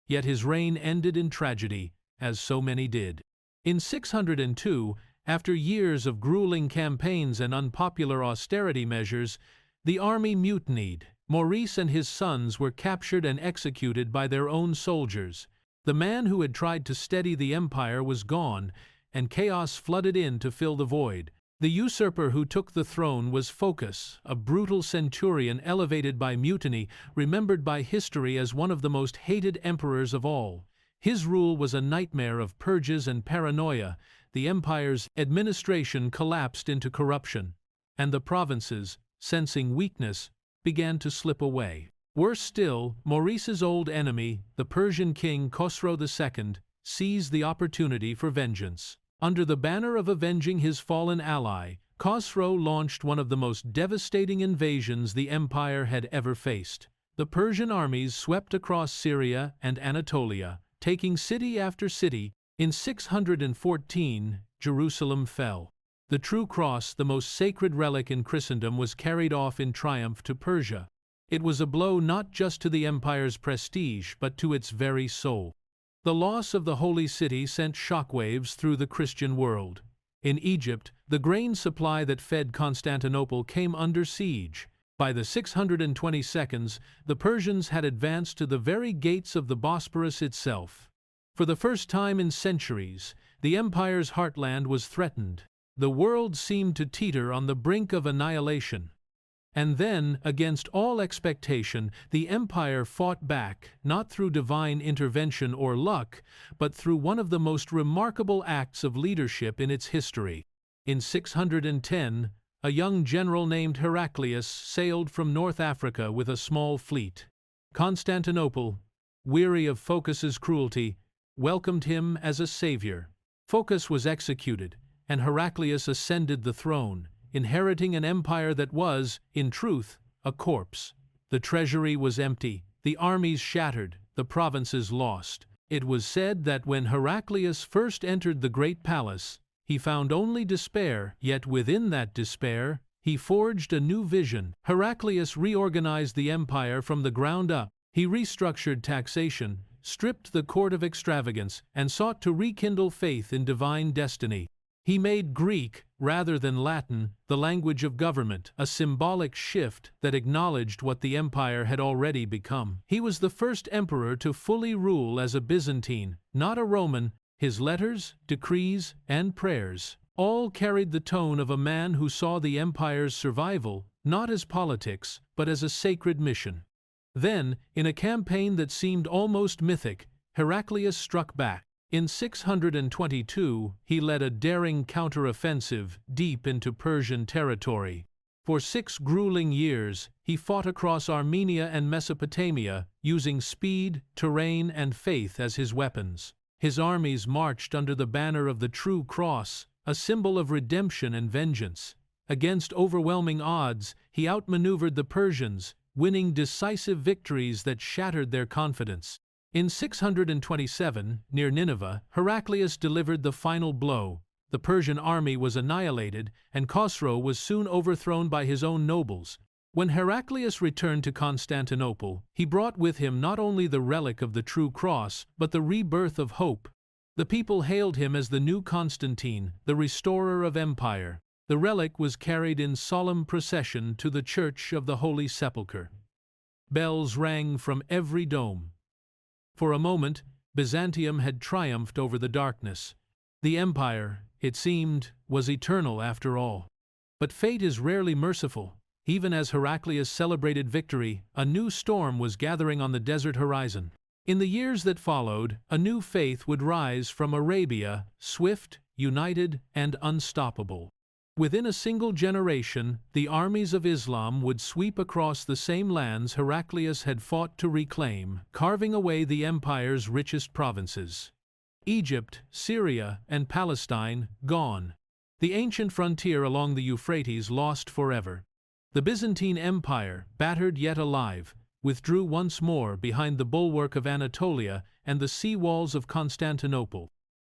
Yet his reign ended in tragedy, as so many did. In 602, after years of grueling campaigns and unpopular austerity measures, the army mutinied. Maurice and his sons were captured and executed by their own soldiers. The man who had tried to steady the empire was gone, and chaos flooded in to fill the void. The usurper who took the throne was Phocas, a brutal centurion elevated by mutiny, remembered by history as one of the most hated emperors of all. His rule was a nightmare of purges and paranoia. The empire's administration collapsed into corruption, and the provinces, sensing weakness, began to slip away. Worse still, Maurice's old enemy, the Persian king Khosrow II, seized the opportunity for vengeance. Under the banner of avenging his fallen ally, Khosrow launched one of the most devastating invasions the empire had ever faced. The Persian armies swept across Syria and Anatolia, taking city after city. In 614, Jerusalem fell. The true cross, the most sacred relic in Christendom, was carried off in triumph to Persia. It was a blow not just to the empire's prestige but to its very soul. The loss of the Holy City sent shockwaves through the Christian world. In Egypt, the grain supply that fed Constantinople came under siege. By the 622nd, the Persians had advanced to the very gates of the Bosporus itself. For the first time in centuries, the empire's heartland was threatened. The world seemed to teeter on the brink of annihilation. And then, against all expectation, the empire fought back, not through divine intervention or luck, but through one of the most remarkable acts of leadership in its history. In 610, a young general named Heraclius sailed from North Africa with a small fleet. Constantinople, weary of Phocas's cruelty, welcomed him as a savior. Phocas was executed, and Heraclius ascended the throne, inheriting an empire that was, in truth, a corpse. The treasury was empty, the armies shattered, the provinces lost. It was said that when Heraclius first entered the great palace, he found only despair, yet within that despair, he forged a new vision. Heraclius reorganized the empire from the ground up. He restructured taxation, stripped the court of extravagance, and sought to rekindle faith in divine destiny. He made Greek, rather than Latin, the language of government, a symbolic shift that acknowledged what the empire had already become. He was the first emperor to fully rule as a Byzantine, not a Roman. His letters, decrees, and prayers all carried the tone of a man who saw the empire's survival not as politics, but as a sacred mission. Then, in a campaign that seemed almost mythic, Heraclius struck back. In 622, he led a daring counteroffensive deep into Persian territory. For 6 grueling years, he fought across Armenia and Mesopotamia, using speed, terrain, and faith as his weapons. His armies marched under the banner of the True Cross, a symbol of redemption and vengeance. Against overwhelming odds, he outmaneuvered the Persians, winning decisive victories that shattered their confidence. In 627, near Nineveh, Heraclius delivered the final blow. The Persian army was annihilated, and Khosrow was soon overthrown by his own nobles. When Heraclius returned to Constantinople, he brought with him not only the relic of the True Cross, but the rebirth of hope. The people hailed him as the new Constantine, the restorer of empire. The relic was carried in solemn procession to the Church of the Holy Sepulchre. Bells rang from every dome. For a moment, Byzantium had triumphed over the darkness. The empire, it seemed, was eternal after all. But fate is rarely merciful. Even as Heraclius celebrated victory, a new storm was gathering on the desert horizon. In the years that followed, a new faith would rise from Arabia, swift, united, and unstoppable. Within a single generation, the armies of Islam would sweep across the same lands Heraclius had fought to reclaim, carving away the empire's richest provinces. Egypt, Syria, and Palestine, gone. The ancient frontier along the Euphrates lost forever. The Byzantine Empire, battered yet alive, withdrew once more behind the bulwark of Anatolia and the sea walls of Constantinople.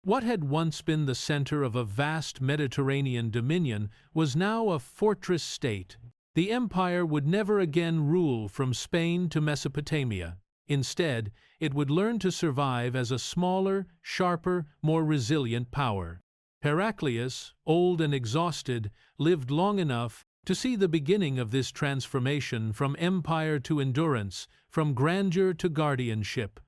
What had once been the center of a vast Mediterranean dominion was now a fortress state. The empire would never again rule from Spain to Mesopotamia. Instead, it would learn to survive as a smaller, sharper, more resilient power. Heraclius, old and exhausted, lived long enough to see the beginning of this transformation from empire to endurance, from grandeur to guardianship.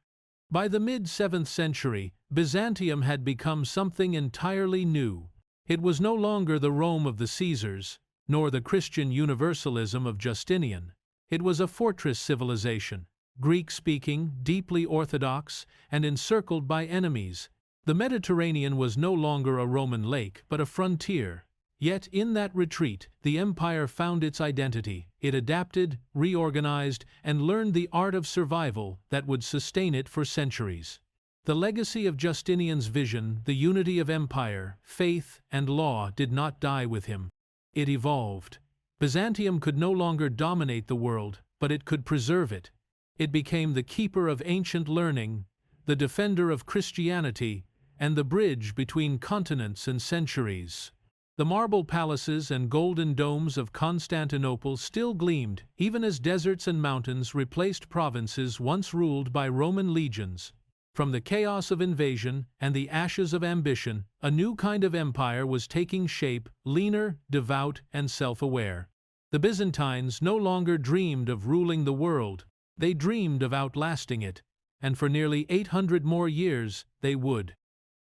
By the mid-7th century, Byzantium had become something entirely new. It was no longer the Rome of the Caesars, nor the Christian universalism of Justinian. It was a fortress civilization, Greek-speaking, deeply orthodox, and encircled by enemies. The Mediterranean was no longer a Roman lake, but a frontier. Yet in that retreat, the empire found its identity. It adapted, reorganized, and learned the art of survival that would sustain it for centuries. The legacy of Justinian's vision, the unity of empire, faith, and law did not die with him. It evolved. Byzantium could no longer dominate the world, but it could preserve it. It became the keeper of ancient learning, the defender of Christianity, and the bridge between continents and centuries. The marble palaces and golden domes of Constantinople still gleamed, even as deserts and mountains replaced provinces once ruled by Roman legions. From the chaos of invasion and the ashes of ambition, a new kind of empire was taking shape, leaner, devout, and self-aware. The Byzantines no longer dreamed of ruling the world, they dreamed of outlasting it, and for nearly 800 more years they would.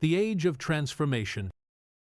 The Age of Transformation.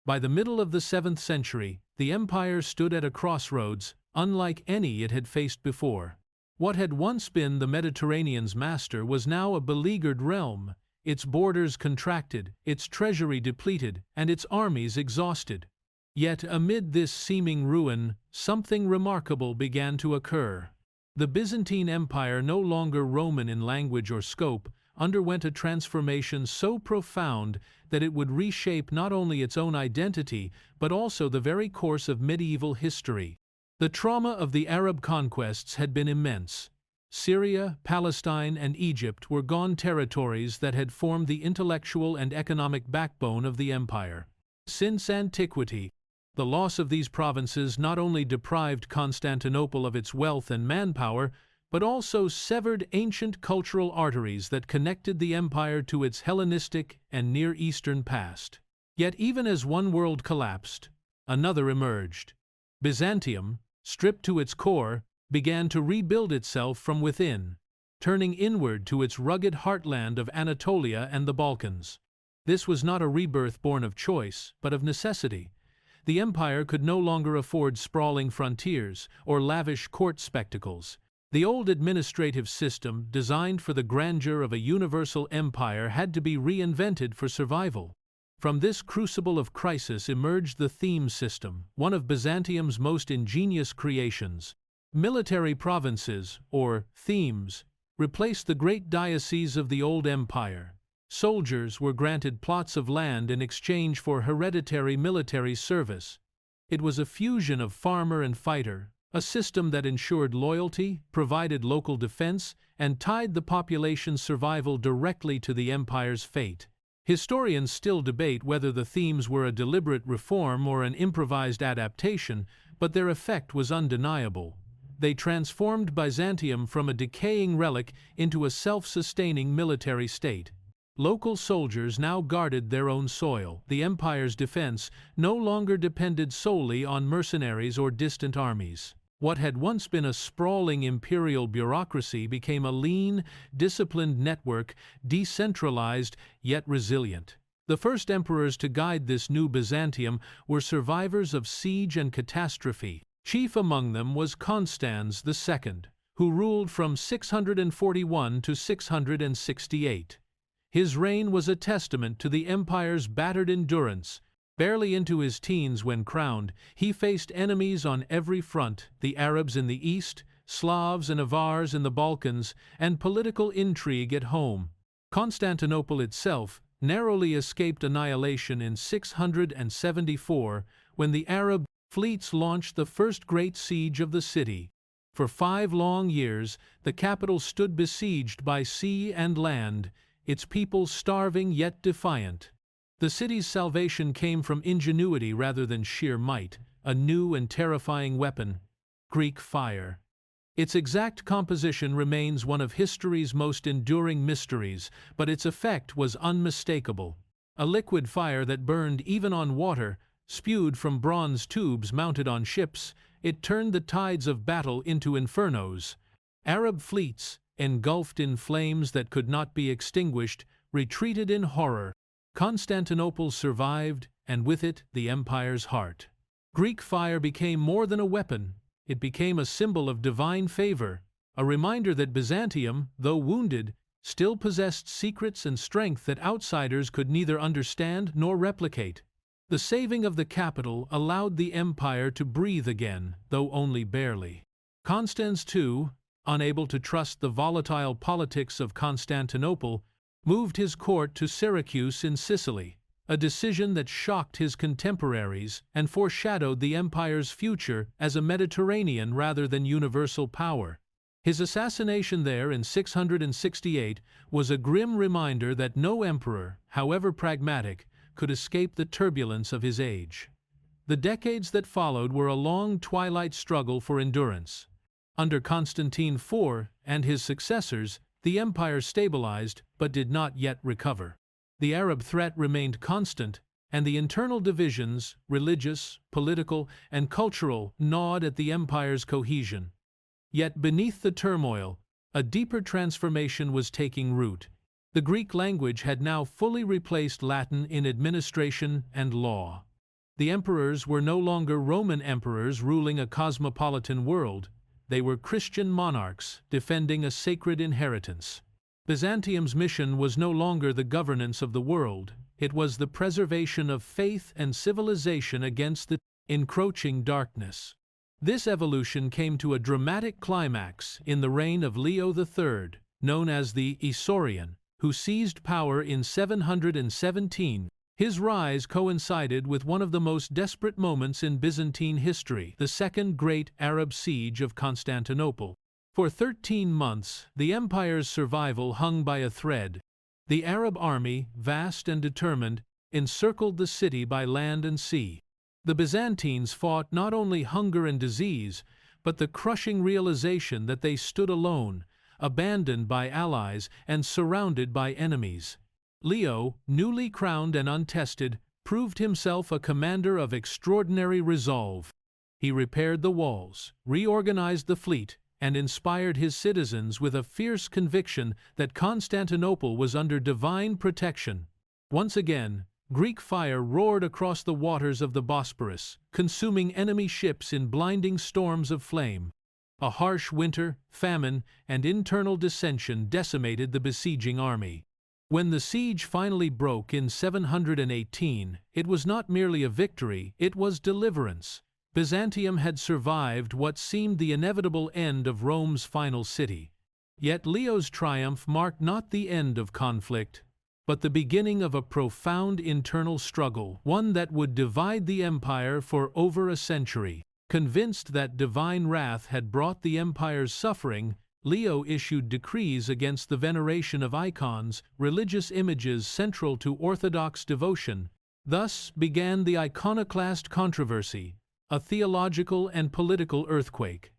By the middle of the 7th century, the empire stood at a crossroads, unlike any it had faced before. What had once been the Mediterranean's master was now a beleaguered realm, its borders contracted, its treasury depleted, and its armies exhausted. Yet amid this seeming ruin, something remarkable began to occur. The Byzantine Empire, no longer Roman in language or scope, underwent a transformation so profound that it would reshape not only its own identity but also the very course of medieval history. The trauma of the Arab conquests had been immense. Syria, Palestine, and Egypt were gone territories that had formed the intellectual and economic backbone of the empire. Since antiquity, the loss of these provinces not only deprived Constantinople of its wealth and manpower, but also severed ancient cultural arteries that connected the empire to its Hellenistic and Near Eastern past. Yet even as one world collapsed, another emerged. Byzantium, stripped to its core, began to rebuild itself from within, turning inward to its rugged heartland of Anatolia and the Balkans. This was not a rebirth born of choice, but of necessity. The empire could no longer afford sprawling frontiers or lavish court spectacles. The old administrative system, designed for the grandeur of a universal empire, had to be reinvented for survival. From this crucible of crisis emerged the theme system, one of Byzantium's most ingenious creations. Military provinces, or themes, replaced the great dioceses of the old empire. Soldiers were granted plots of land in exchange for hereditary military service. It was a fusion of farmer and fighter, a system that ensured loyalty, provided local defense, and tied the population's survival directly to the empire's fate. Historians still debate whether the themes were a deliberate reform or an improvised adaptation, but their effect was undeniable. They transformed Byzantium from a decaying relic into a self-sustaining military state. Local soldiers now guarded their own soil. The empire's defense no longer depended solely on mercenaries or distant armies. What had once been a sprawling imperial bureaucracy became a lean, disciplined network, decentralized yet resilient. The first emperors to guide this new Byzantium were survivors of siege and catastrophe. Chief among them was Constans II, who ruled from 641 to 668. His reign was a testament to the empire's battered endurance. Barely into his teens when crowned, he faced enemies on every front: the Arabs in the east, Slavs and Avars in the Balkans, and political intrigue at home. Constantinople itself narrowly escaped annihilation in 674 when the Arab fleets launched the first great siege of the city. For 5 long years, the capital stood besieged by sea and land, its people starving yet defiant. The city's salvation came from ingenuity rather than sheer might, a new and terrifying weapon: Greek fire. Its exact composition remains one of history's most enduring mysteries, but its effect was unmistakable. A liquid fire that burned even on water, spewed from bronze tubes mounted on ships, it turned the tides of battle into infernos. Arab fleets, engulfed in flames that could not be extinguished, retreated in horror. Constantinople survived, and with it the empire's heart. Greek fire became more than a weapon. It became a symbol of divine favor, a reminder that Byzantium, though wounded, still possessed secrets and strength that outsiders could neither understand nor replicate. The saving of the capital allowed the empire to breathe again, though only barely. Constans II, unable to trust the volatile politics of Constantinople, moved his court to Syracuse in Sicily, a decision that shocked his contemporaries and foreshadowed the empire's future as a Mediterranean rather than universal power. His assassination there in 668 was a grim reminder that no emperor, however pragmatic, could escape the turbulence of his age. The decades that followed were a long twilight struggle for endurance. Under Constantine IV and his successors, The empire stabilized, but did not yet recover. The Arab threat remained constant, and the internal divisions, religious, political, and cultural, gnawed at the empire's cohesion. Yet beneath the turmoil, a deeper transformation was taking root. The Greek language had now fully replaced Latin in administration and law. The emperors were no longer Roman emperors ruling a cosmopolitan world. They were Christian monarchs defending a sacred inheritance. Byzantium's mission was no longer the governance of the world. It was the preservation of faith and civilization against the encroaching darkness. This evolution came to a dramatic climax in the reign of Leo III, known as the Isaurian, who seized power in 717. His rise coincided with one of the most desperate moments in Byzantine history, the Second Great Arab Siege of Constantinople. For 13 months, the empire's survival hung by a thread. The Arab army, vast and determined, encircled the city by land and sea. The Byzantines fought not only hunger and disease, but the crushing realization that they stood alone, abandoned by allies and surrounded by enemies. Leo, newly crowned and untested, proved himself a commander of extraordinary resolve. He repaired the walls, reorganized the fleet, and inspired his citizens with a fierce conviction that Constantinople was under divine protection. Once again, Greek fire roared across the waters of the Bosporus, consuming enemy ships in blinding storms of flame. A harsh winter, famine, and internal dissension decimated the besieging army. When the siege finally broke in 718, it was not merely a victory, it was deliverance. Byzantium had survived what seemed the inevitable end of Rome's final city. Yet Leo's triumph marked not the end of conflict, but the beginning of a profound internal struggle, one that would divide the empire for over a century. Convinced that divine wrath had brought the empire's suffering, Leo issued decrees against the veneration of icons, religious images central to Orthodox devotion. Thus began the iconoclast controversy, a theological and political earthquake.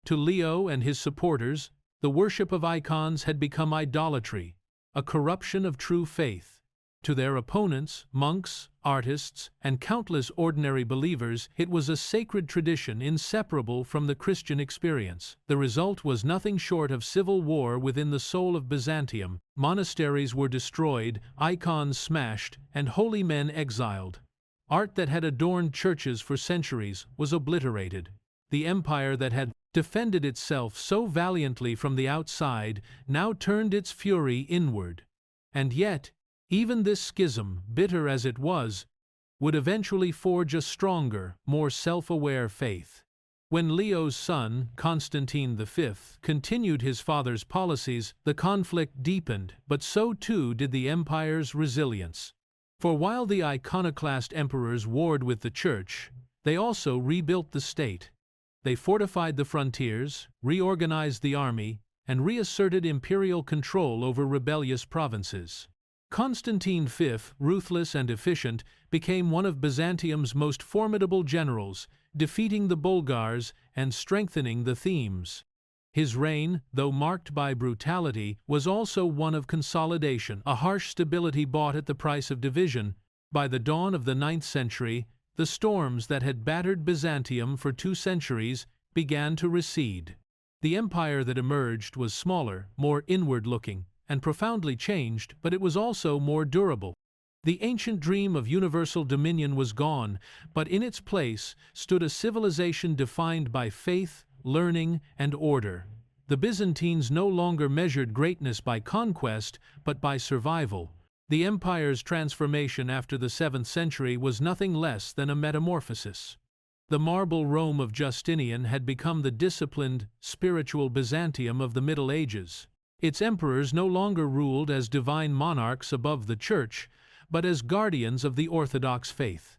To Leo and his supporters, the worship of icons had become idolatry, a corruption of true faith. To their opponents, monks, artists, and countless ordinary believers, it was a sacred tradition inseparable from the Christian experience. The result was nothing short of civil war within the soul of Byzantium. Monasteries were destroyed, icons smashed, and holy men exiled. Art that had adorned churches for centuries was obliterated. The empire that had defended itself so valiantly from the outside now turned its fury inward. And yet, even this schism, bitter as it was, would eventually forge a stronger, more self-aware faith. When Leo's son, Constantine V, continued his father's policies, the conflict deepened, but so too did the empire's resilience. For while the iconoclast emperors warred with the church, they also rebuilt the state. They fortified the frontiers, reorganized the army, and reasserted imperial control over rebellious provinces. Constantine V, ruthless and efficient, became one of Byzantium's most formidable generals, defeating the Bulgars and strengthening the Themes. His reign, though marked by brutality, was also one of consolidation, a harsh stability bought at the price of division. By the dawn of the 9th century, the storms that had battered Byzantium for 2 centuries began to recede. The empire that emerged was smaller, more inward-looking, and profoundly changed, but it was also more durable. The ancient dream of universal dominion was gone, but in its place stood a civilization defined by faith, learning, and order. The Byzantines no longer measured greatness by conquest, but by survival. The empire's transformation after the 7th century was nothing less than a metamorphosis. The marble Rome of Justinian had become the disciplined, spiritual Byzantium of the Middle Ages. Its emperors no longer ruled as divine monarchs above the church, but as guardians of the Orthodox faith.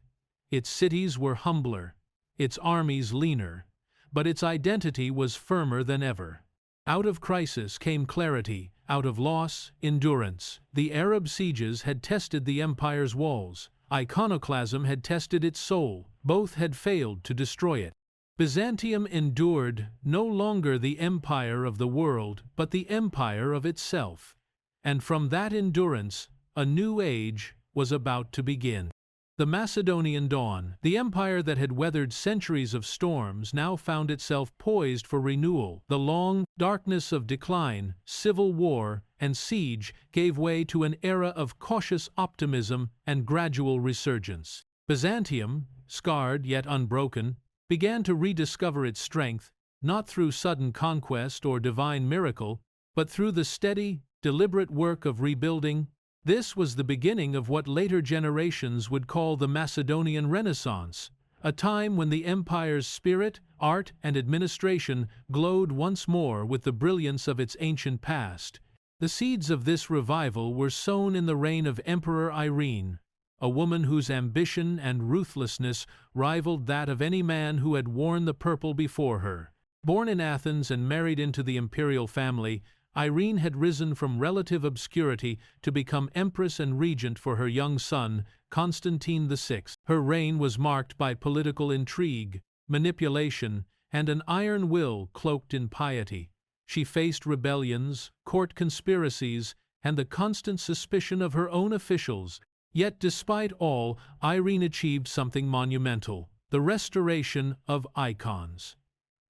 Its cities were humbler, its armies leaner, but its identity was firmer than ever. Out of crisis came clarity, out of loss, endurance. The Arab sieges had tested the empire's walls. Iconoclasm had tested its soul. Both had failed to destroy it. Byzantium endured, no longer the empire of the world, but the empire of itself. And from that endurance, a new age was about to begin. The Macedonian dawn, the empire that had weathered centuries of storms, now found itself poised for renewal. The long darkness of decline, civil war, and siege gave way to an era of cautious optimism and gradual resurgence. Byzantium, scarred yet unbroken, began to rediscover its strength, not through sudden conquest or divine miracle, but through the steady, deliberate work of rebuilding. This was the beginning of what later generations would call the Macedonian Renaissance, a time when the empire's spirit, art, and administration glowed once more with the brilliance of its ancient past. The seeds of this revival were sown in the reign of Emperor Irene, a woman whose ambition and ruthlessness rivaled that of any man who had worn the purple before her. Born in Athens and married into the imperial family, Irene had risen from relative obscurity to become empress and regent for her young son, Constantine VI. Her reign was marked by political intrigue, manipulation, and an iron will cloaked in piety. She faced rebellions, court conspiracies, and the constant suspicion of her own officials. Yet despite all, Irene achieved something monumental: the restoration of icons.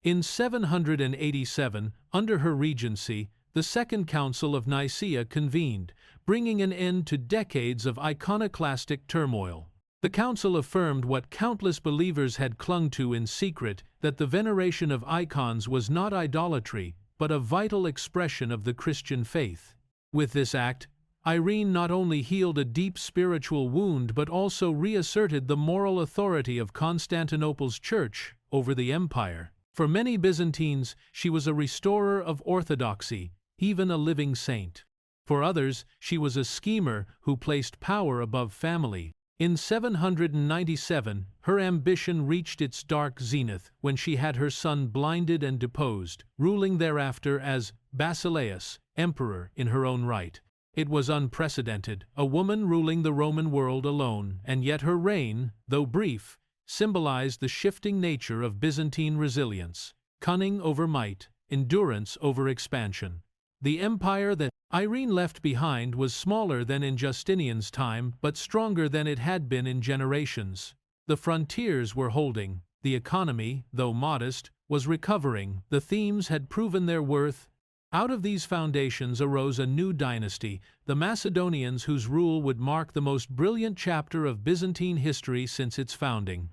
In 787, under her regency, the Second Council of Nicaea convened, bringing an end to decades of iconoclastic turmoil. The council affirmed what countless believers had clung to in secret, that the veneration of icons was not idolatry, but a vital expression of the Christian faith. With this act, Irene not only healed a deep spiritual wound but also reasserted the moral authority of Constantinople's church over the empire. For many Byzantines, she was a restorer of orthodoxy, even a living saint. For others, she was a schemer who placed power above family. In 797, her ambition reached its dark zenith when she had her son blinded and deposed, ruling thereafter as Basileus, emperor in her own right. It was unprecedented, a woman ruling the Roman world alone, and yet her reign, though brief, symbolized the shifting nature of Byzantine resilience: cunning over might, endurance over expansion. The empire that Irene left behind was smaller than in Justinian's time, but stronger than it had been in generations. The frontiers were holding, the economy, though modest, was recovering, the themes had proven their worth. Out of these foundations arose a new dynasty, the Macedonians, whose rule would mark the most brilliant chapter of Byzantine history since its founding.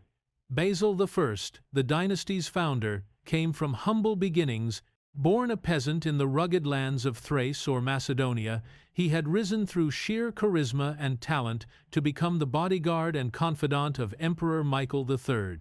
Basil I, the dynasty's founder, came from humble beginnings. Born a peasant in the rugged lands of Thrace or Macedonia, he had risen through sheer charisma and talent to become the bodyguard and confidant of Emperor Michael III.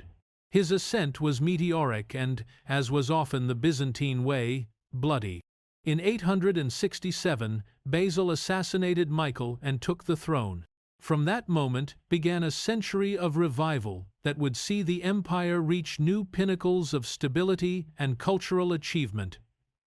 His ascent was meteoric and, as was often the Byzantine way, bloody. In 867, Basil assassinated Michael and took the throne. From that moment began a century of revival that would see the empire reach new pinnacles of stability and cultural achievement.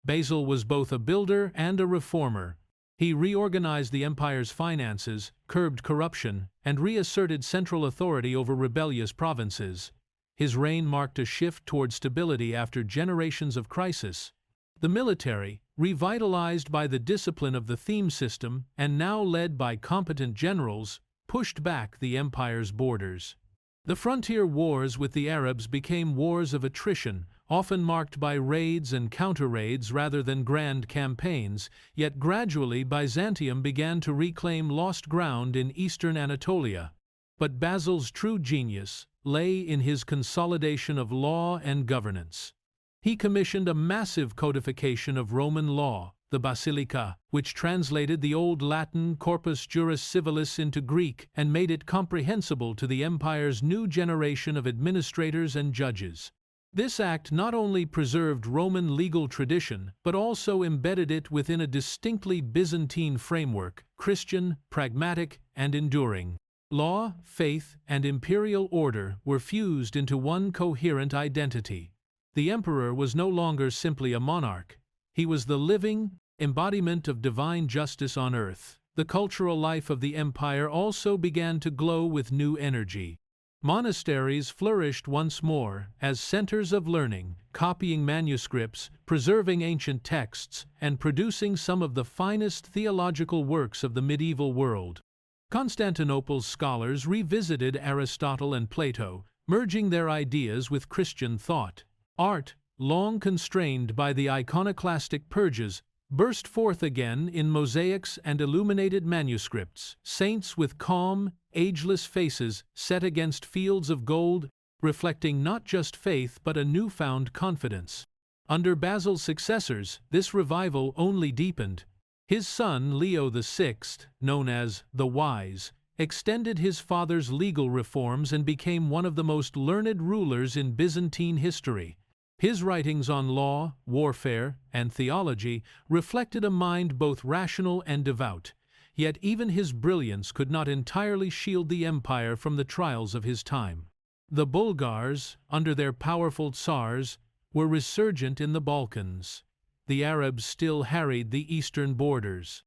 Basil was both a builder and a reformer. He reorganized the empire's finances, curbed corruption, and reasserted central authority over rebellious provinces. His reign marked a shift toward stability after generations of crisis. The military, revitalized by the discipline of the theme system and now led by competent generals, pushed back the empire's borders. The frontier wars with the Arabs became wars of attrition, often marked by raids and counter-raids rather than grand campaigns, yet gradually Byzantium began to reclaim lost ground in eastern Anatolia. But Basil's true genius lay in his consolidation of law and governance. He commissioned a massive codification of Roman law, the Basilica, which translated the Old Latin Corpus Juris Civilis into Greek and made it comprehensible to the empire's new generation of administrators and judges. This act not only preserved Roman legal tradition, but also embedded it within a distinctly Byzantine framework: Christian, pragmatic, and enduring. Law, faith, and imperial order were fused into one coherent identity. The emperor was no longer simply a monarch. He was the living embodiment of divine justice on earth. The cultural life of the empire also began to glow with new energy. Monasteries flourished once more as centers of learning, copying manuscripts, preserving ancient texts, and producing some of the finest theological works of the medieval world. Constantinople's scholars revisited Aristotle and Plato, merging their ideas with Christian thought. Art, long constrained by the iconoclastic purges, burst forth again in mosaics and illuminated manuscripts. Saints with calm, ageless faces set against fields of gold, reflecting not just faith but a newfound confidence. Under Basil's successors, this revival only deepened. His son Leo VI, known as the Wise, extended his father's legal reforms and became one of the most learned rulers in Byzantine history. His writings on law, warfare, and theology reflected a mind both rational and devout, yet even his brilliance could not entirely shield the empire from the trials of his time. The Bulgars, under their powerful Tsars, were resurgent in the Balkans. The Arabs still harried the eastern borders.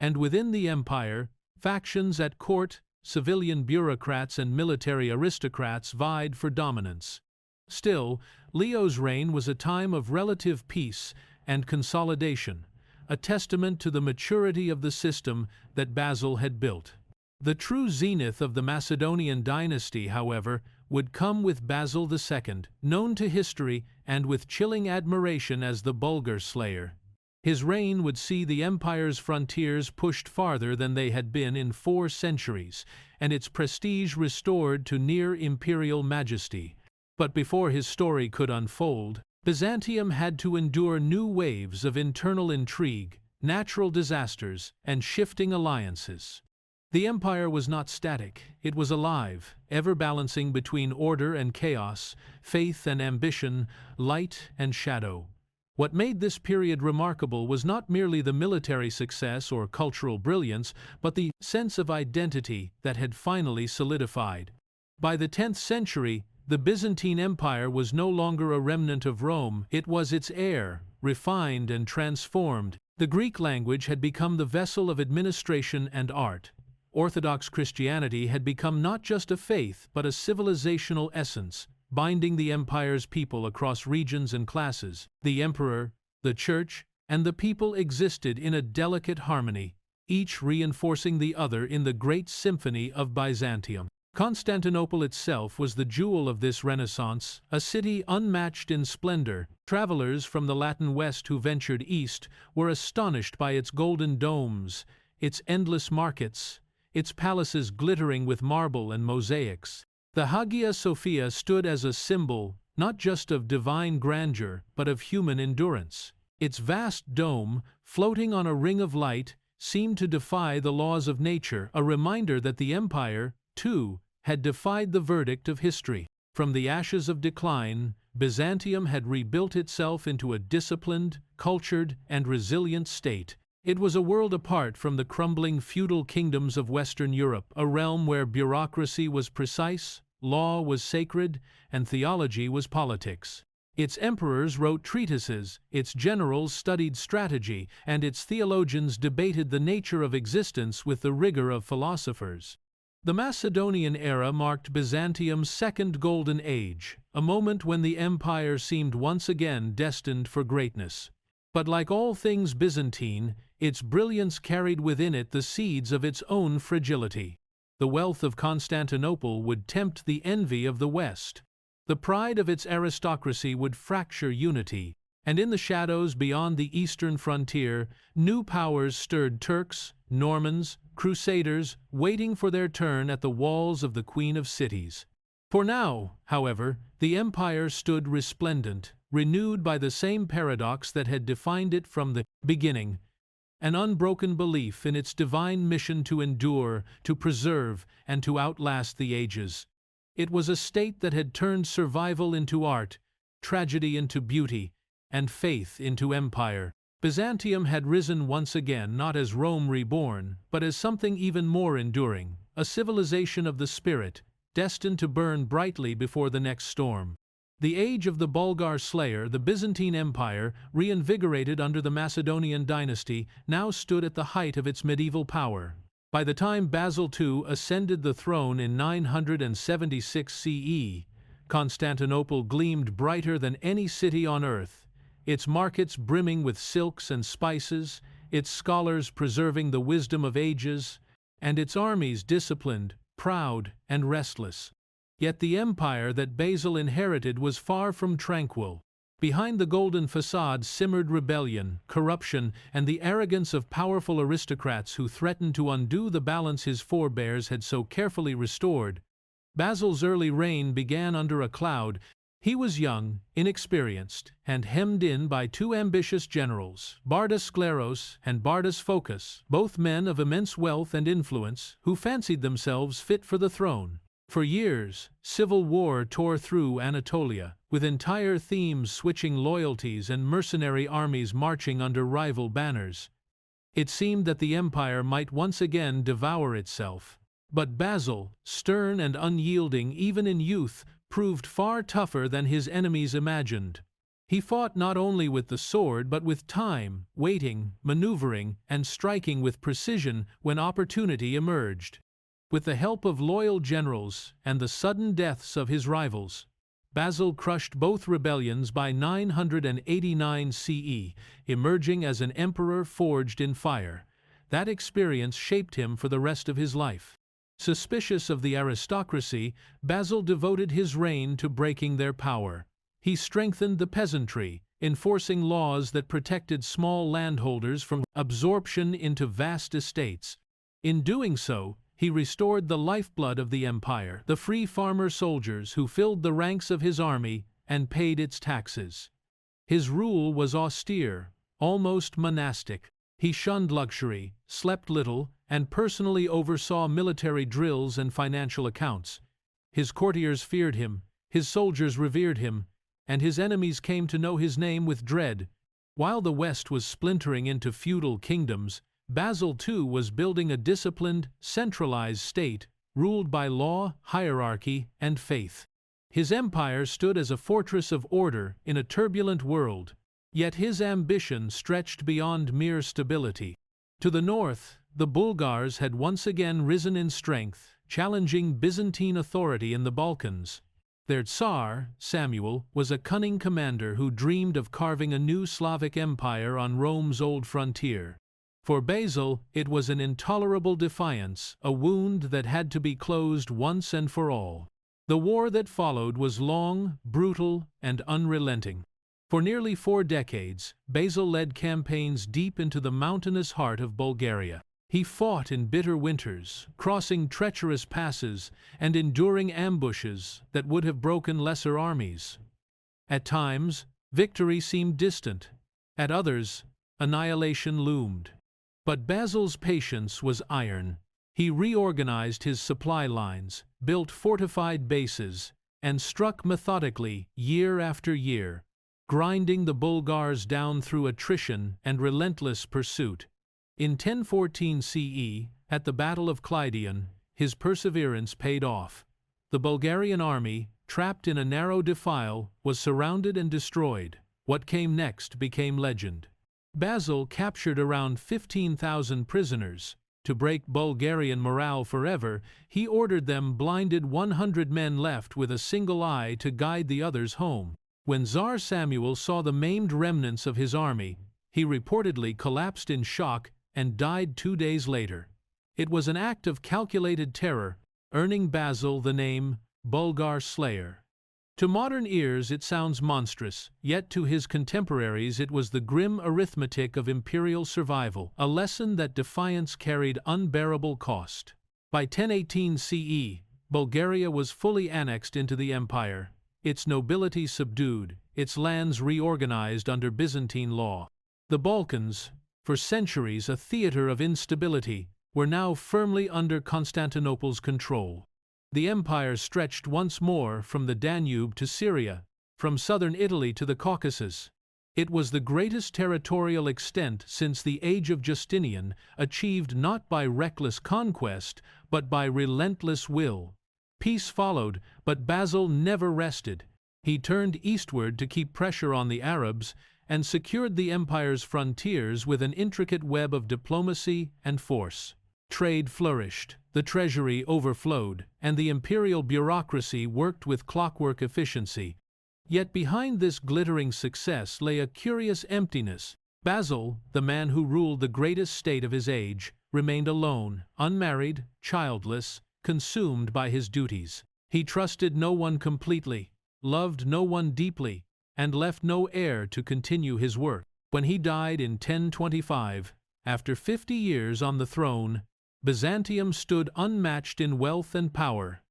And within the empire, factions at court, civilian bureaucrats and military aristocrats vied for dominance. Still, Leo's reign was a time of relative peace and consolidation, a testament to the maturity of the system that Basil had built. The true zenith of the Macedonian dynasty, however, would come with Basil II, known to history and with chilling admiration as the Bulgar Slayer. His reign would see the empire's frontiers pushed farther than they had been in 4 centuries, and its prestige restored to near-imperial majesty. But before his story could unfold, Byzantium had to endure new waves of internal intrigue, natural disasters, and shifting alliances. The empire was not static, it was alive, ever balancing between order and chaos, faith and ambition, light and shadow. What made this period remarkable was not merely the military success or cultural brilliance, but the sense of identity that had finally solidified. By the 10th century, the Byzantine Empire was no longer a remnant of Rome, it was its heir, refined and transformed. The Greek language had become the vessel of administration and art. Orthodox Christianity had become not just a faith but a civilizational essence, binding the empire's people across regions and classes. The emperor, the church, and the people existed in a delicate harmony, each reinforcing the other in the great symphony of Byzantium. Constantinople itself was the jewel of this Renaissance, a city unmatched in splendor. Travelers from the Latin West who ventured east were astonished by its golden domes, its endless markets, its palaces glittering with marble and mosaics. The Hagia Sophia stood as a symbol, not just of divine grandeur, but of human endurance. Its vast dome, floating on a ring of light, seemed to defy the laws of nature, a reminder that the empire, too, had defied the verdict of history. From the ashes of decline, Byzantium had rebuilt itself into a disciplined, cultured, and resilient state. It was a world apart from the crumbling feudal kingdoms of Western Europe, a realm where bureaucracy was precise, law was sacred, and theology was politics. Its emperors wrote treatises, its generals studied strategy, and its theologians debated the nature of existence with the rigor of philosophers. The Macedonian era marked Byzantium's second golden age, a moment when the empire seemed once again destined for greatness. But like all things Byzantine, its brilliance carried within it the seeds of its own fragility. The wealth of Constantinople would tempt the envy of the West. The pride of its aristocracy would fracture unity, and in the shadows beyond the eastern frontier, new powers stirred: Turks, Normans, Crusaders, waiting for their turn at the walls of the Queen of Cities. For now, however, the empire stood resplendent, renewed by the same paradox that had defined it from the beginning: an unbroken belief in its divine mission to endure, to preserve, and to outlast the ages. It was a state that had turned survival into art, tragedy into beauty, and faith into empire. Byzantium had risen once again not as Rome reborn, but as something even more enduring, a civilization of the spirit, destined to burn brightly before the next storm. The age of the Bulgar Slayer, the Byzantine Empire, reinvigorated under the Macedonian dynasty, now stood at the height of its medieval power. By the time Basil II ascended the throne in 976 CE, Constantinople gleamed brighter than any city on earth, its markets brimming with silks and spices, its scholars preserving the wisdom of ages, and its armies disciplined, proud, and restless. Yet the empire that Basil inherited was far from tranquil. Behind the golden facade simmered rebellion, corruption, and the arrogance of powerful aristocrats who threatened to undo the balance his forebears had so carefully restored. Basil's early reign began under a cloud. He was young, inexperienced, and hemmed in by two ambitious generals, Bardas Skleros and Bardas Phocas, both men of immense wealth and influence, who fancied themselves fit for the throne. For years, civil war tore through Anatolia, with entire themes switching loyalties and mercenary armies marching under rival banners. It seemed that the empire might once again devour itself. But Basil, stern and unyielding even in youth, proved far tougher than his enemies imagined. He fought not only with the sword but with time, waiting, maneuvering, and striking with precision when opportunity emerged. With the help of loyal generals and the sudden deaths of his rivals, Basil crushed both rebellions by 989 CE, emerging as an emperor forged in fire. That experience shaped him for the rest of his life. Suspicious of the aristocracy, Basil devoted his reign to breaking their power. He strengthened the peasantry, enforcing laws that protected small landholders from absorption into vast estates. In doing so, he restored the lifeblood of the empire, the free farmer soldiers who filled the ranks of his army and paid its taxes. His rule was austere, almost monastic. He shunned luxury, slept little, and personally oversaw military drills and financial accounts. His courtiers feared him, his soldiers revered him, and his enemies came to know his name with dread. While the West was splintering into feudal kingdoms, Basil II was building a disciplined, centralized state, ruled by law, hierarchy, and faith. His empire stood as a fortress of order in a turbulent world, yet his ambition stretched beyond mere stability. To the north, the Bulgars had once again risen in strength, challenging Byzantine authority in the Balkans. Their Tsar, Samuel, was a cunning commander who dreamed of carving a new Slavic empire on Rome's old frontier. For Basil, it was an intolerable defiance, a wound that had to be closed once and for all. The war that followed was long, brutal, and unrelenting. For nearly 4 decades, Basil led campaigns deep into the mountainous heart of Bulgaria. He fought in bitter winters, crossing treacherous passes and enduring ambushes that would have broken lesser armies. At times, victory seemed distant. At others, annihilation loomed. But Basil's patience was iron. He reorganized his supply lines, built fortified bases, and struck methodically year after year, grinding the Bulgars down through attrition and relentless pursuit. In 1014 CE, at the Battle of Clydion, his perseverance paid off. The Bulgarian army, trapped in a narrow defile, was surrounded and destroyed. What came next became legend. Basil captured around 15,000 prisoners. To break Bulgarian morale forever, he ordered them blinded 100 men left with a single eye to guide the others home. When Tsar Samuel saw the maimed remnants of his army, he reportedly collapsed in shock and died 2 days later. It was an act of calculated terror, earning Basil the name Bulgar Slayer. To modern ears it sounds monstrous, yet to his contemporaries it was the grim arithmetic of imperial survival, a lesson that defiance carried unbearable cost. By 1018 CE, Bulgaria was fully annexed into the empire, its nobility subdued, its lands reorganized under Byzantine law. The Balkans, for centuries a theater of instability, were now firmly under Constantinople's control. The empire stretched once more from the Danube to Syria, from southern Italy to the Caucasus. It was the greatest territorial extent since the age of Justinian, achieved not by reckless conquest, but by relentless will. Peace followed, but Basil never rested. He turned eastward to keep pressure on the Arabs, and secured the empire's frontiers with an intricate web of diplomacy and force. Trade flourished, the treasury overflowed, and the imperial bureaucracy worked with clockwork efficiency. Yet behind this glittering success lay a curious emptiness. Basil, the man who ruled the greatest state of his age, remained alone, unmarried, childless, consumed by his duties. He trusted no one completely, loved no one deeply, and left no heir to continue his work. When he died in 1025, after 50 years on the throne, Byzantium stood unmatched in wealth and power.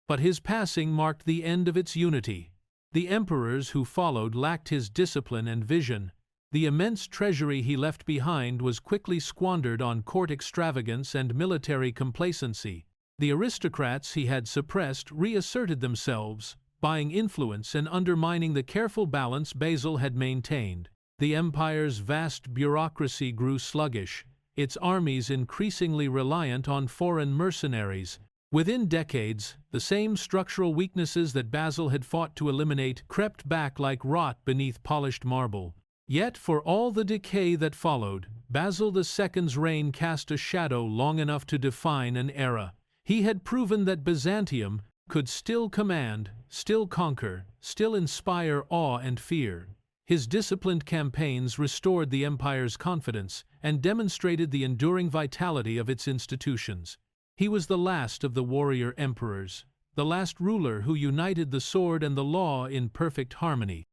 But his passing marked the end of its unity. The emperors who followed lacked his discipline and vision. The immense treasury he left behind was quickly squandered on court extravagance and military complacency. The aristocrats he had suppressed reasserted themselves, buying influence and undermining the careful balance Basil had maintained. The empire's vast bureaucracy grew sluggish, its armies increasingly reliant on foreign mercenaries. Within decades, the same structural weaknesses that Basil had fought to eliminate crept back like rot beneath polished marble. Yet, for all the decay that followed, Basil II's reign cast a shadow long enough to define an era. He had proven that Byzantium could still command, still conquer, still inspire awe and fear. His disciplined campaigns restored the empire's confidence and demonstrated the enduring vitality of its institutions. He was the last of the warrior emperors, the last ruler who united the sword and the law in perfect harmony.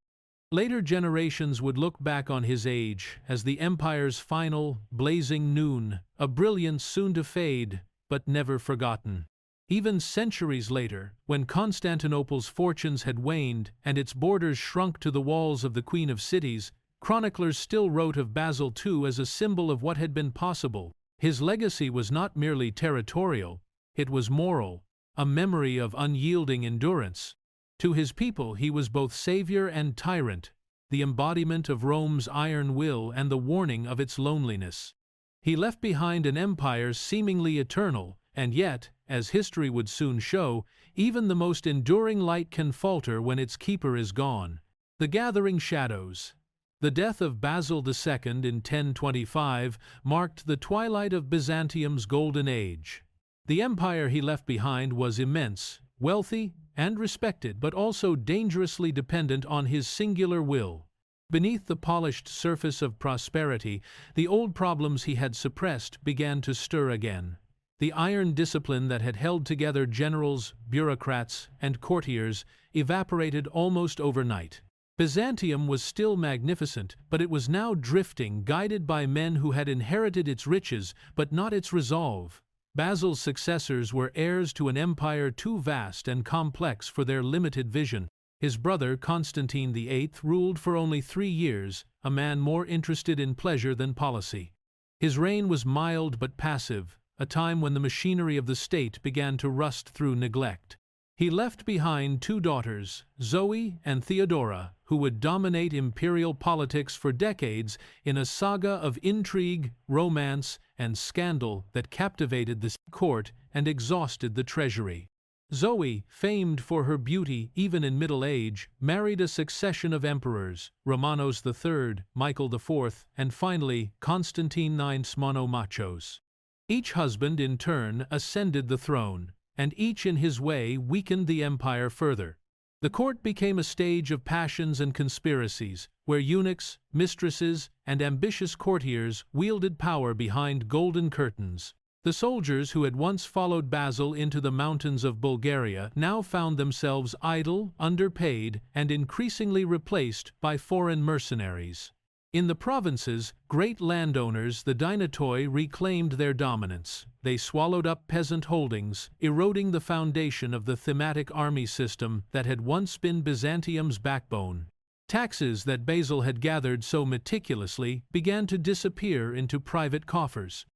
Later generations would look back on his age as the empire's final, blazing noon, a brilliance soon to fade, but never forgotten. Even centuries later, when Constantinople's fortunes had waned and its borders shrunk to the walls of the Queen of Cities, chroniclers still wrote of Basil II as a symbol of what had been possible. His legacy was not merely territorial, it was moral, a memory of unyielding endurance. To his people he was both savior and tyrant, the embodiment of Rome's iron will and the warning of its loneliness. He left behind an empire seemingly eternal, and yet, as history would soon show, even the most enduring light can falter when its keeper is gone. The Gathering Shadows. The death of Basil II in 1025 marked the twilight of Byzantium's golden age. The empire he left behind was immense, wealthy, and respected, but also dangerously dependent on his singular will. Beneath the polished surface of prosperity, the old problems he had suppressed began to stir again. The iron discipline that had held together generals, bureaucrats, and courtiers evaporated almost overnight. Byzantium was still magnificent, but it was now drifting, guided by men who had inherited its riches but not its resolve. Basil's successors were heirs to an empire too vast and complex for their limited vision. His brother Constantine VIII ruled for only 3 years, a man more interested in pleasure than policy. His reign was mild but passive, a time when the machinery of the state began to rust through neglect. He left behind 2 daughters, Zoe and Theodora, who would dominate imperial politics for decades in a saga of intrigue, romance, and scandal that captivated the court and exhausted the treasury. Zoe, famed for her beauty even in middle age, married a succession of emperors, Romanos III, Michael IV, and finally Constantine IX Monomachos. Each husband, in turn, ascended the throne, and each in his way weakened the empire further. The court became a stage of passions and conspiracies, where eunuchs, mistresses, and ambitious courtiers wielded power behind golden curtains. The soldiers who had once followed Basil into the mountains of Bulgaria now found themselves idle, underpaid, and increasingly replaced by foreign mercenaries. In the provinces, great landowners, the Dinatoi, reclaimed their dominance. They swallowed up peasant holdings, eroding the foundation of the thematic army system that had once been Byzantium's backbone. Taxes that Basil had gathered so meticulously began to disappear into private coffers.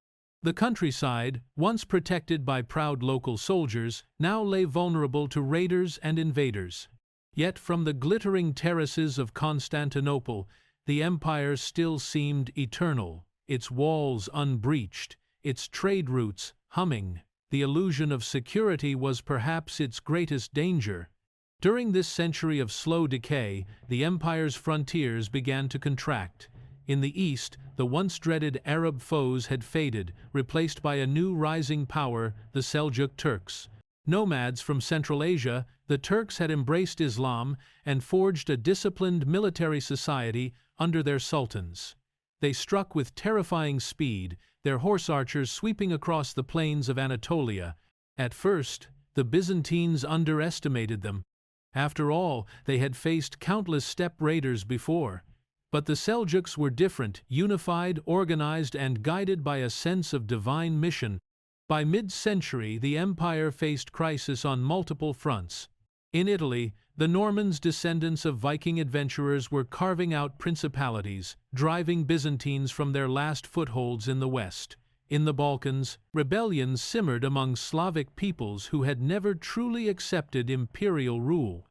The countryside, once protected by proud local soldiers, now lay vulnerable to raiders and invaders. Yet from the glittering terraces of Constantinople, the empire still seemed eternal, its walls unbreached, its trade routes humming. The illusion of security was perhaps its greatest danger. During this century of slow decay, the empire's frontiers began to contract. In the east, the once dreaded Arab foes had faded, replaced by a new rising power, the Seljuk Turks. Nomads from Central Asia, the Turks had embraced Islam and forged a disciplined military society under their sultans. They struck with terrifying speed, their horse archers sweeping across the plains of Anatolia. At first, the Byzantines underestimated them. After all, they had faced countless steppe raiders before. But the Seljuks were different, unified, organized, and guided by a sense of divine mission. By mid-century, the empire faced crisis on multiple fronts. In Italy, the Normans, descendants of Viking adventurers, were carving out principalities, driving Byzantines from their last footholds in the west. In the Balkans, rebellions simmered among Slavic peoples who had never truly accepted imperial rule.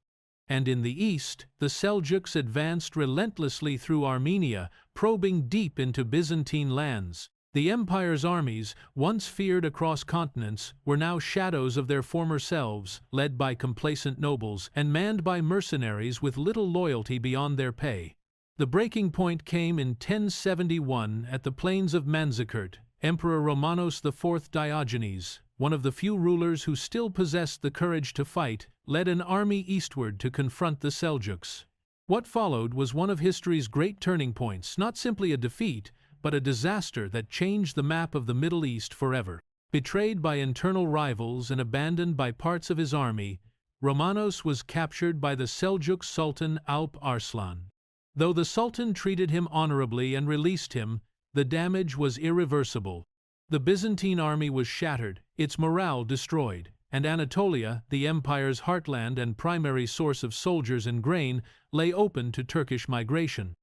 And in the east, the Seljuks advanced relentlessly through Armenia, probing deep into Byzantine lands. The empire's armies, once feared across continents, were now shadows of their former selves, led by complacent nobles and manned by mercenaries with little loyalty beyond their pay. The breaking point came in 1071 at the plains of Manzikert. Emperor Romanos IV Diogenes, one of the few rulers who still possessed the courage to fight, led an army eastward to confront the Seljuks. What followed was one of history's great turning points, not simply a defeat, but a disaster that changed the map of the Middle East forever. Betrayed by internal rivals and abandoned by parts of his army, Romanos was captured by the Seljuk Sultan Alp Arslan. Though the Sultan treated him honorably and released him, the damage was irreversible. The Byzantine army was shattered, its morale destroyed, and Anatolia, the empire's heartland and primary source of soldiers and grain, lay open to Turkish migration.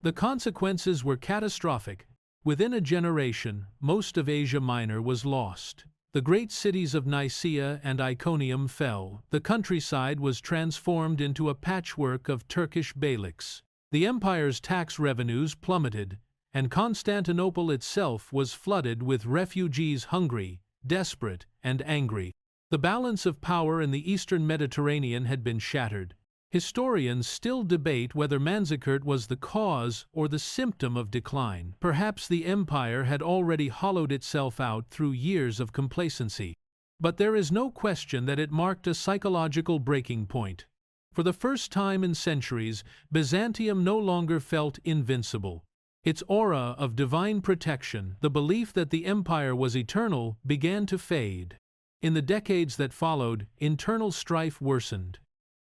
The consequences were catastrophic. Within a generation, most of Asia Minor was lost. The great cities of Nicaea and Iconium fell. The countryside was transformed into a patchwork of Turkish beyliks. The empire's tax revenues plummeted, and Constantinople itself was flooded with refugees hungry, desperate, and angry. The balance of power in the eastern Mediterranean had been shattered. Historians still debate whether Manzikert was the cause or the symptom of decline. Perhaps the empire had already hollowed itself out through years of complacency. But there is no question that it marked a psychological breaking point. For the first time in centuries, Byzantium no longer felt invincible. Its aura of divine protection, the belief that the empire was eternal, began to fade. In the decades that followed, internal strife worsened.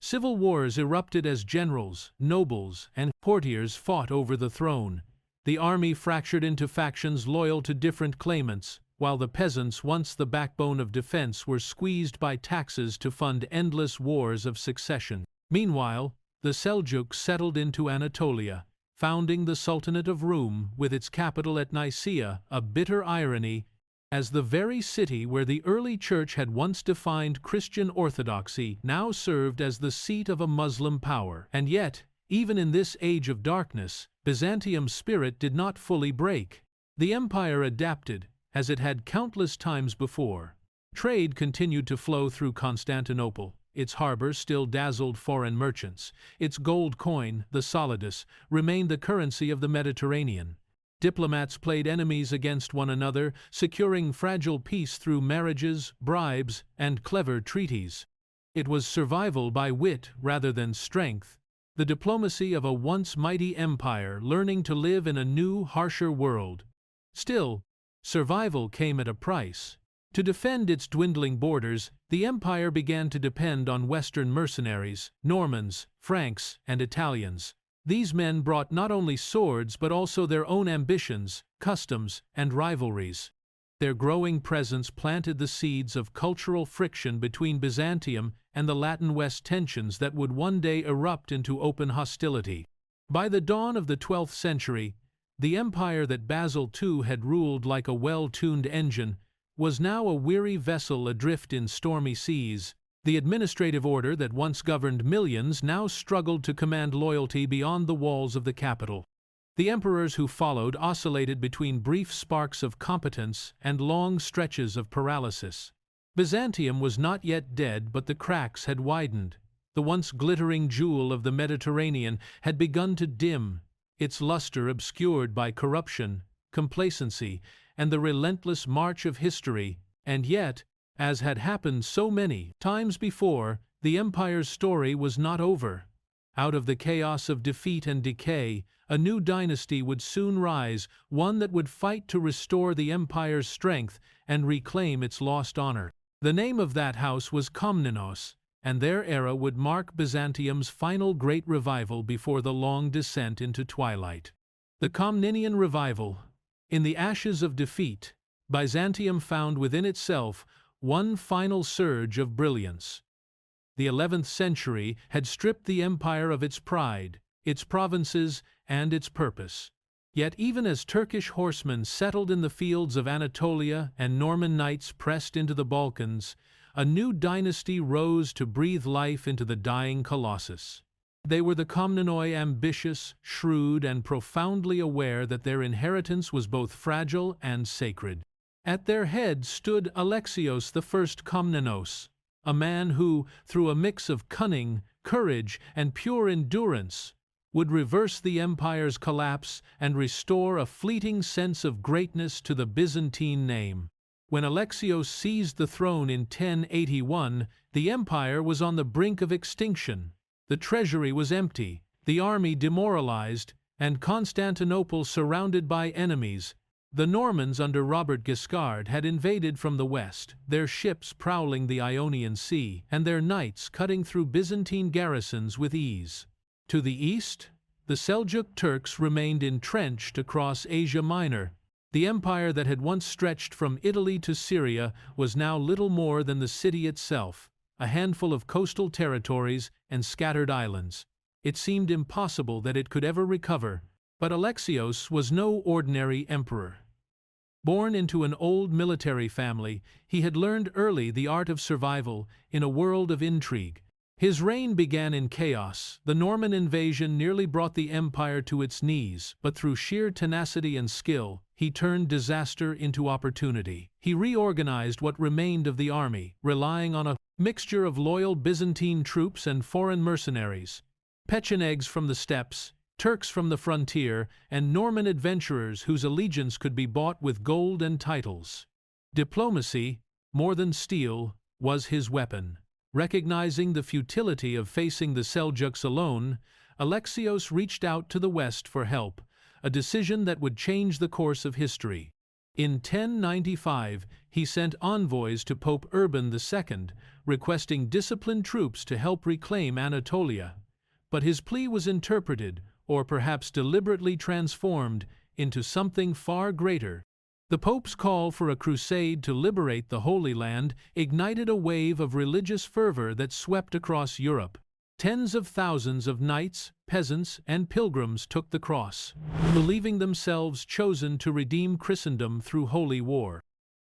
Civil wars erupted as generals, nobles, and courtiers fought over the throne. The army fractured into factions loyal to different claimants, while the peasants, once the backbone of defense, were squeezed by taxes to fund endless wars of succession. Meanwhile, the Seljuks settled into Anatolia, founding the Sultanate of Rum with its capital at Nicaea, a bitter irony, as the very city where the early church had once defined Christian orthodoxy now served as the seat of a Muslim power. And yet, even in this age of darkness, Byzantium's spirit did not fully break. The empire adapted, as it had countless times before. Trade continued to flow through Constantinople. Its harbor still dazzled foreign merchants. Its gold coin, the solidus, remained the currency of the Mediterranean. Diplomats played enemies against one another, securing fragile peace through marriages, bribes, and clever treaties. It was survival by wit rather than strength, the diplomacy of a once mighty empire learning to live in a new, harsher world. Still, survival came at a price. To defend its dwindling borders, the empire began to depend on Western mercenaries, Normans, Franks, and Italians. These men brought not only swords but also their own ambitions, customs, and rivalries. Their growing presence planted the seeds of cultural friction between Byzantium and the Latin West, tensions that would one day erupt into open hostility. By the dawn of the 12th century, the empire that Basil II had ruled like a well-tuned engine was now a weary vessel adrift in stormy seas. The administrative order that once governed millions now struggled to command loyalty beyond the walls of the capital. The emperors who followed oscillated between brief sparks of competence and long stretches of paralysis. Byzantium was not yet dead, but the cracks had widened. The once glittering jewel of the Mediterranean had begun to dim, its luster obscured by corruption, complacency, and the relentless march of history, and yet, as had happened so many times before, the empire's story was not over. Out of the chaos of defeat and decay, a new dynasty would soon rise, one that would fight to restore the empire's strength and reclaim its lost honor. The name of that house was Komnenos, and their era would mark Byzantium's final great revival before the long descent into twilight. The Komnenian Revival. In the ashes of defeat, Byzantium found within itself one final surge of brilliance. The 11th century had stripped the empire of its pride, its provinces, and its purpose. Yet even as Turkish horsemen settled in the fields of Anatolia and Norman knights pressed into the Balkans, a new dynasty rose to breathe life into the dying colossus. They were the Komnenoi, ambitious, shrewd, and profoundly aware that their inheritance was both fragile and sacred. At their head stood Alexios I Komnenos, a man who, through a mix of cunning, courage, and pure endurance, would reverse the empire's collapse and restore a fleeting sense of greatness to the Byzantine name. When Alexios seized the throne in 1081, the empire was on the brink of extinction. The treasury was empty, the army demoralized, and Constantinople surrounded by enemies. The Normans under Robert Guiscard had invaded from the west, their ships prowling the Ionian Sea, and their knights cutting through Byzantine garrisons with ease. To the east, the Seljuk Turks remained entrenched across Asia Minor. The empire that had once stretched from Italy to Syria was now little more than the city itself, a handful of coastal territories and scattered islands. It seemed impossible that it could ever recover, but Alexios was no ordinary emperor. Born into an old military family, he had learned early the art of survival in a world of intrigue. His reign began in chaos. The Norman invasion nearly brought the empire to its knees, but through sheer tenacity and skill, he turned disaster into opportunity. He reorganized what remained of the army, relying on a mixture of loyal Byzantine troops and foreign mercenaries. Pechenegs from the steppes, Turks from the frontier, and Norman adventurers whose allegiance could be bought with gold and titles. Diplomacy, more than steel, was his weapon. Recognizing the futility of facing the Seljuks alone, Alexios reached out to the west for help, a decision that would change the course of history. In 1095, he sent envoys to Pope Urban II, requesting disciplined troops to help reclaim Anatolia. But his plea was interpreted, or perhaps deliberately transformed, into something far greater. The Pope's call for a crusade to liberate the Holy Land ignited a wave of religious fervor that swept across Europe. Tens of thousands of knights, peasants, and pilgrims took the cross, believing themselves chosen to redeem Christendom through holy war.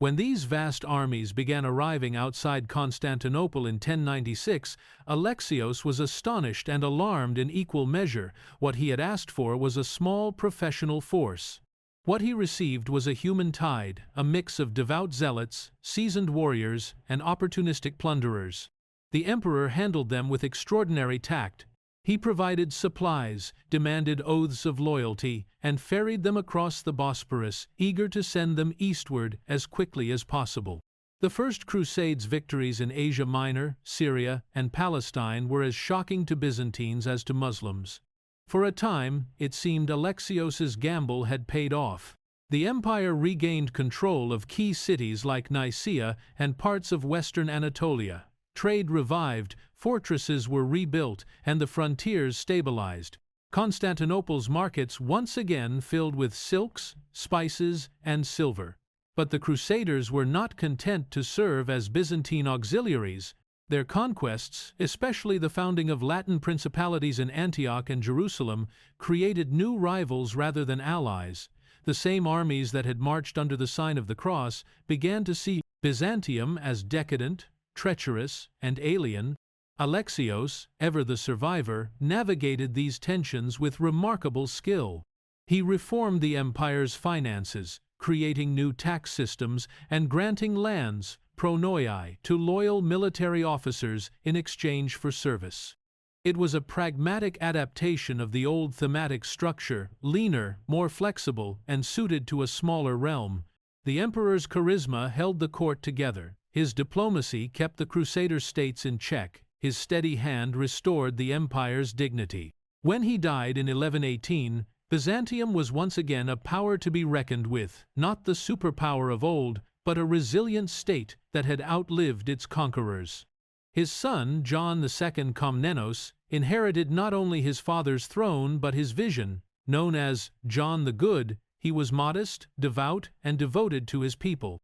When these vast armies began arriving outside Constantinople in 1096, Alexios was astonished and alarmed in equal measure. What he had asked for was a small professional force. What he received was a human tide, a mix of devout zealots, seasoned warriors, and opportunistic plunderers. The emperor handled them with extraordinary tact. He provided supplies, demanded oaths of loyalty, and ferried them across the Bosporus, eager to send them eastward as quickly as possible. The First Crusades' victories in Asia Minor, Syria, and Palestine were as shocking to Byzantines as to Muslims. For a time, it seemed Alexios's gamble had paid off. The empire regained control of key cities like Nicaea and parts of western Anatolia. Trade revived, fortresses were rebuilt, and the frontiers stabilized. Constantinople's markets once again filled with silks, spices, and silver. But the Crusaders were not content to serve as Byzantine auxiliaries. Their conquests, especially the founding of Latin principalities in Antioch and Jerusalem, created new rivals rather than allies. The same armies that had marched under the sign of the cross began to see Byzantium as decadent, treacherous, and alien. Alexios, ever the survivor, navigated these tensions with remarkable skill. He reformed the empire's finances, creating new tax systems and granting lands, pronoiai, to loyal military officers in exchange for service. It was a pragmatic adaptation of the old thematic structure, leaner, more flexible, and suited to a smaller realm. The emperor's charisma held the court together, his diplomacy kept the Crusader states in check, his steady hand restored the empire's dignity. When he died in 1118, Byzantium was once again a power to be reckoned with, not the superpower of old, but a resilient state that had outlived its conquerors. His son, John II Komnenos, inherited not only his father's throne but his vision. Known as John the Good, he was modest, devout, and devoted to his people.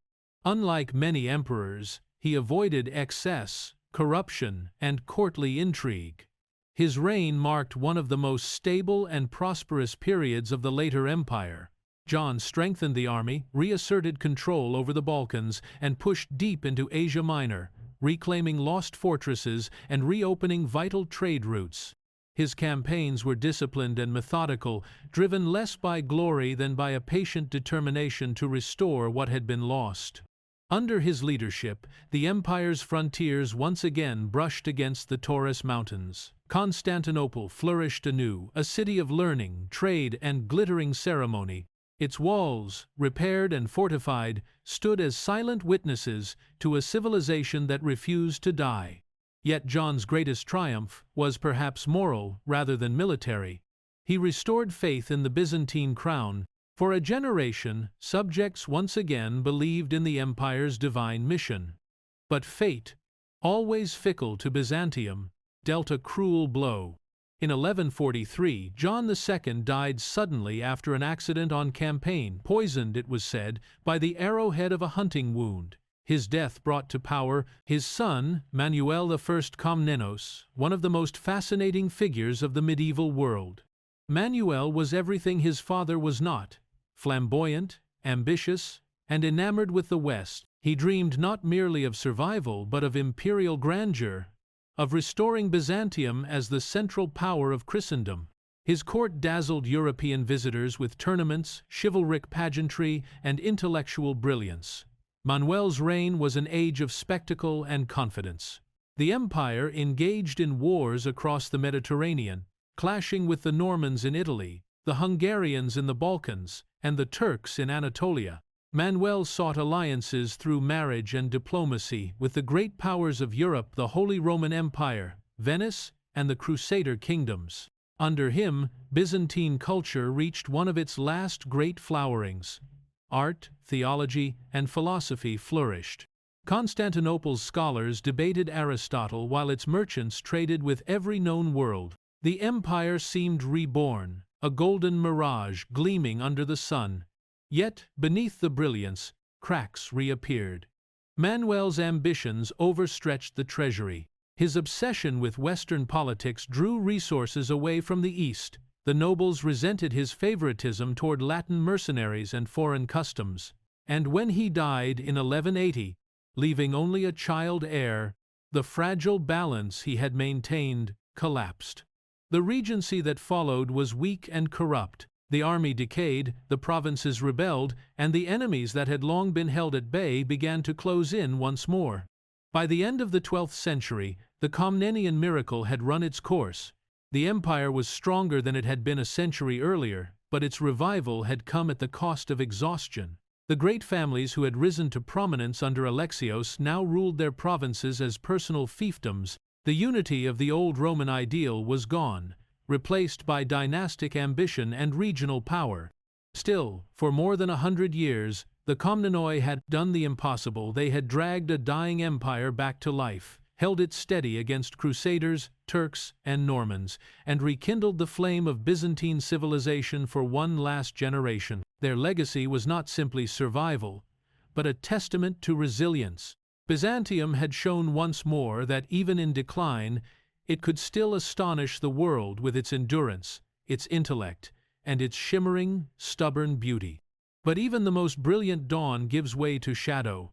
Unlike many emperors, he avoided excess, corruption, and courtly intrigue. His reign marked one of the most stable and prosperous periods of the later empire. John strengthened the army, reasserted control over the Balkans, and pushed deep into Asia Minor, reclaiming lost fortresses and reopening vital trade routes. His campaigns were disciplined and methodical, driven less by glory than by a patient determination to restore what had been lost. Under his leadership, the empire's frontiers once again brushed against the Taurus Mountains. Constantinople flourished anew, a city of learning, trade, and glittering ceremony. Its walls, repaired and fortified, stood as silent witnesses to a civilization that refused to die. Yet John's greatest triumph was perhaps moral rather than military. He restored faith in the Byzantine crown. For a generation, subjects once again believed in the empire's divine mission. But fate, always fickle to Byzantium, dealt a cruel blow. In 1143, John II died suddenly after an accident on campaign, poisoned, it was said, by the arrowhead of a hunting wound. His death brought to power his son, Manuel I Komnenos, one of the most fascinating figures of the medieval world. Manuel was everything his father was not. Flamboyant, ambitious, and enamored with the West, he dreamed not merely of survival but of imperial grandeur, of restoring Byzantium as the central power of Christendom. His court dazzled European visitors with tournaments, chivalric pageantry, and intellectual brilliance. Manuel's reign was an age of spectacle and confidence. The empire engaged in wars across the Mediterranean, clashing with the Normans in Italy, the Hungarians in the Balkans, and the Turks in Anatolia. Manuel sought alliances through marriage and diplomacy with the great powers of Europe, the Holy Roman Empire, Venice, and the Crusader kingdoms. Under him, Byzantine culture reached one of its last great flowerings. Art, theology, and philosophy flourished. Constantinople's scholars debated Aristotle while its merchants traded with every known world. The empire seemed reborn, a golden mirage gleaming under the sun. Yet, beneath the brilliance, cracks reappeared. Manuel's ambitions overstretched the treasury. His obsession with Western politics drew resources away from the East. The nobles resented his favoritism toward Latin mercenaries and foreign customs. And when he died in 1180, leaving only a child heir, the fragile balance he had maintained collapsed. The regency that followed was weak and corrupt. The army decayed, the provinces rebelled, and the enemies that had long been held at bay began to close in once more. By the end of the 12th century, the Komnenian miracle had run its course. The empire was stronger than it had been a century earlier, but its revival had come at the cost of exhaustion. The great families who had risen to prominence under Alexios now ruled their provinces as personal fiefdoms. The unity of the old Roman ideal was gone, replaced by dynastic ambition and regional power. Still, for more than 100 years, the Komnenoi had done the impossible. They had dragged a dying empire back to life, held it steady against Crusaders, Turks, and Normans, and rekindled the flame of Byzantine civilization for one last generation. Their legacy was not simply survival, but a testament to resilience. Byzantium had shown once more that even in decline, it could still astonish the world with its endurance, its intellect, and its shimmering, stubborn beauty. But even the most brilliant dawn gives way to shadow.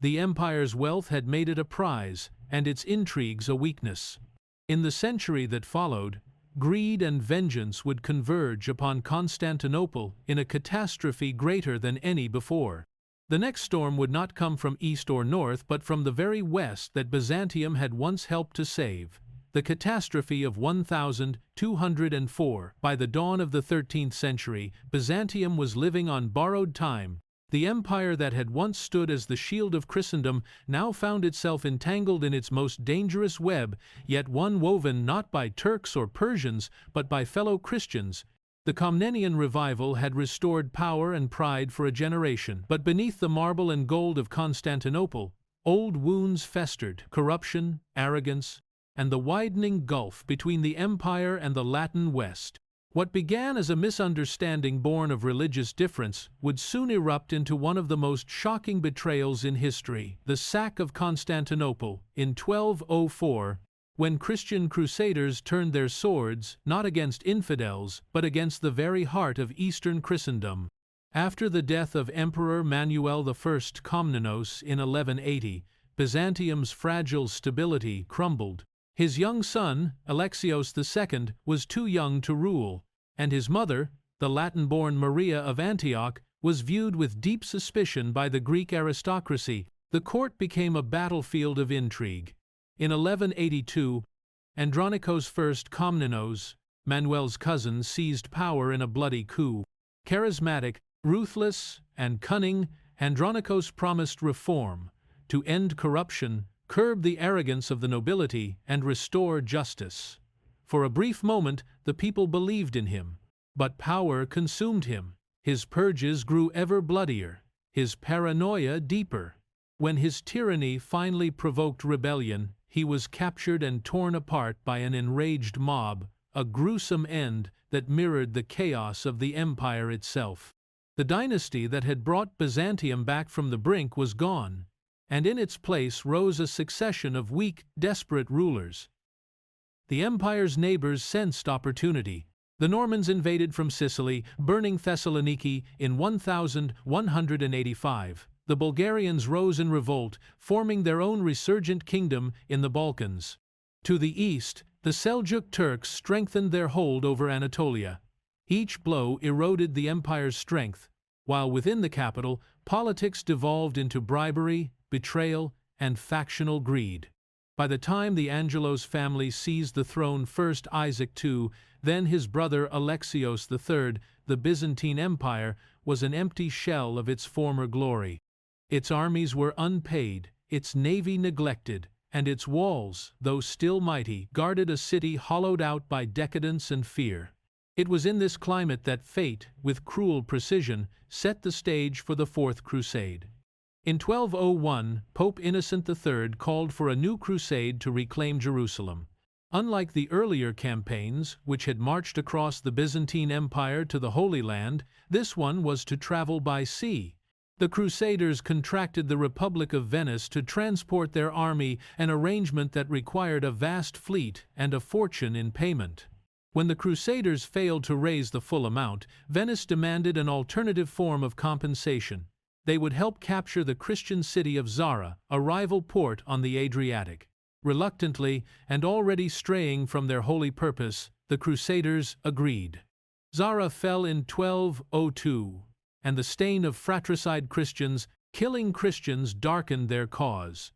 The empire's wealth had made it a prize, and its intrigues a weakness. In the century that followed, greed and vengeance would converge upon Constantinople in a catastrophe greater than any before. The next storm would not come from east or north, but from the very west that Byzantium had once helped to save. the catastrophe of 1204. By the dawn of the 13th century, Byzantium was living on borrowed time. The empire that had once stood as the shield of Christendom now found itself entangled in its most dangerous web, yet one woven not by Turks or Persians, but by fellow Christians. The Comnenian revival had restored power and pride for a generation, but beneath the marble and gold of Constantinople, old wounds festered: corruption, arrogance, and the widening gulf between the empire and the Latin West. What began as a misunderstanding born of religious difference would soon erupt into one of the most shocking betrayals in history: the sack of Constantinople in 1204, when Christian crusaders turned their swords not against infidels but against the very heart of Eastern Christendom. After the death of Emperor Manuel I Komnenos in 1180, Byzantium's fragile stability crumbled. His young son, Alexios II, was too young to rule, and his mother, the Latin-born Maria of Antioch, was viewed with deep suspicion by the Greek aristocracy. The court became a battlefield of intrigue. In 1182, Andronikos I Komnenos, Manuel's cousin, seized power in a bloody coup. Charismatic, ruthless, and cunning, Andronikos promised reform, to end corruption, curb the arrogance of the nobility, and restore justice. For a brief moment, the people believed in him, but power consumed him. His purges grew ever bloodier, his paranoia deeper. When his tyranny finally provoked rebellion, he was captured and torn apart by an enraged mob, a gruesome end that mirrored the chaos of the empire itself. The dynasty that had brought Byzantium back from the brink was gone, and in its place rose a succession of weak, desperate rulers. The empire's neighbors sensed opportunity. The Normans invaded from Sicily, burning Thessaloniki in 1185. The Bulgarians rose in revolt, forming their own resurgent kingdom in the Balkans. To the east, the Seljuk Turks strengthened their hold over Anatolia. Each blow eroded the empire's strength, while within the capital, politics devolved into bribery, betrayal, and factional greed. By the time the Angelos family seized the throne, first Isaac II, then his brother Alexios III, the Byzantine Empire was an empty shell of its former glory. Its armies were unpaid, its navy neglected, and its walls, though still mighty, guarded a city hollowed out by decadence and fear. It was in this climate that fate, with cruel precision, set the stage for the Fourth Crusade. In 1201, Pope Innocent III called for a new crusade to reclaim Jerusalem. Unlike the earlier campaigns, which had marched across the Byzantine Empire to the Holy Land, this one was to travel by sea. The Crusaders contracted the Republic of Venice to transport their army, an arrangement that required a vast fleet and a fortune in payment. When the Crusaders failed to raise the full amount, Venice demanded an alternative form of compensation. They would help capture the Christian city of Zara, a rival port on the Adriatic. Reluctantly, and already straying from their holy purpose, the Crusaders agreed. Zara fell in 1202, and the stain of fratricide Christians, killing Christians, darkened their cause.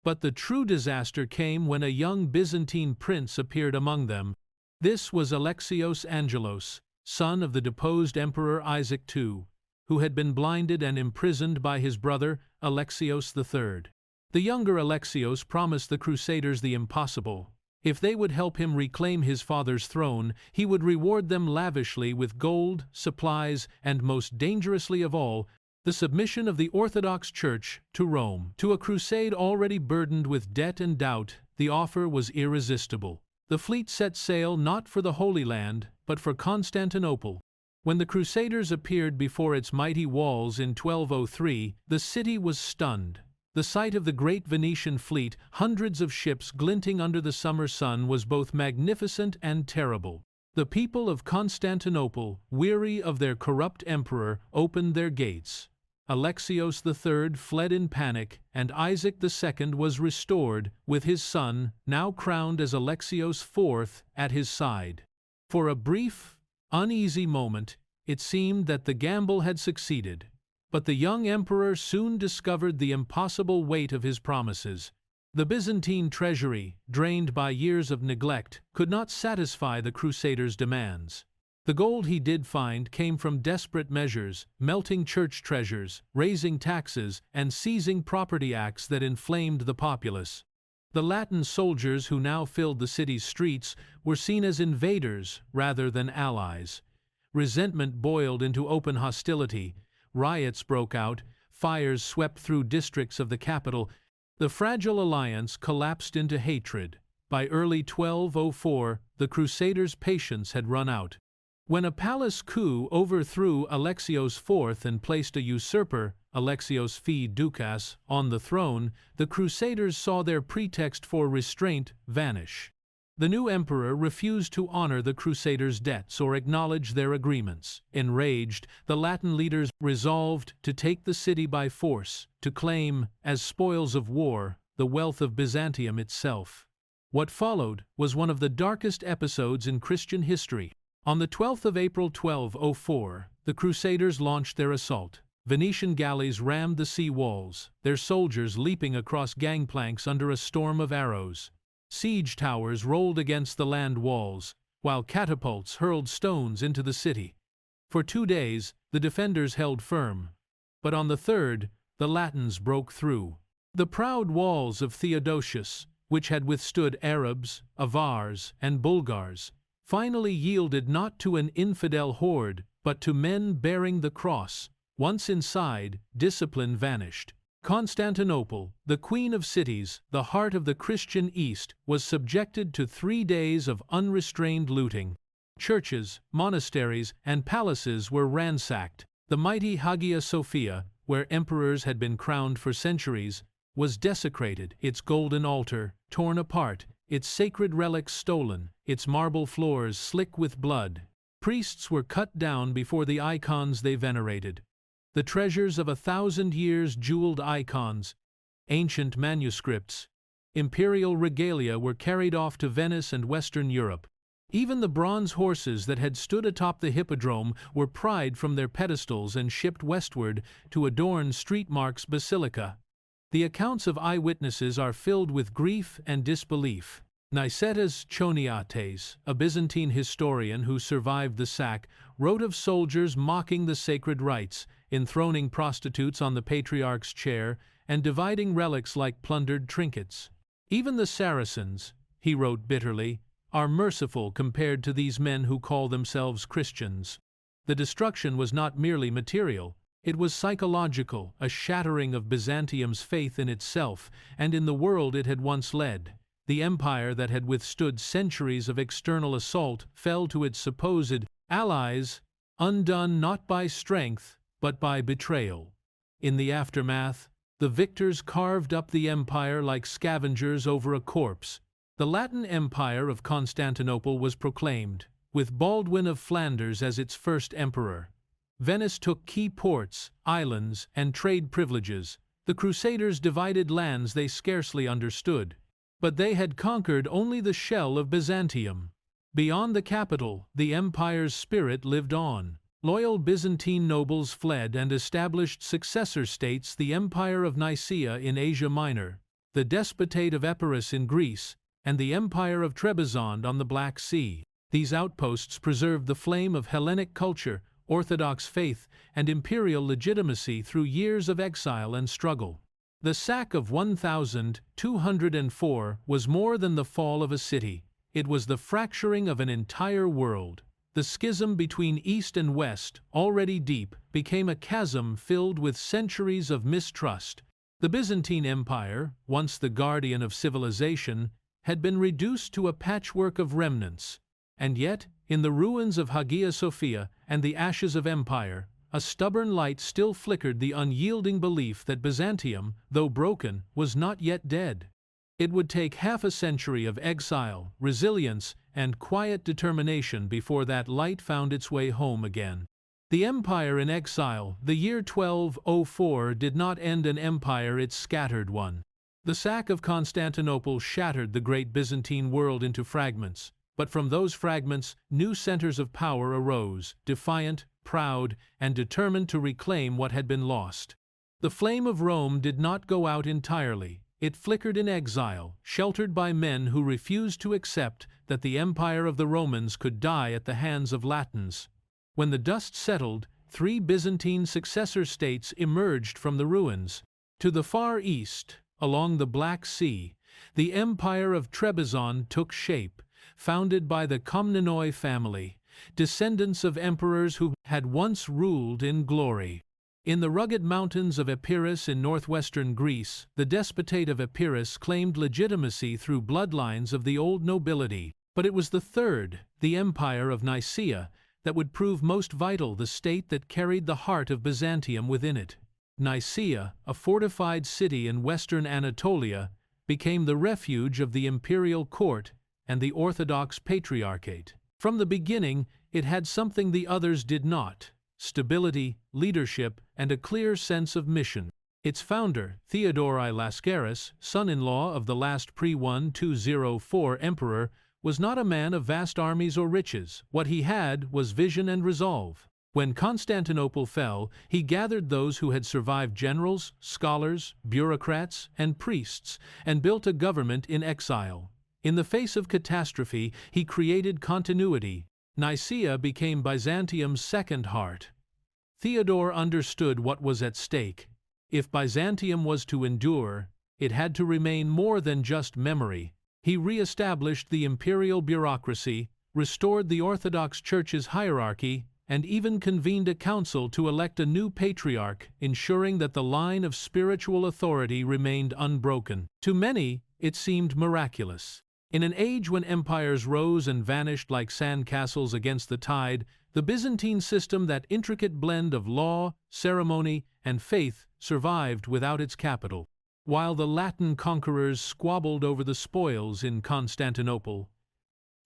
But the true disaster came when a young Byzantine prince appeared among them. This was Alexios Angelos, son of the deposed Emperor Isaac II, who had been blinded and imprisoned by his brother, Alexios III. The younger Alexios promised the Crusaders the impossible. If they would help him reclaim his father's throne, he would reward them lavishly with gold, supplies, and most dangerously of all, the submission of the Orthodox Church to Rome. To a crusade already burdened with debt and doubt, the offer was irresistible. The fleet set sail not for the Holy Land, but for Constantinople. When the Crusaders appeared before its mighty walls in 1203, the city was stunned. The sight of the great Venetian fleet, hundreds of ships glinting under the summer sun, was both magnificent and terrible. The people of Constantinople, weary of their corrupt emperor, opened their gates. Alexios III fled in panic, and Isaac II was restored, with his son, now crowned as Alexios IV, at his side. For a brief, uneasy moment, it seemed that the gamble had succeeded. But the young emperor soon discovered the impossible weight of his promises. The Byzantine treasury, drained by years of neglect, could not satisfy the Crusaders' demands. The gold he did find came from desperate measures, melting church treasures, raising taxes, and seizing property acts that inflamed the populace. The Latin soldiers who now filled the city's streets were seen as invaders rather than allies. Resentment boiled into open hostility, riots broke out, fires swept through districts of the capital. The fragile alliance collapsed into hatred. By early 1204, the Crusaders' patience had run out. When a palace coup overthrew Alexios IV and placed a usurper, Alexios V Doukas, on the throne, the Crusaders saw their pretext for restraint vanish. The new emperor refused to honor the Crusaders' debts or acknowledge their agreements. Enraged, the Latin leaders resolved to take the city by force, to claim, as spoils of war, the wealth of Byzantium itself. What followed was one of the darkest episodes in Christian history. On the 12th of April 1204, the Crusaders launched their assault. Venetian galleys rammed the sea walls, their soldiers leaping across gangplanks under a storm of arrows. Siege towers rolled against the land walls, while catapults hurled stones into the city. For 2 days, the defenders held firm. But on the third, the Latins broke through. The proud walls of Theodosius, which had withstood Arabs, Avars, and Bulgars, finally yielded not to an infidel horde, but to men bearing the cross. Once inside, discipline vanished. Constantinople, the queen of cities, the heart of the Christian East, was subjected to 3 days of unrestrained looting. Churches, monasteries, and palaces were ransacked. The mighty Hagia Sophia, where emperors had been crowned for centuries, was desecrated, its golden altar torn apart, its sacred relics stolen, its marble floors slick with blood. Priests were cut down before the icons they venerated. The treasures of 1,000 years jeweled icons, ancient manuscripts, imperial regalia were carried off to Venice and Western Europe. Even the bronze horses that had stood atop the hippodrome were pried from their pedestals and shipped westward to adorn St. Mark's Basilica. The accounts of eyewitnesses are filled with grief and disbelief. Nicetas Choniates, a Byzantine historian who survived the sack, wrote of soldiers mocking the sacred rites, enthroning prostitutes on the patriarch's chair, and dividing relics like plundered trinkets. Even the Saracens, he wrote bitterly, are merciful compared to these men who call themselves Christians. The destruction was not merely material, it was psychological, a shattering of Byzantium's faith in itself and in the world it had once led. The empire that had withstood centuries of external assault fell to its supposed allies, undone not by strength, but by betrayal. In the aftermath, the victors carved up the empire like scavengers over a corpse. The Latin Empire of Constantinople was proclaimed, with Baldwin of Flanders as its first emperor. Venice took key ports, islands, and trade privileges. The Crusaders divided lands they scarcely understood. But they had conquered only the shell of Byzantium. Beyond the capital, the empire's spirit lived on. Loyal Byzantine nobles fled and established successor states, the Empire of Nicaea in Asia Minor, the Despotate of Epirus in Greece, and the Empire of Trebizond on the Black Sea. These outposts preserved the flame of Hellenic culture, Orthodox faith, and imperial legitimacy through years of exile and struggle. The sack of 1204 was more than the fall of a city. It was the fracturing of an entire world. The schism between East and West, already deep, became a chasm filled with centuries of mistrust. The Byzantine Empire, once the guardian of civilization, had been reduced to a patchwork of remnants. And yet, in the ruins of Hagia Sophia and the ashes of empire, a stubborn light still flickered, the unyielding belief that Byzantium, though broken, was not yet dead. It would take half a century of exile, resilience, and quiet determination before that light found its way home again. The empire in exile, the year 1204, did not end an empire, it scattered one. The sack of Constantinople shattered the great Byzantine world into fragments, but from those fragments, new centers of power arose, defiant, proud, and determined to reclaim what had been lost. The flame of Rome did not go out entirely. it flickered in exile, sheltered by men who refused to accept that the empire of the Romans could die at the hands of Latins. When the dust settled, 3 Byzantine successor states emerged from the ruins. To the far east, along the Black Sea, the Empire of Trebizond took shape, founded by the Komnenoi family, descendants of emperors who had once ruled in glory. In the rugged mountains of Epirus in northwestern Greece, the despotate of Epirus claimed legitimacy through bloodlines of the old nobility. But it was the third, the Empire of Nicaea, that would prove most vital, the state that carried the heart of Byzantium within it. Nicaea, a fortified city in western Anatolia, became the refuge of the imperial court and the Orthodox Patriarchate. From the beginning, it had something the others did not: stability, leadership, and a clear sense of mission. Its founder, Theodori Lascaris, son-in-law of the last pre-1204 emperor, was not a man of vast armies or riches. What he had was vision and resolve. When Constantinople fell, he gathered those who had survived: generals, scholars, bureaucrats, and priests, and built a government in exile. In the face of catastrophe, he created continuity. Nicaea became Byzantium's second heart. Theodore understood what was at stake. If Byzantium was to endure, it had to remain more than just memory. He re-established the imperial bureaucracy, restored the Orthodox Church's hierarchy, and even convened a council to elect a new patriarch, ensuring that the line of spiritual authority remained unbroken. To many, it seemed miraculous. In an age when empires rose and vanished like sandcastles against the tide, the Byzantine system, that intricate blend of law, ceremony, and faith, survived without its capital. While the Latin conquerors squabbled over the spoils in Constantinople,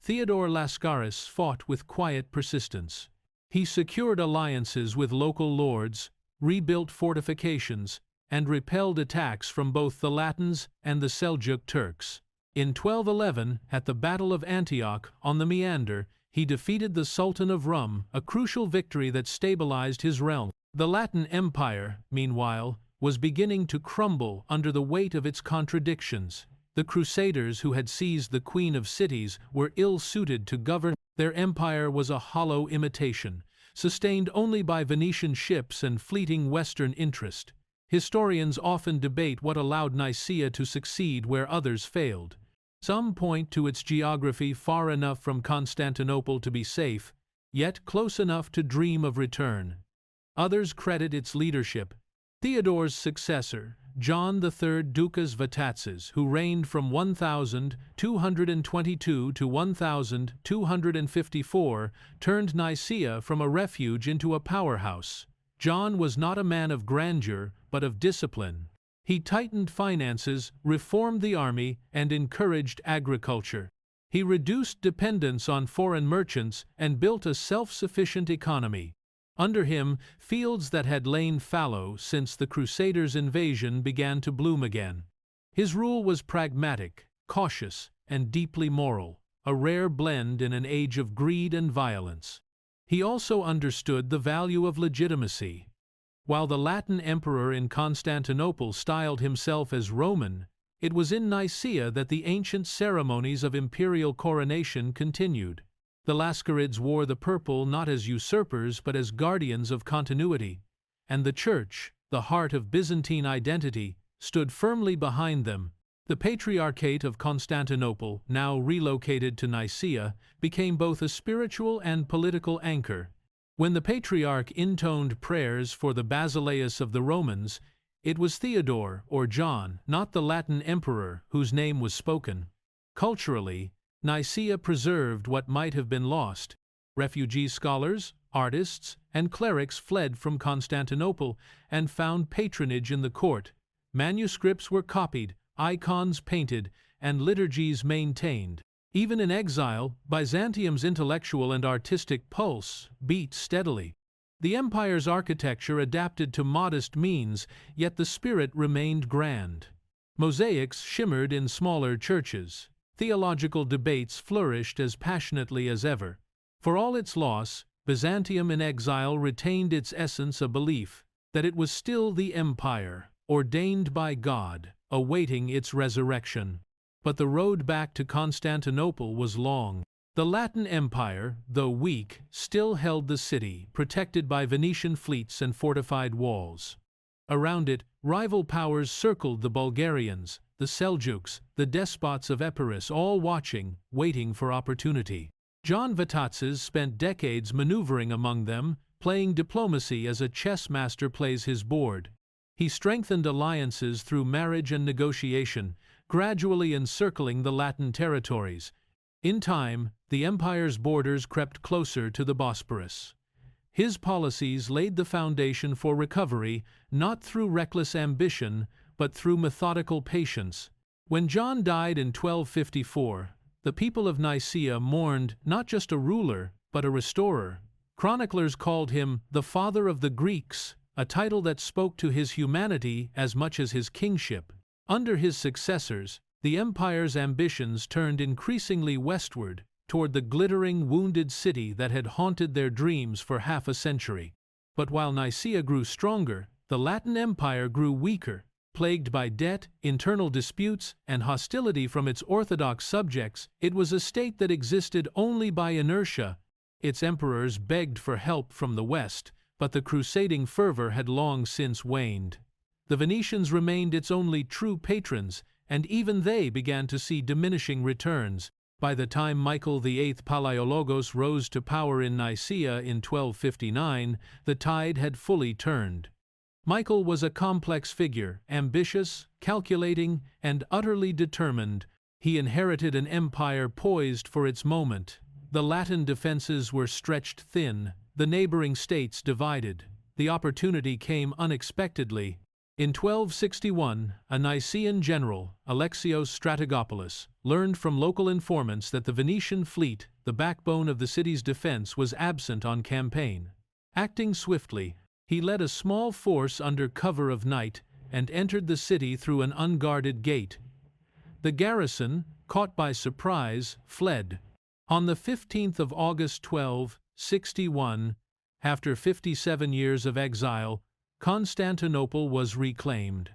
Theodore Lascaris fought with quiet persistence. He secured alliances with local lords, rebuilt fortifications, and repelled attacks from both the Latins and the Seljuk Turks. In 1211, at the Battle of Antioch on the Meander, he defeated the Sultan of Rum, a crucial victory that stabilized his realm. The Latin Empire, meanwhile, was beginning to crumble under the weight of its contradictions. The Crusaders, who had seized the Queen of Cities, were ill-suited to govern. Their empire was a hollow imitation, sustained only by Venetian ships and fleeting Western interest. Historians often debate what allowed Nicaea to succeed where others failed. Some point to its geography, far enough from Constantinople to be safe, yet close enough to dream of return. Others credit its leadership. Theodore's successor, John III Ducas Vatatzes, who reigned from 1222 to 1254, turned Nicaea from a refuge into a powerhouse. John was not a man of grandeur, but of discipline. He tightened finances, reformed the army, and encouraged agriculture. He reduced dependence on foreign merchants and built a self-sufficient economy. Under him, fields that had lain fallow since the Crusaders' invasion began to bloom again. His rule was pragmatic, cautious, and deeply moral, a rare blend in an age of greed and violence. He also understood the value of legitimacy. While the Latin emperor in Constantinople styled himself as Roman, it was in Nicaea that the ancient ceremonies of imperial coronation continued. The Lascarids wore the purple not as usurpers but as guardians of continuity, and the Church, the heart of Byzantine identity, stood firmly behind them. The Patriarchate of Constantinople, now relocated to Nicaea, became both a spiritual and political anchor. When the Patriarch intoned prayers for the Basileus of the Romans, it was Theodore, or John, not the Latin emperor, whose name was spoken. Culturally, Nicaea preserved what might have been lost. Refugee scholars, artists, and clerics fled from Constantinople and found patronage in the court. Manuscripts were copied, icons painted, and liturgies maintained. Even in exile, Byzantium's intellectual and artistic pulse beat steadily. The empire's architecture adapted to modest means, yet the spirit remained grand. Mosaics shimmered in smaller churches. Theological debates flourished as passionately as ever. For all its loss, Byzantium in exile retained its essence, a belief that it was still the empire, ordained by God. awaiting its resurrection. But the road back to Constantinople was long. The Latin Empire, though weak, still held the city, protected by Venetian fleets and fortified walls. Around it, rival powers circled: the Bulgarians, the Seljuks, the despots of Epirus, all watching, waiting for opportunity. John Vatatzes spent decades maneuvering among them, playing diplomacy as a chess master plays his board. He strengthened alliances through marriage and negotiation, gradually encircling the Latin territories. In time, the empire's borders crept closer to the Bosporus. His policies laid the foundation for recovery, not through reckless ambition, but through methodical patience. When John died in 1254, the people of Nicaea mourned not just a ruler, but a restorer. Chroniclers called him the Father of the Greeks, a title that spoke to his humanity as much as his kingship. Under his successors, the empire's ambitions turned increasingly westward, toward the glittering, wounded city that had haunted their dreams for half a century. But while Nicaea grew stronger, the Latin Empire grew weaker, plagued by debt, internal disputes, and hostility from its Orthodox subjects. It was a state that existed only by inertia. Its emperors begged for help from the West, but the crusading fervor had long since waned. The Venetians remained its only true patrons, and even they began to see diminishing returns. By the time Michael VIII Palaiologos rose to power in Nicaea in 1259, the tide had fully turned. Michael was a complex figure, ambitious, calculating, and utterly determined. He inherited an empire poised for its moment. The Latin defenses were stretched thin, the neighboring states divided. The opportunity came unexpectedly. In 1261, a Nicaean general, Alexios Strategopoulos, learned from local informants that the Venetian fleet, the backbone of the city's defense, was absent on campaign. Acting swiftly, he led a small force under cover of night and entered the city through an unguarded gate. The garrison, caught by surprise, fled. On the 15th of August 1261, after 57 years of exile, Constantinople was reclaimed.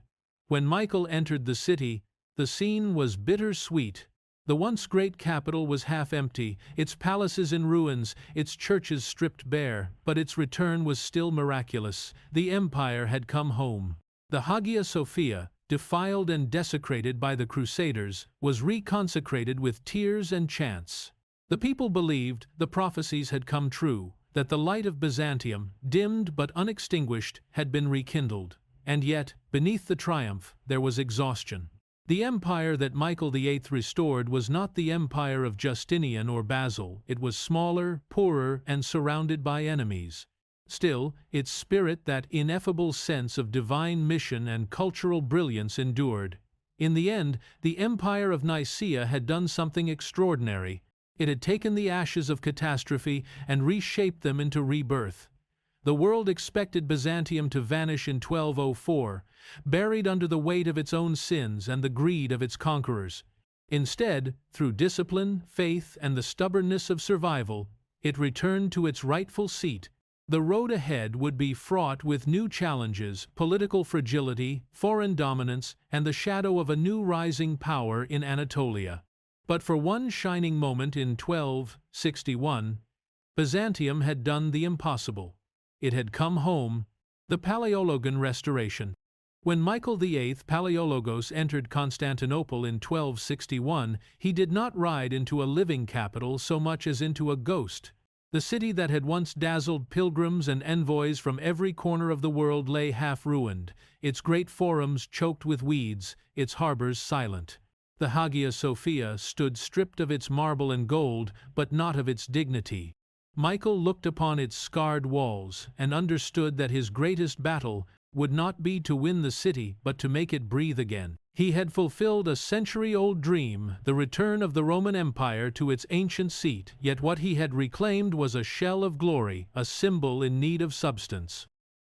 When Michael entered the city, the scene was bittersweet. The once great capital was half empty, its palaces in ruins, its churches stripped bare, but its return was still miraculous. The empire had come home. The Hagia Sophia, defiled and desecrated by the Crusaders, was reconsecrated with tears and chants. The people believed the prophecies had come true, that the light of Byzantium, dimmed but unextinguished, had been rekindled. And yet, beneath the triumph, there was exhaustion. The empire that Michael VIII restored was not the empire of Justinian or Basil. It was smaller, poorer, and surrounded by enemies. Still, its spirit, that ineffable sense of divine mission and cultural brilliance, endured. In the end, the Empire of Nicaea had done something extraordinary. It had taken the ashes of catastrophe and reshaped them into rebirth. The world expected Byzantium to vanish in 1204, buried under the weight of its own sins and the greed of its conquerors. Instead, through discipline, faith, and the stubbornness of survival, it returned to its rightful seat. The road ahead would be fraught with new challenges: political fragility, foreign dominance, and the shadow of a new rising power in Anatolia. But for one shining moment in 1261, Byzantium had done the impossible. It had come home, the Palaiologan restoration. When Michael VIII Palaiologos entered Constantinople in 1261, he did not ride into a living capital so much as into a ghost. The city that had once dazzled pilgrims and envoys from every corner of the world lay half-ruined, its great forums choked with weeds, its harbors silent. The Hagia Sophia stood stripped of its marble and gold, but not of its dignity. Michael looked upon its scarred walls and understood that his greatest battle would not be to win the city, but to make it breathe again. He had fulfilled a century-old dream, the return of the Roman Empire to its ancient seat, yet what he had reclaimed was a shell of glory, a symbol in need of substance.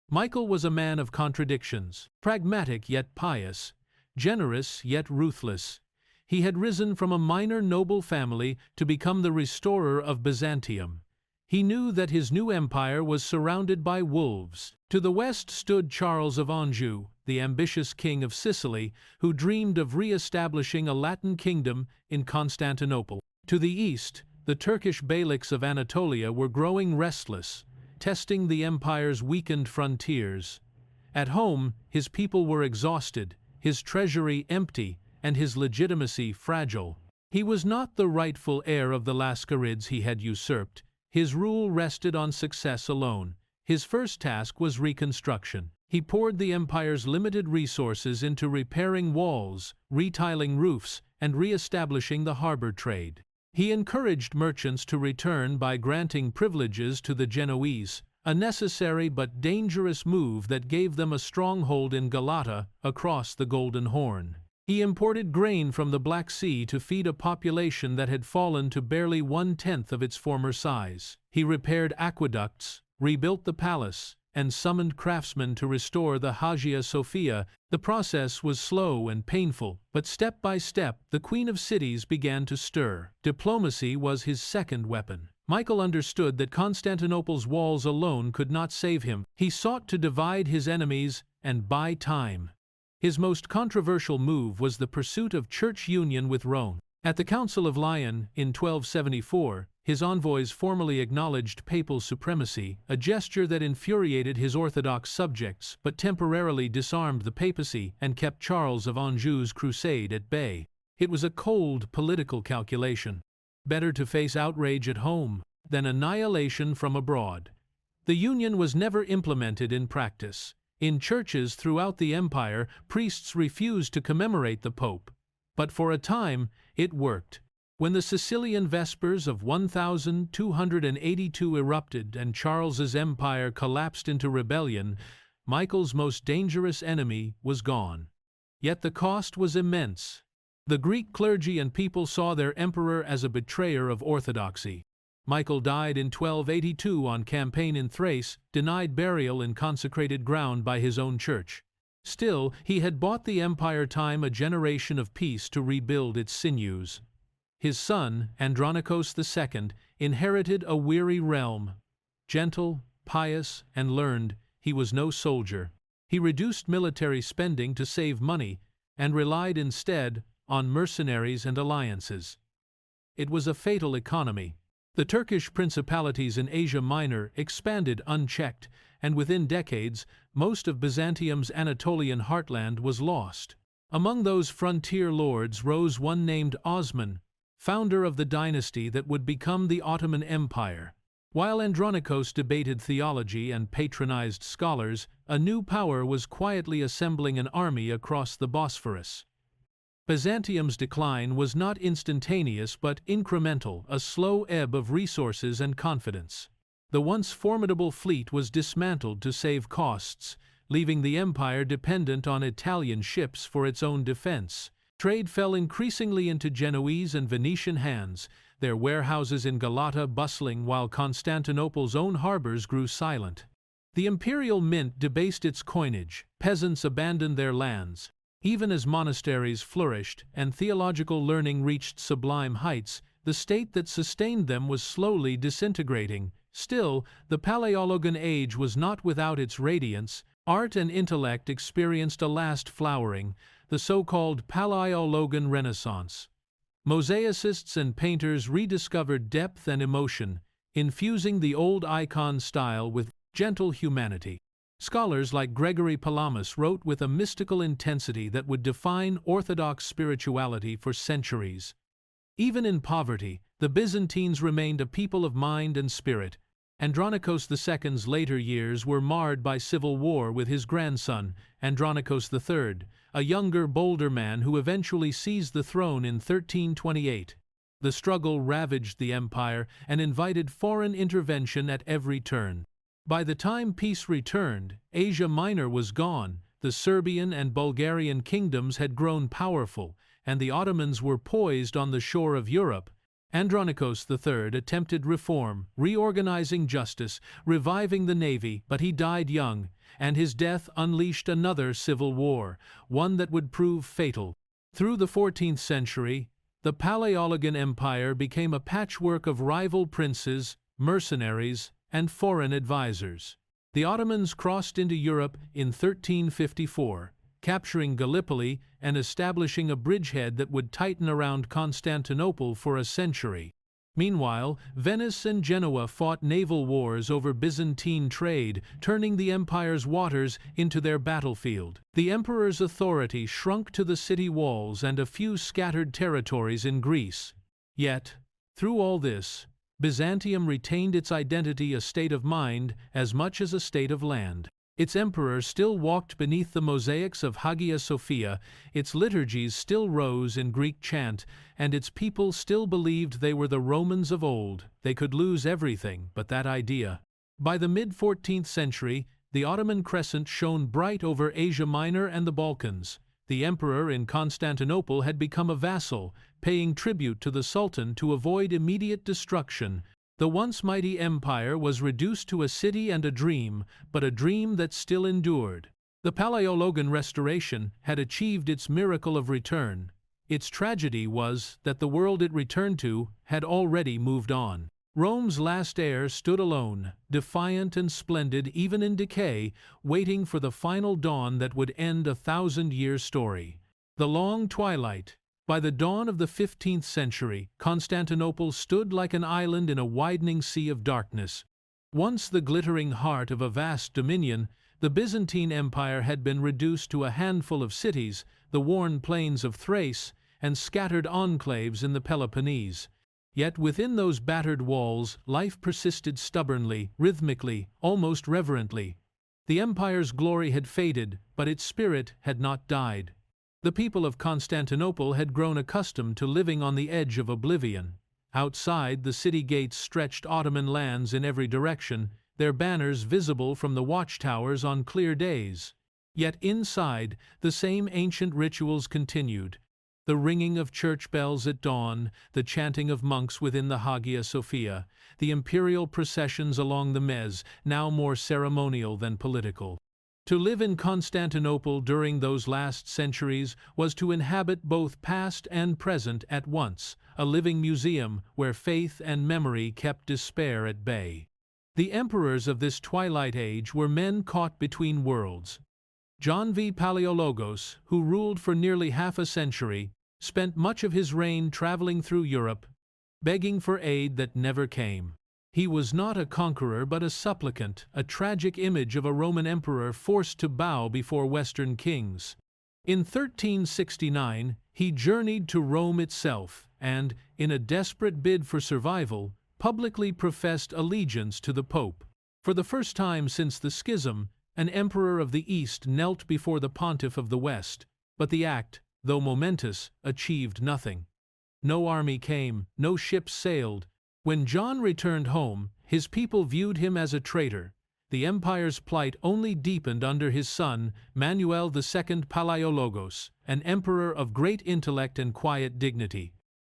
Michael was a man of contradictions, pragmatic yet pious, generous yet ruthless. He had risen from a minor noble family to become the restorer of Byzantium. He knew that his new empire was surrounded by wolves. To the west stood Charles of Anjou, the ambitious king of Sicily, who dreamed of re-establishing a Latin kingdom in Constantinople. To the east, the Turkish beyliks of Anatolia were growing restless, testing the empire's weakened frontiers. At home, his people were exhausted, his treasury empty, and his legitimacy fragile. He was not the rightful heir of the Lascarids he had usurped. His rule rested on success alone. His first task was reconstruction. He poured the empire's limited resources into repairing walls, retiling roofs, and re-establishing the harbor trade. He encouraged merchants to return by granting privileges to the Genoese, a necessary but dangerous move that gave them a stronghold in Galata across the Golden Horn. He imported grain from the Black Sea to feed a population that had fallen to barely 1/10 of its former size. He repaired aqueducts, rebuilt the palace, and summoned craftsmen to restore the Hagia Sophia. The process was slow and painful, but step by step, the Queen of Cities began to stir. Diplomacy was his second weapon. Michael understood that Constantinople's walls alone could not save him. He sought to divide his enemies and buy time. His most controversial move was the pursuit of church union with Rome. At the Council of Lyon in 1274, his envoys formally acknowledged papal supremacy, a gesture that infuriated his Orthodox subjects but temporarily disarmed the papacy and kept Charles of Anjou's crusade at bay. It was a cold political calculation. Better to face outrage at home than annihilation from abroad. The union was never implemented in practice. In churches throughout the empire, priests refused to commemorate the pope. But for a time, it worked. When the Sicilian Vespers of 1282 erupted and Charles's empire collapsed into rebellion, Michael's most dangerous enemy was gone. Yet the cost was immense. The Greek clergy and people saw their emperor as a betrayer of orthodoxy. Michael died in 1282 on campaign in Thrace, denied burial in consecrated ground by his own church. Still, he had bought the empire time a generation of peace to rebuild its sinews. His son, Andronicos II, inherited a weary realm. Gentle, pious, and learned, he was no soldier. He reduced military spending to save money, and relied instead on mercenaries and alliances. It was a fatal economy. The Turkish principalities in Asia Minor expanded unchecked, and within decades, most of Byzantium's Anatolian heartland was lost. Among those frontier lords rose one named Osman, founder of the dynasty that would become the Ottoman Empire. While Andronikos debated theology and patronized scholars, a new power was quietly assembling an army across the Bosphorus. Byzantium's decline was not instantaneous but incremental, a slow ebb of resources and confidence. The once formidable fleet was dismantled to save costs, leaving the empire dependent on Italian ships for its own defense. Trade fell increasingly into Genoese and Venetian hands, their warehouses in Galata bustling while Constantinople's own harbors grew silent. The imperial mint debased its coinage, peasants abandoned their lands. Even as monasteries flourished and theological learning reached sublime heights, the state that sustained them was slowly disintegrating. Still, the Paleologan age was not without its radiance. Art and intellect experienced a last flowering, the so-called Paleologan Renaissance. Mosaicists and painters rediscovered depth and emotion, infusing the old icon style with gentle humanity. Scholars like Gregory Palamas wrote with a mystical intensity that would define Orthodox spirituality for centuries. Even in poverty, the Byzantines remained a people of mind and spirit. Andronikos II's later years were marred by civil war with his grandson, Andronikos III, a younger, bolder man who eventually seized the throne in 1328. The struggle ravaged the empire and invited foreign intervention at every turn. By the time peace returned, Asia Minor was gone, the Serbian and Bulgarian kingdoms had grown powerful, and the Ottomans were poised on the shore of Europe. Andronikos III attempted reform, reorganizing justice, reviving the navy, but he died young, and his death unleashed another civil war, one that would prove fatal. Through the 14th century, the Paleologan Empire became a patchwork of rival princes, mercenaries, and foreign advisors. The Ottomans crossed into Europe in 1354, capturing Gallipoli and establishing a bridgehead that would tighten around Constantinople for a century. Meanwhile, Venice and Genoa fought naval wars over Byzantine trade, turning the empire's waters into their battlefield. The emperor's authority shrunk to the city walls and a few scattered territories in Greece. Yet, through all this, Byzantium retained its identity, a state of mind, as much as a state of land. Its emperor still walked beneath the mosaics of Hagia Sophia, its liturgies still rose in Greek chant, and its people still believed they were the Romans of old. They could lose everything but that idea. By the mid-14th century, the Ottoman crescent shone bright over Asia Minor and the Balkans. The emperor in Constantinople had become a vassal, paying tribute to the Sultan to avoid immediate destruction. The once mighty empire was reduced to a city and a dream, but a dream that still endured. The Palaiologan restoration had achieved its miracle of return. Its tragedy was that the world it returned to had already moved on. Rome's last heir stood alone, defiant and splendid even in decay, waiting for the final dawn that would end a thousand-year story. The long twilight. By the dawn of the 15th century, Constantinople stood like an island in a widening sea of darkness. Once the glittering heart of a vast dominion, the Byzantine Empire had been reduced to a handful of cities, the worn plains of Thrace, and scattered enclaves in the Peloponnese. Yet within those battered walls, life persisted stubbornly, rhythmically, almost reverently. The empire's glory had faded, but its spirit had not died. The people of Constantinople had grown accustomed to living on the edge of oblivion. Outside, the city gates stretched Ottoman lands in every direction, their banners visible from the watchtowers on clear days. Yet inside, the same ancient rituals continued. The ringing of church bells at dawn, the chanting of monks within the Hagia Sophia, the imperial processions along the Mez, now more ceremonial than political. To live in Constantinople during those last centuries was to inhabit both past and present at once, a living museum where faith and memory kept despair at bay. The emperors of this twilight age were men caught between worlds. John V. Palaiologos, who ruled for nearly half a century, spent much of his reign traveling through Europe, begging for aid that never came. He was not a conqueror but a supplicant, a tragic image of a Roman emperor forced to bow before Western kings. In 1369, he journeyed to Rome itself and, in a desperate bid for survival, publicly professed allegiance to the Pope. For the first time since the schism, an emperor of the East knelt before the pontiff of the West, but the act, though momentous, achieved nothing. No army came, no ships sailed. When John returned home, his people viewed him as a traitor. The empire's plight only deepened under his son, Manuel II Palaiologos, an emperor of great intellect and quiet dignity.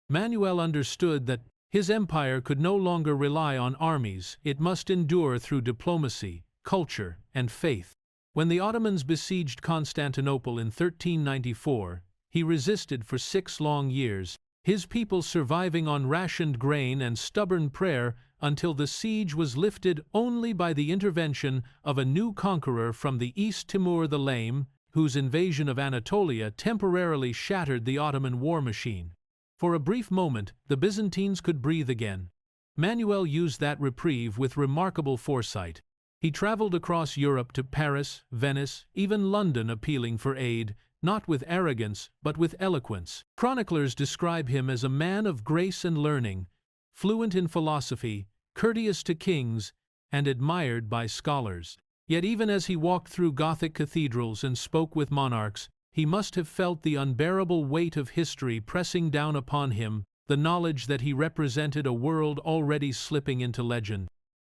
Manuel understood that his empire could no longer rely on armies, it must endure through diplomacy, culture, and faith. When the Ottomans besieged Constantinople in 1394, he resisted for 6 long years, his people surviving on rationed grain and stubborn prayer until the siege was lifted only by the intervention of a new conqueror from the east, Timur the Lame, whose invasion of Anatolia temporarily shattered the Ottoman war machine. For a brief moment, the Byzantines could breathe again. Manuel used that reprieve with remarkable foresight. He traveled across Europe to Paris, Venice, even London, appealing for aid, not with arrogance, but with eloquence. Chroniclers describe him as a man of grace and learning, fluent in philosophy, courteous to kings, and admired by scholars. Yet even as he walked through Gothic cathedrals and spoke with monarchs, he must have felt the unbearable weight of history pressing down upon him, the knowledge that he represented a world already slipping into legend.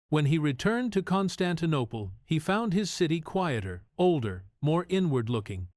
When he returned to Constantinople, he found his city quieter, older, more inward-looking.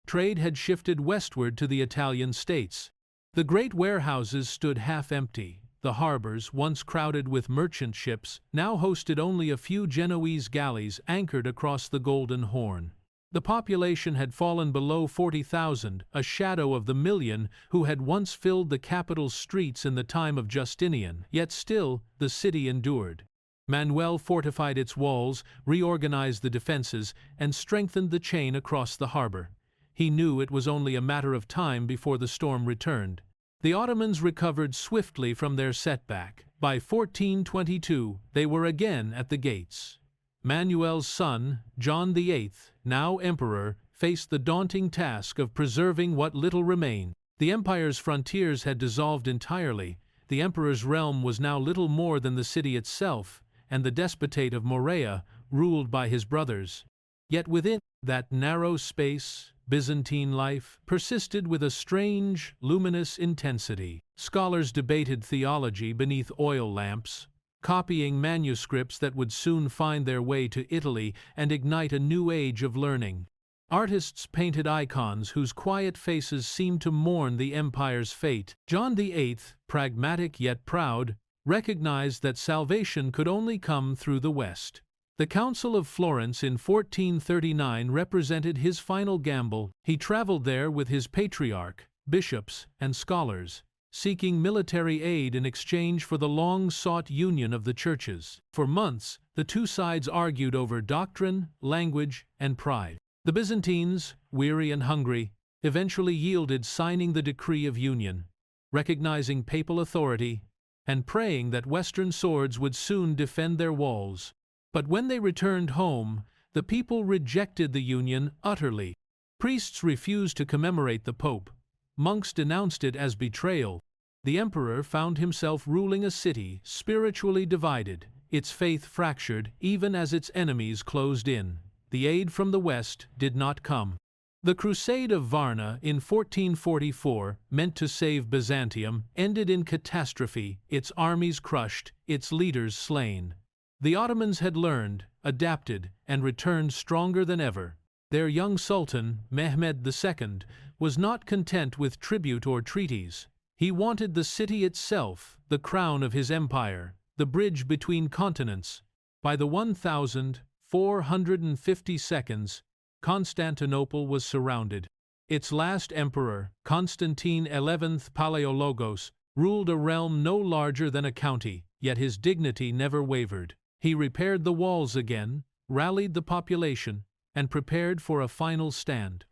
Trade had shifted westward to the Italian states. The great warehouses stood half empty. The harbors, once crowded with merchant ships, now hosted only a few Genoese galleys anchored across the Golden Horn. The population had fallen below 40,000, a shadow of the million who had once filled the capital's streets in the time of Justinian, yet still, the city endured. Manuel fortified its walls, reorganized the defenses, and strengthened the chain across the harbor. He knew it was only a matter of time before the storm returned. The Ottomans recovered swiftly from their setback. By 1422, they were again at the gates. Manuel's son, John VIII, now emperor, faced the daunting task of preserving what little remained. The empire's frontiers had dissolved entirely. The emperor's realm was now little more than the city itself, and the despotate of Morea, ruled by his brothers. Yet within that narrow space, Byzantine life persisted with a strange, luminous intensity. Scholars debated theology beneath oil lamps, copying manuscripts that would soon find their way to Italy and ignite a new age of learning. Artists painted icons whose quiet faces seemed to mourn the empire's fate. John VIII, pragmatic yet proud, recognized that salvation could only come through the West. The Council of Florence in 1439 represented his final gamble. He traveled there with his patriarch, bishops, and scholars, seeking military aid in exchange for the long-sought union of the churches. For months, the two sides argued over doctrine, language, and pride. The Byzantines, weary and hungry, eventually yielded, signing the decree of union, recognizing papal authority, and praying that Western swords would soon defend their walls. But when they returned home, the people rejected the union utterly. Priests refused to commemorate the Pope. Monks denounced it as betrayal. The emperor found himself ruling a city spiritually divided, its faith fractured even as its enemies closed in. The aid from the West did not come. The Crusade of Varna in 1444, meant to save Byzantium, ended in catastrophe, its armies crushed, its leaders slain. The Ottomans had learned, adapted, and returned stronger than ever. Their young sultan, Mehmed II, was not content with tribute or treaties. He wanted the city itself, the crown of his empire, the bridge between continents. By the 1452, Constantinople was surrounded. Its last emperor, Constantine XI Palaiologos, ruled a realm no larger than a county, yet his dignity never wavered. He repaired the walls again, rallied the population, and prepared for a final stand.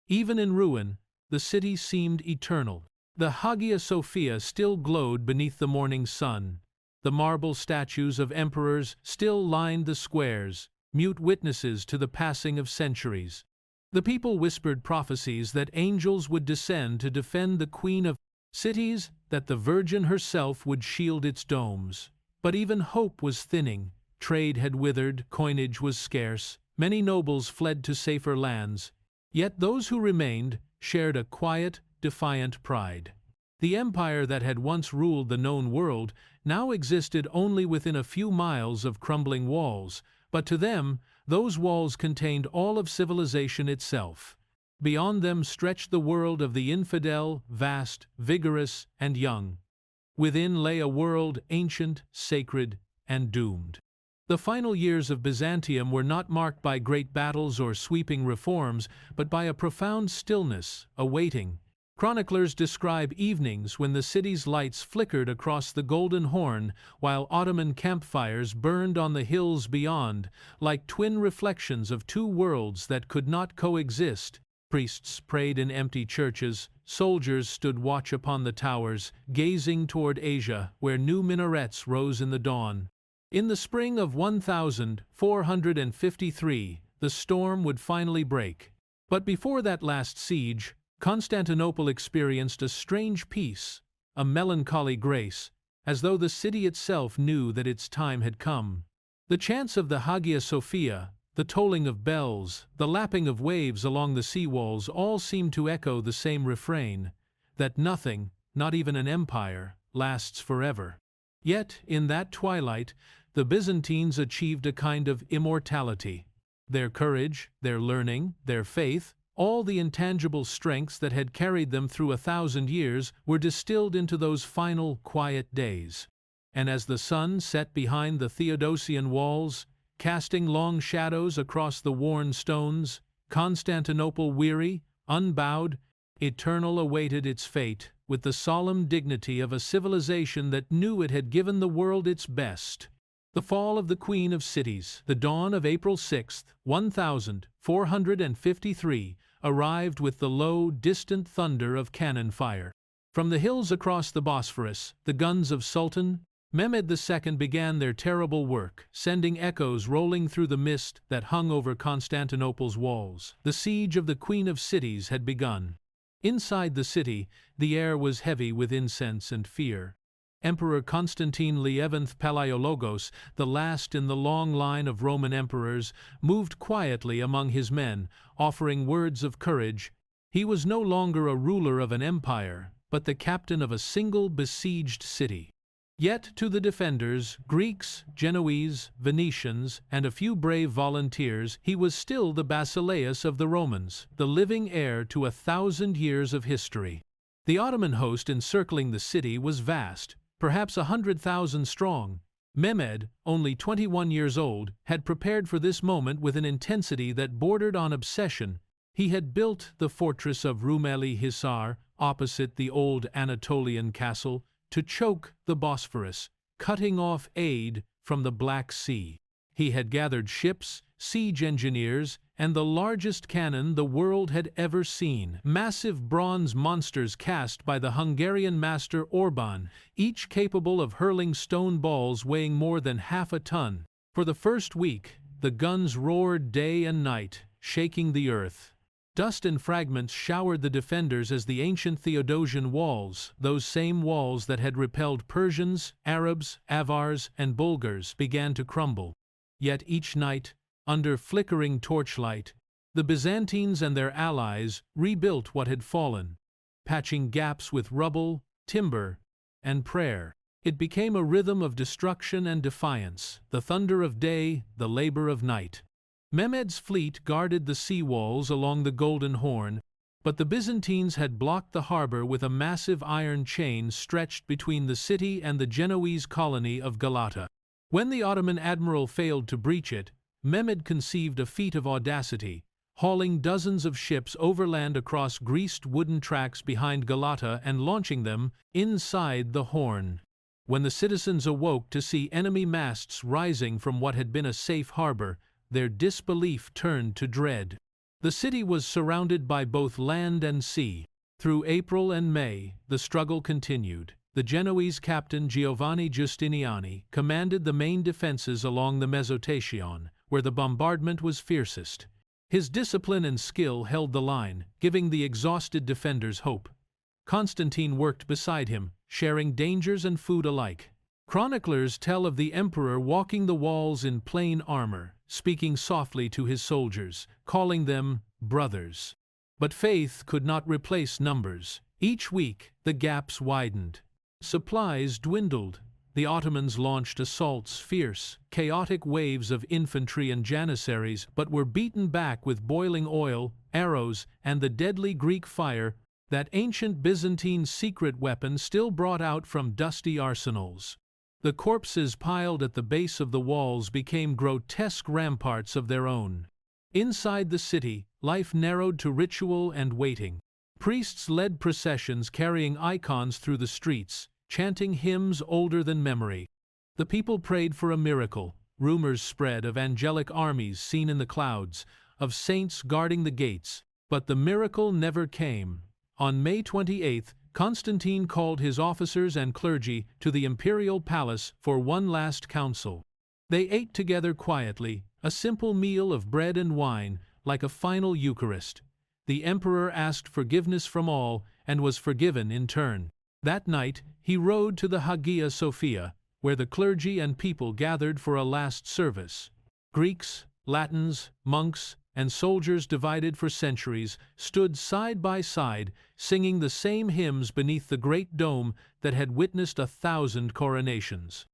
Even in ruin, the city seemed eternal. The Hagia Sophia still glowed beneath the morning sun. The marble statues of emperors still lined the squares, mute witnesses to the passing of centuries. The people whispered prophecies that angels would descend to defend the Queen of Cities, that the Virgin herself would shield its domes. But even hope was thinning. Trade had withered, coinage was scarce, many nobles fled to safer lands. Yet those who remained shared a quiet, defiant pride. The empire that had once ruled the known world now existed only within a few miles of crumbling walls, but to them, those walls contained all of civilization itself. Beyond them stretched the world of the infidel, vast, vigorous, and young. Within lay a world ancient, sacred, and doomed. The final years of Byzantium were not marked by great battles or sweeping reforms, but by a profound stillness, a waiting. Chroniclers describe evenings when the city's lights flickered across the Golden Horn, while Ottoman campfires burned on the hills beyond, like twin reflections of two worlds that could not coexist. Priests prayed in empty churches, soldiers stood watch upon the towers, gazing toward Asia, where new minarets rose in the dawn. In the spring of 1453, the storm would finally break. But before that last siege, Constantinople experienced a strange peace, a melancholy grace, as though the city itself knew that its time had come. The chants of the Hagia Sophia, the tolling of bells, the lapping of waves along the sea walls all seemed to echo the same refrain, that nothing, not even an empire, lasts forever. Yet, in that twilight, the Byzantines achieved a kind of immortality. Their courage, their learning, their faith, all the intangible strengths that had carried them through 1,000 years were distilled into those final, quiet days. And as the sun set behind the Theodosian walls, casting long shadows across the worn stones, Constantinople, weary, unbowed, eternal, awaited its fate, with the solemn dignity of a civilization that knew it had given the world its best. The fall of the Queen of Cities, the dawn of April 6, 1453, arrived with the low, distant thunder of cannon fire. From the hills across the Bosphorus, the guns of Sultan Mehmed II began their terrible work, sending echoes rolling through the mist that hung over Constantinople's walls. The siege of the Queen of Cities had begun. Inside the city, the air was heavy with incense and fear. Emperor Constantine XI Palaiologos, the last in the long line of Roman emperors, moved quietly among his men, offering words of courage. He was no longer a ruler of an empire, but the captain of a single besieged city. Yet to the defenders, Greeks, Genoese, Venetians, and a few brave volunteers, he was still the Basileus of the Romans, the living heir to 1,000 years of history. The Ottoman host encircling the city was vast, perhaps 100,000 strong. Mehmed, only 21 years old, had prepared for this moment with an intensity that bordered on obsession. He had built the fortress of Rumeli Hisar, opposite the old Anatolian castle, to choke the Bosphorus, cutting off aid from the Black Sea. He had gathered ships, siege engineers, and the largest cannon the world had ever seen. Massive bronze monsters cast by the Hungarian master Orban, each capable of hurling stone balls weighing more than half a ton. For the first week, the guns roared day and night, shaking the earth. Dust and fragments showered the defenders as the ancient Theodosian walls, those same walls that had repelled Persians, Arabs, Avars, and Bulgars, began to crumble. Yet each night, under flickering torchlight, the Byzantines and their allies rebuilt what had fallen, patching gaps with rubble, timber, and prayer. It became a rhythm of destruction and defiance, the thunder of day, the labor of night. Mehmed's fleet guarded the sea walls along the Golden Horn, but the Byzantines had blocked the harbor with a massive iron chain stretched between the city and the Genoese colony of Galata. When the Ottoman admiral failed to breach it, Mehmed conceived a feat of audacity, hauling dozens of ships overland across greased wooden tracks behind Galata and launching them inside the Horn. When the citizens awoke to see enemy masts rising from what had been a safe harbor, their disbelief turned to dread. The city was surrounded by both land and sea. Through April and May, the struggle continued. The Genoese captain Giovanni Justiniani commanded the main defenses along the Mesotation, where the bombardment was fiercest. His discipline and skill held the line, giving the exhausted defenders hope. Constantine worked beside him, sharing dangers and food alike. Chroniclers tell of the emperor walking the walls in plain armor, speaking softly to his soldiers, calling them brothers. But faith could not replace numbers. Each week, the gaps widened. Supplies dwindled. The Ottomans launched assaults, fierce, chaotic waves of infantry and janissaries, but were beaten back with boiling oil, arrows, and the deadly Greek fire, that ancient Byzantine secret weapon still brought out from dusty arsenals. The corpses piled at the base of the walls became grotesque ramparts of their own. Inside the city, life narrowed to ritual and waiting. Priests led processions carrying icons through the streets, chanting hymns older than memory. The people prayed for a miracle. Rumors spread of angelic armies seen in the clouds, of saints guarding the gates, but the miracle never came. On May 28, Constantine called his officers and clergy to the imperial palace for one last council. They ate together quietly, a simple meal of bread and wine, like a final Eucharist. The emperor asked forgiveness from all, and was forgiven in turn. That night, he rode to the Hagia Sophia, where the clergy and people gathered for a last service. Greeks, Latins, monks, and soldiers divided for centuries stood side by side, singing the same hymns beneath the great dome that had witnessed 1,000 coronations.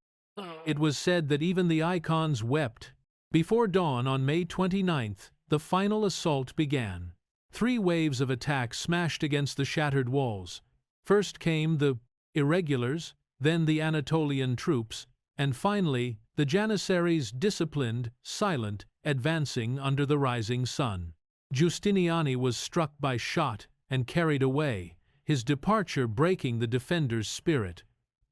It was said that even the icons wept. Before dawn on May 29th, the final assault began. 3 waves of attack smashed against the shattered walls. First came the irregulars, then the Anatolian troops, and finally the janissaries, disciplined, silent, advancing under the rising sun. Justiniani was struck by shot and carried away, his departure breaking the defender's spirit.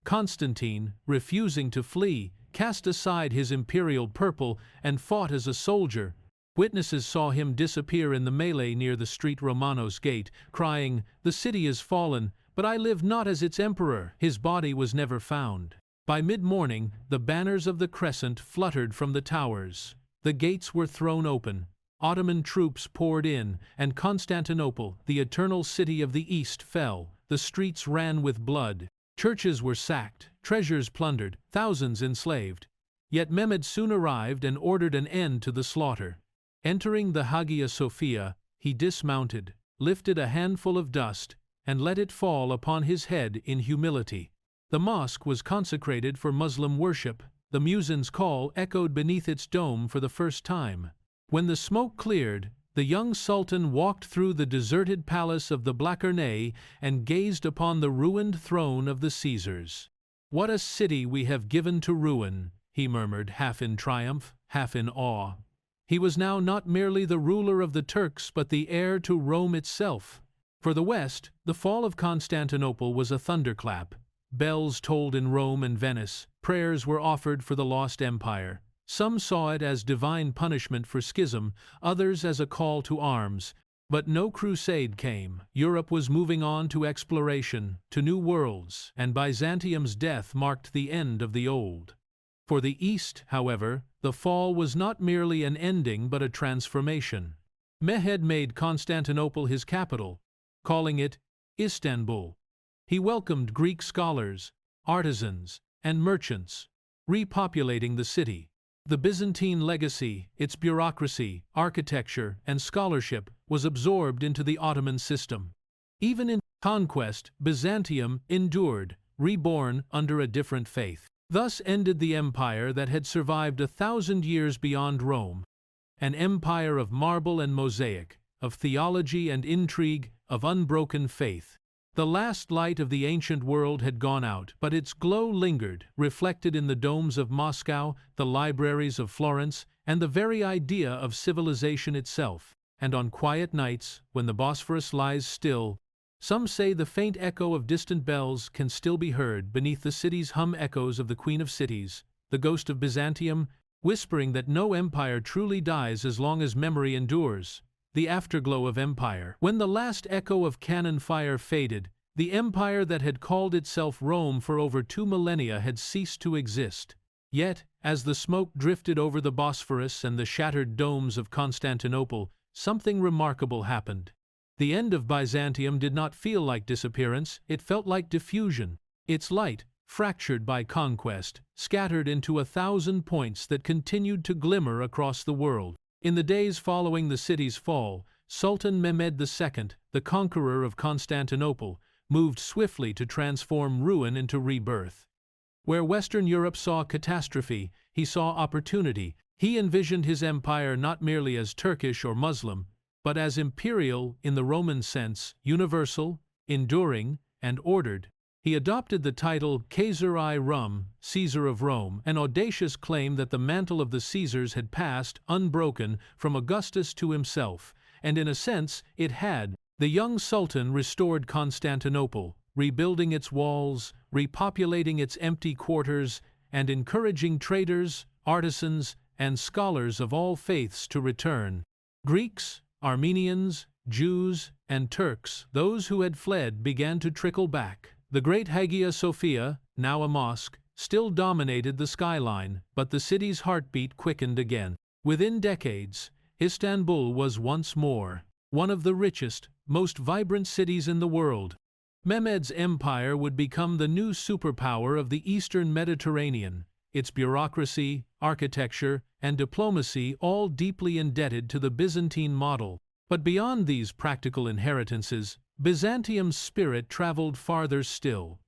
Constantine, refusing to flee, cast aside his imperial purple and fought as a soldier. Witnesses saw him disappear in the melee near the street Romanos gate, crying, "The city is fallen, but I live not as its emperor." His body was never found. By mid-morning, the banners of the crescent fluttered from the towers. The gates were thrown open. Ottoman troops poured in, and Constantinople, the eternal city of the East, fell. The streets ran with blood. Churches were sacked, treasures plundered, thousands enslaved. Yet Mehmed soon arrived and ordered an end to the slaughter. Entering the Hagia Sophia, he dismounted, lifted a handful of dust, and let it fall upon his head in humility. The mosque was consecrated for Muslim worship. The muezzin's call echoed beneath its dome for the first time. When the smoke cleared, the young sultan walked through the deserted palace of the Blachernae and gazed upon the ruined throne of the Caesars. "What a city we have given to ruin," he murmured, half in triumph, half in awe. He was now not merely the ruler of the Turks but the heir to Rome itself. For the West, the fall of Constantinople was a thunderclap. Bells tolled in Rome and Venice, prayers were offered for the lost empire. Some saw it as divine punishment for schism, others as a call to arms. But no crusade came. Europe was moving on to exploration, to new worlds, and Byzantium's death marked the end of the old. For the East, however, the fall was not merely an ending but a transformation. Mehmed made Constantinople his capital, calling it Istanbul. He welcomed Greek scholars, artisans, and merchants, repopulating the city. The Byzantine legacy, its bureaucracy, architecture, and scholarship, was absorbed into the Ottoman system. Even in conquest, Byzantium endured, reborn under a different faith. Thus ended the empire that had survived 1,000 years beyond Rome, an empire of marble and mosaic, of theology and intrigue, of unbroken faith. The last light of the ancient world had gone out, but its glow lingered, reflected in the domes of Moscow, the libraries of Florence, and the very idea of civilization itself. And on quiet nights, when the Bosphorus lies still, some say the faint echo of distant bells can still be heard beneath the city's hum, echoes of the Queen of Cities, the ghost of Byzantium, whispering that no empire truly dies as long as memory endures. The afterglow of empire. When the last echo of cannon fire faded, the empire that had called itself Rome for over 2 millennia had ceased to exist. Yet, as the smoke drifted over the Bosphorus and the shattered domes of Constantinople, something remarkable happened. The end of Byzantium did not feel like disappearance, it felt like diffusion. Its light, fractured by conquest, scattered into 1,000 points that continued to glimmer across the world. In the days following the city's fall, Sultan Mehmed II, the conqueror of Constantinople, moved swiftly to transform ruin into rebirth. Where Western Europe saw catastrophe, he saw opportunity. He envisioned his empire not merely as Turkish or Muslim, but as imperial in the Roman sense, universal, enduring, and ordered. He adopted the title Caesari Rum, Caesar of Rome, an audacious claim that the mantle of the Caesars had passed, unbroken, from Augustus to himself, and in a sense it had. The young sultan restored Constantinople, rebuilding its walls, repopulating its empty quarters, and encouraging traders, artisans, and scholars of all faiths to return. Greeks, Armenians, Jews, and Turks, those who had fled, began to trickle back. The great Hagia Sophia, now a mosque, still dominated the skyline, but the city's heartbeat quickened again. Within decades, Istanbul was once more one of the richest, most vibrant cities in the world. Mehmed's empire would become the new superpower of the Eastern Mediterranean, its bureaucracy, architecture, and diplomacy all deeply indebted to the Byzantine model. But beyond these practical inheritances, Byzantium's spirit traveled farther still.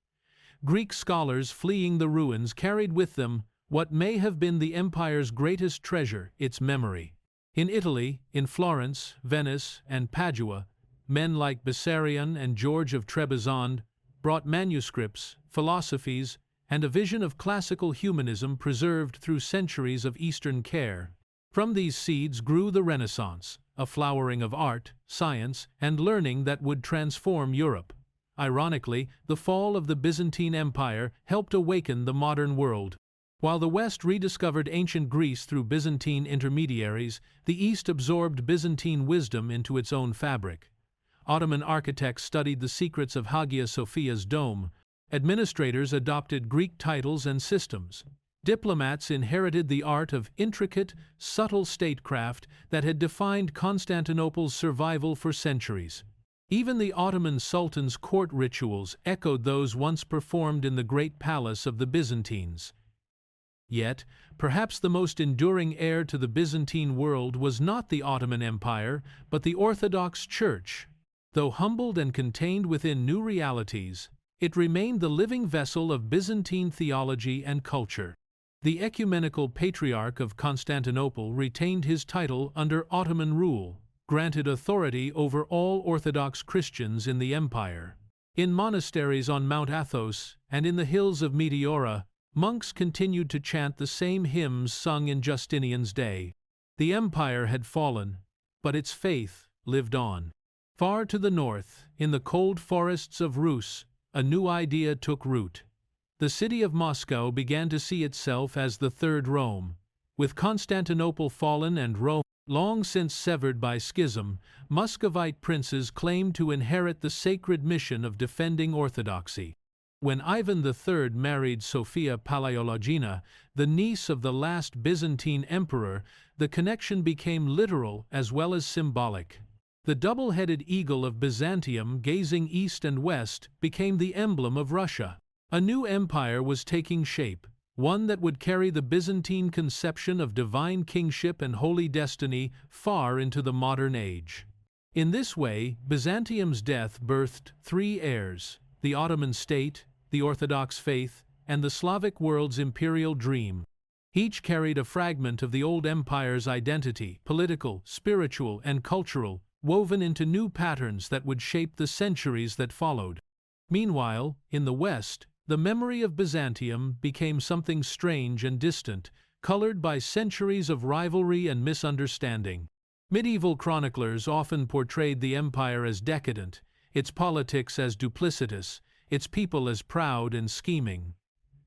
Greek scholars fleeing the ruins carried with them what may have been the empire's greatest treasure, its memory. In Italy, in Florence, Venice, and Padua, men like Bessarion and George of Trebizond brought manuscripts, philosophies, and a vision of classical humanism preserved through centuries of Eastern care. From these seeds grew the Renaissance, a flowering of art, science, and learning that would transform Europe. Ironically, the fall of the Byzantine Empire helped awaken the modern world. While the West rediscovered ancient Greece through Byzantine intermediaries, the East absorbed Byzantine wisdom into its own fabric. Ottoman architects studied the secrets of Hagia Sophia's dome. Administrators adopted Greek titles and systems. Diplomats inherited the art of intricate, subtle statecraft that had defined Constantinople's survival for centuries. Even the Ottoman Sultan's court rituals echoed those once performed in the great palace of the Byzantines. Yet, perhaps the most enduring heir to the Byzantine world was not the Ottoman Empire, but the Orthodox Church. Though humbled and contained within new realities, it remained the living vessel of Byzantine theology and culture. The ecumenical patriarch of Constantinople retained his title under Ottoman rule, granted authority over all Orthodox Christians in the empire. In monasteries on Mount Athos and in the hills of Meteora, monks continued to chant the same hymns sung in Justinian's day. The empire had fallen, but its faith lived on. Far to the north, in the cold forests of Rus, a new idea took root. The city of Moscow began to see itself as the Third Rome. With Constantinople fallen and Rome long since severed by schism, Muscovite princes claimed to inherit the sacred mission of defending orthodoxy. When Ivan III married Sophia Palaiologina, the niece of the last Byzantine emperor, the connection became literal as well as symbolic. The double-headed eagle of Byzantium, gazing east and west, became the emblem of Russia. A new empire was taking shape, one that would carry the Byzantine conception of divine kingship and holy destiny far into the modern age. In this way, Byzantium's death birthed three heirs: the Ottoman state, the Orthodox faith, and the Slavic world's imperial dream. Each carried a fragment of the old empire's identity, political, spiritual, and cultural, woven into new patterns that would shape the centuries that followed. Meanwhile, in the West, the memory of Byzantium became something strange and distant, colored by centuries of rivalry and misunderstanding. Medieval chroniclers often portrayed the empire as decadent, its politics as duplicitous, its people as proud and scheming.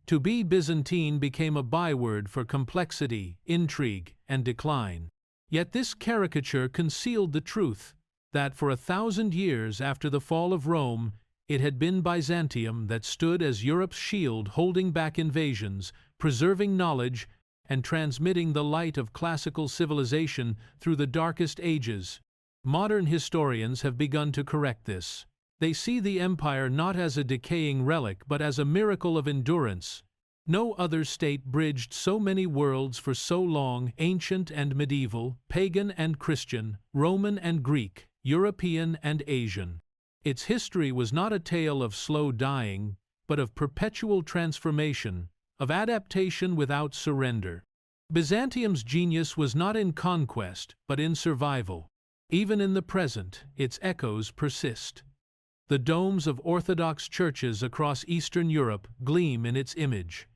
To be Byzantine became a byword for complexity, intrigue, and decline. Yet this caricature concealed the truth, that for 1,000 years after the fall of Rome, it had been Byzantium that stood as Europe's shield, holding back invasions, preserving knowledge, and transmitting the light of classical civilization through the darkest ages. Modern historians have begun to correct this. They see the empire not as a decaying relic but as a miracle of endurance. No other state bridged so many worlds for so long: ancient and medieval, pagan and Christian, Roman and Greek, European and Asian. Its history was not a tale of slow dying, but of perpetual transformation, of adaptation without surrender. Byzantium's genius was not in conquest, but in survival. Even in the present, its echoes persist. The domes of Orthodox churches across Eastern Europe gleam in its image.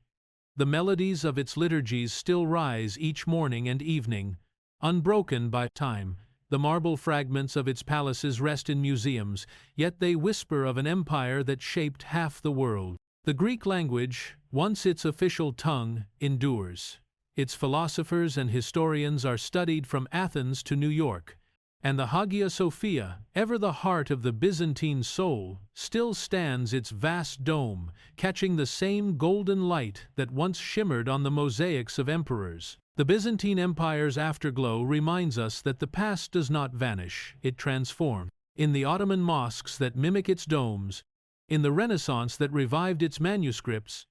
The melodies of its liturgies still rise each morning and evening, unbroken by time. The marble fragments of its palaces rest in museums, yet they whisper of an empire that shaped half the world. The Greek language, once its official tongue, endures. Its philosophers and historians are studied from Athens to New York. And the Hagia Sophia, ever the heart of the Byzantine soul, still stands its vast dome, catching the same golden light that once shimmered on the mosaics of emperors. The Byzantine Empire's afterglow reminds us that the past does not vanish, it transforms. In the Ottoman mosques that mimic its domes, in the Renaissance that revived its manuscripts,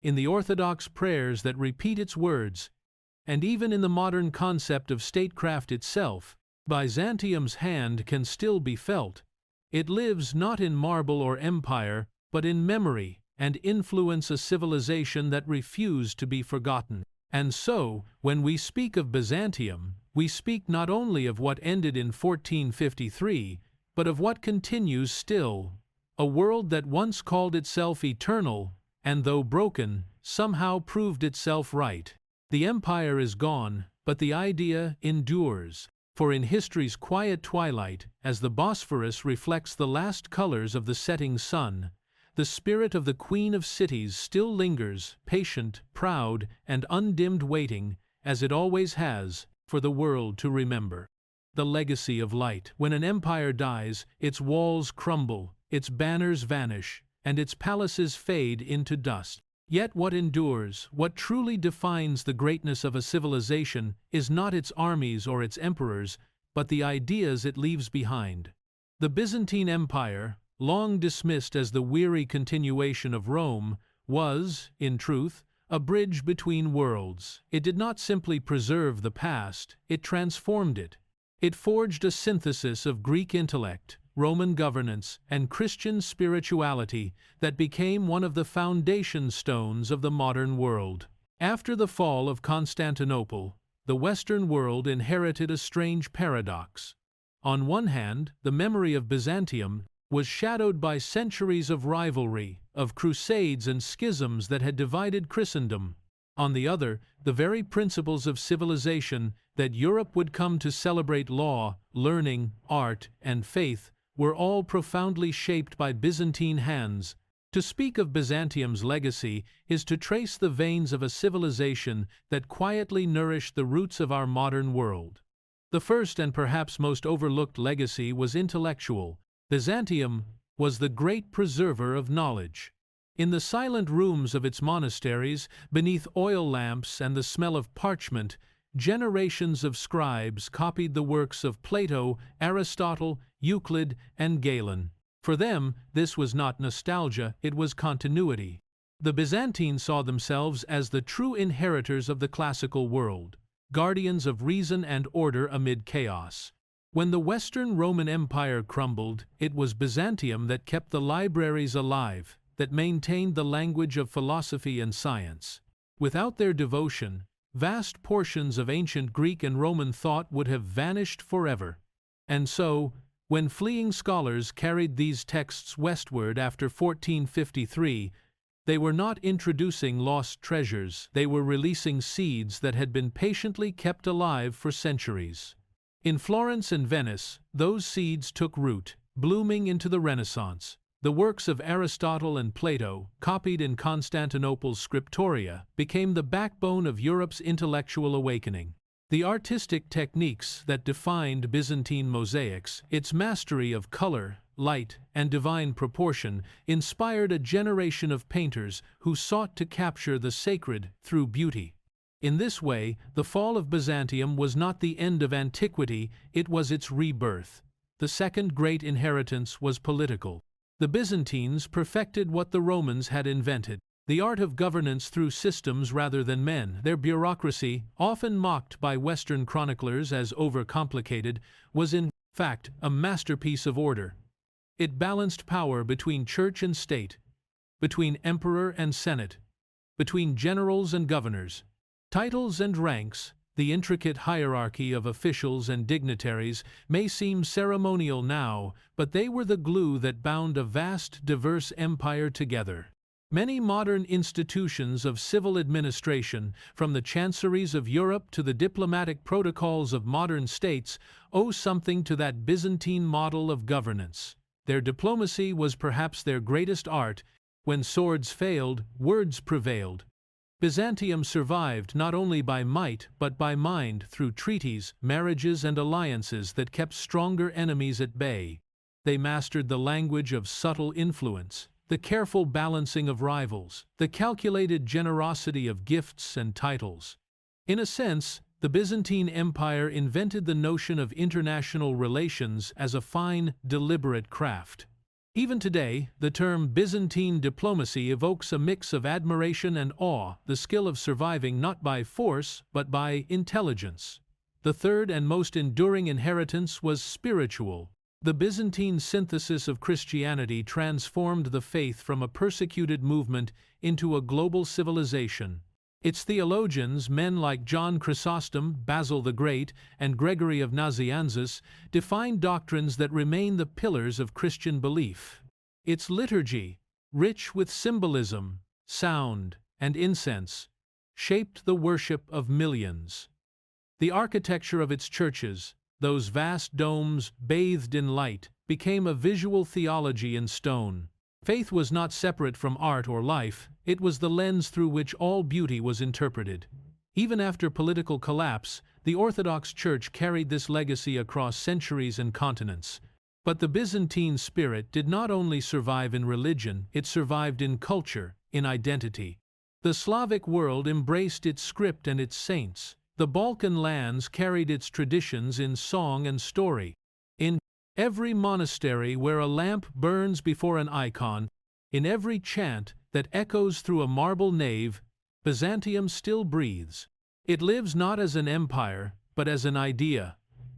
in the Orthodox prayers that repeat its words, and even in the modern concept of statecraft itself, Byzantium's hand can still be felt. It lives not in marble or empire, but in memory, and influence a civilization that refused to be forgotten. And so, when we speak of Byzantium, we speak not only of what ended in 1453, but of what continues still, a world that once called itself eternal, and though broken, somehow proved itself right. The empire is gone, but the idea endures. For in history's quiet twilight, as the Bosphorus reflects the last colors of the setting sun, the spirit of the Queen of Cities still lingers, patient, proud, and undimmed, waiting, as it always has, for the world to remember. The legacy of light. When an empire dies, its walls crumble, its banners vanish, and its palaces fade into dust. Yet what endures, what truly defines the greatness of a civilization, is not its armies or its emperors, but the ideas it leaves behind. The Byzantine Empire, long dismissed as the weary continuation of Rome, was, in truth, a bridge between worlds. It did not simply preserve the past, it transformed it. It forged a synthesis of Greek intellect, Roman governance, and Christian spirituality that became one of the foundation stones of the modern world. After the fall of Constantinople, the Western world inherited a strange paradox. On one hand, the memory of Byzantium was shadowed by centuries of rivalry, of crusades and schisms that had divided Christendom. On the other, the very principles of civilization that Europe would come to celebrate, law, learning, art, and faith, were all profoundly shaped by Byzantine hands. To speak of Byzantium's legacy is to trace the veins of a civilization that quietly nourished the roots of our modern world. The first and perhaps most overlooked legacy was intellectual. Byzantium was the great preserver of knowledge. In the silent rooms of its monasteries, beneath oil lamps and the smell of parchment, generations of scribes copied the works of Plato, Aristotle, Euclid, and Galen. For them, this was not nostalgia, it was continuity. The Byzantines saw themselves as the true inheritors of the classical world, guardians of reason and order amid chaos. When the Western Roman Empire crumbled, it was Byzantium that kept the libraries alive, that maintained the language of philosophy and science. Without their devotion, vast portions of ancient Greek and Roman thought would have vanished forever. And so, when fleeing scholars carried these texts westward after 1453, they were not introducing lost treasures, they were releasing seeds that had been patiently kept alive for centuries. In Florence and Venice, those seeds took root, blooming into the Renaissance. The works of Aristotle and Plato, copied in Constantinople's scriptoria, became the backbone of Europe's intellectual awakening. The artistic techniques that defined Byzantine mosaics, its mastery of color, light, and divine proportion, inspired a generation of painters who sought to capture the sacred through beauty. In this way, the fall of Byzantium was not the end of antiquity, it was its rebirth. The second great inheritance was political. The Byzantines perfected what the Romans had invented, the art of governance through systems rather than men. Their bureaucracy, often mocked by Western chroniclers as overcomplicated, was in fact a masterpiece of order. It balanced power between church and state, between emperor and senate, between generals and governors. Titles and ranks, the intricate hierarchy of officials and dignitaries, may seem ceremonial now, but they were the glue that bound a vast, diverse empire together. Many modern institutions of civil administration, from the chanceries of Europe to the diplomatic protocols of modern states, owe something to that Byzantine model of governance. Their diplomacy was perhaps their greatest art. When swords failed, words prevailed. Byzantium survived not only by might but by mind through treaties, marriages, and alliances that kept stronger enemies at bay. They mastered the language of subtle influence, the careful balancing of rivals, the calculated generosity of gifts and titles. In a sense, the Byzantine Empire invented the notion of international relations as a fine, deliberate craft. Even today, the term Byzantine diplomacy evokes a mix of admiration and awe, the skill of surviving not by force but by intelligence. The third and most enduring inheritance was spiritual. The Byzantine synthesis of Christianity transformed the faith from a persecuted movement into a global civilization. Its theologians, men like John Chrysostom, Basil the Great, and Gregory of Nazianzus, defined doctrines that remain the pillars of Christian belief. Its liturgy, rich with symbolism, sound, and incense, shaped the worship of millions. The architecture of its churches, those vast domes bathed in light, became a visual theology in stone. Faith was not separate from art or life, it was the lens through which all beauty was interpreted. Even after political collapse, the Orthodox Church carried this legacy across centuries and continents. But the Byzantine spirit did not only survive in religion, it survived in culture, in identity. The Slavic world embraced its script and its saints. The Balkan lands carried its traditions in song and story. In every monastery where a lamp burns before an icon, in every chant that echoes through a marble nave, Byzantium still breathes. It lives not as an empire, but as an idea.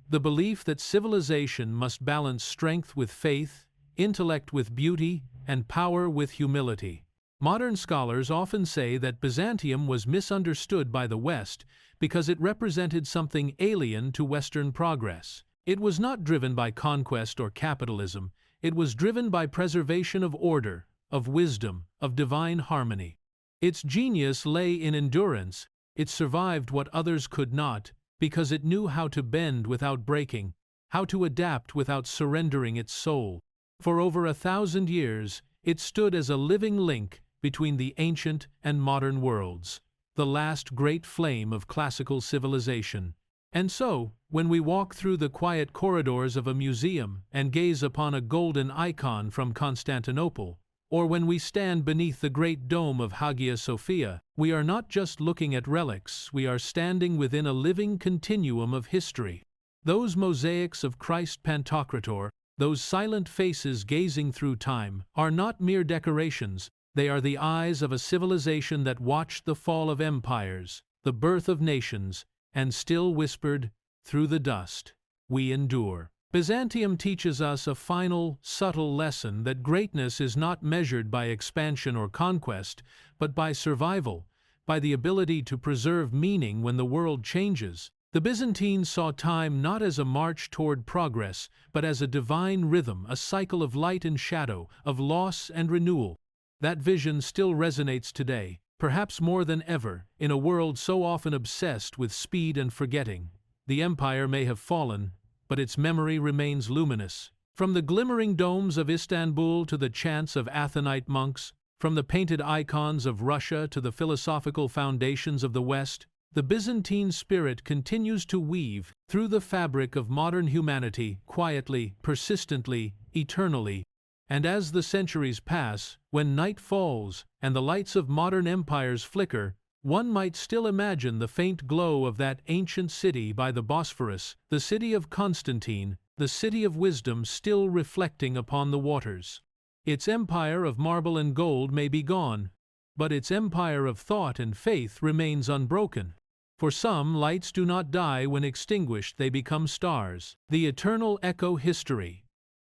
The belief that civilization must balance strength with faith, intellect with beauty, and power with humility. Modern scholars often say that Byzantium was misunderstood by the West because it represented something alien to Western progress. It was not driven by conquest or capitalism, it was driven by preservation of order, of wisdom, of divine harmony. Its genius lay in endurance. It survived what others could not, because it knew how to bend without breaking, how to adapt without surrendering its soul. For over 1,000 years, it stood as a living link between the ancient and modern worlds, the last great flame of classical civilization. And so, when we walk through the quiet corridors of a museum and gaze upon a golden icon from Constantinople, or when we stand beneath the great dome of Hagia Sophia, we are not just looking at relics, we are standing within a living continuum of history. Those mosaics of Christ Pantocrator, those silent faces gazing through time, are not mere decorations, they are the eyes of a civilization that watched the fall of empires, the birth of nations, and still whispered, "Through the dust, we endure." Byzantium teaches us a final, subtle lesson that greatness is not measured by expansion or conquest, but by survival, by the ability to preserve meaning when the world changes. The Byzantines saw time not as a march toward progress, but as a divine rhythm, a cycle of light and shadow, of loss and renewal. That vision still resonates today, perhaps more than ever, in a world so often obsessed with speed and forgetting. The empire may have fallen, but its memory remains luminous. From the glimmering domes of Istanbul to the chants of Athonite monks, from the painted icons of Russia to the philosophical foundations of the West, the Byzantine spirit continues to weave through the fabric of modern humanity, quietly, persistently, eternally. And as the centuries pass, when night falls and the lights of modern empires flicker, one might still imagine the faint glow of that ancient city by the Bosphorus, the city of Constantine, the city of wisdom still reflecting upon the waters. Its empire of marble and gold may be gone, but its empire of thought and faith remains unbroken. For some, lights do not die when extinguished, they become stars. The eternal echo history,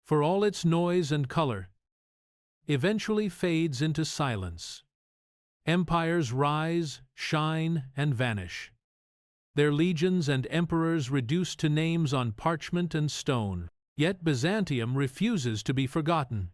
for all its noise and color, eventually fades into silence. Empires rise, shine, and vanish. Their legions and emperors reduced to names on parchment and stone. Yet Byzantium refuses to be forgotten.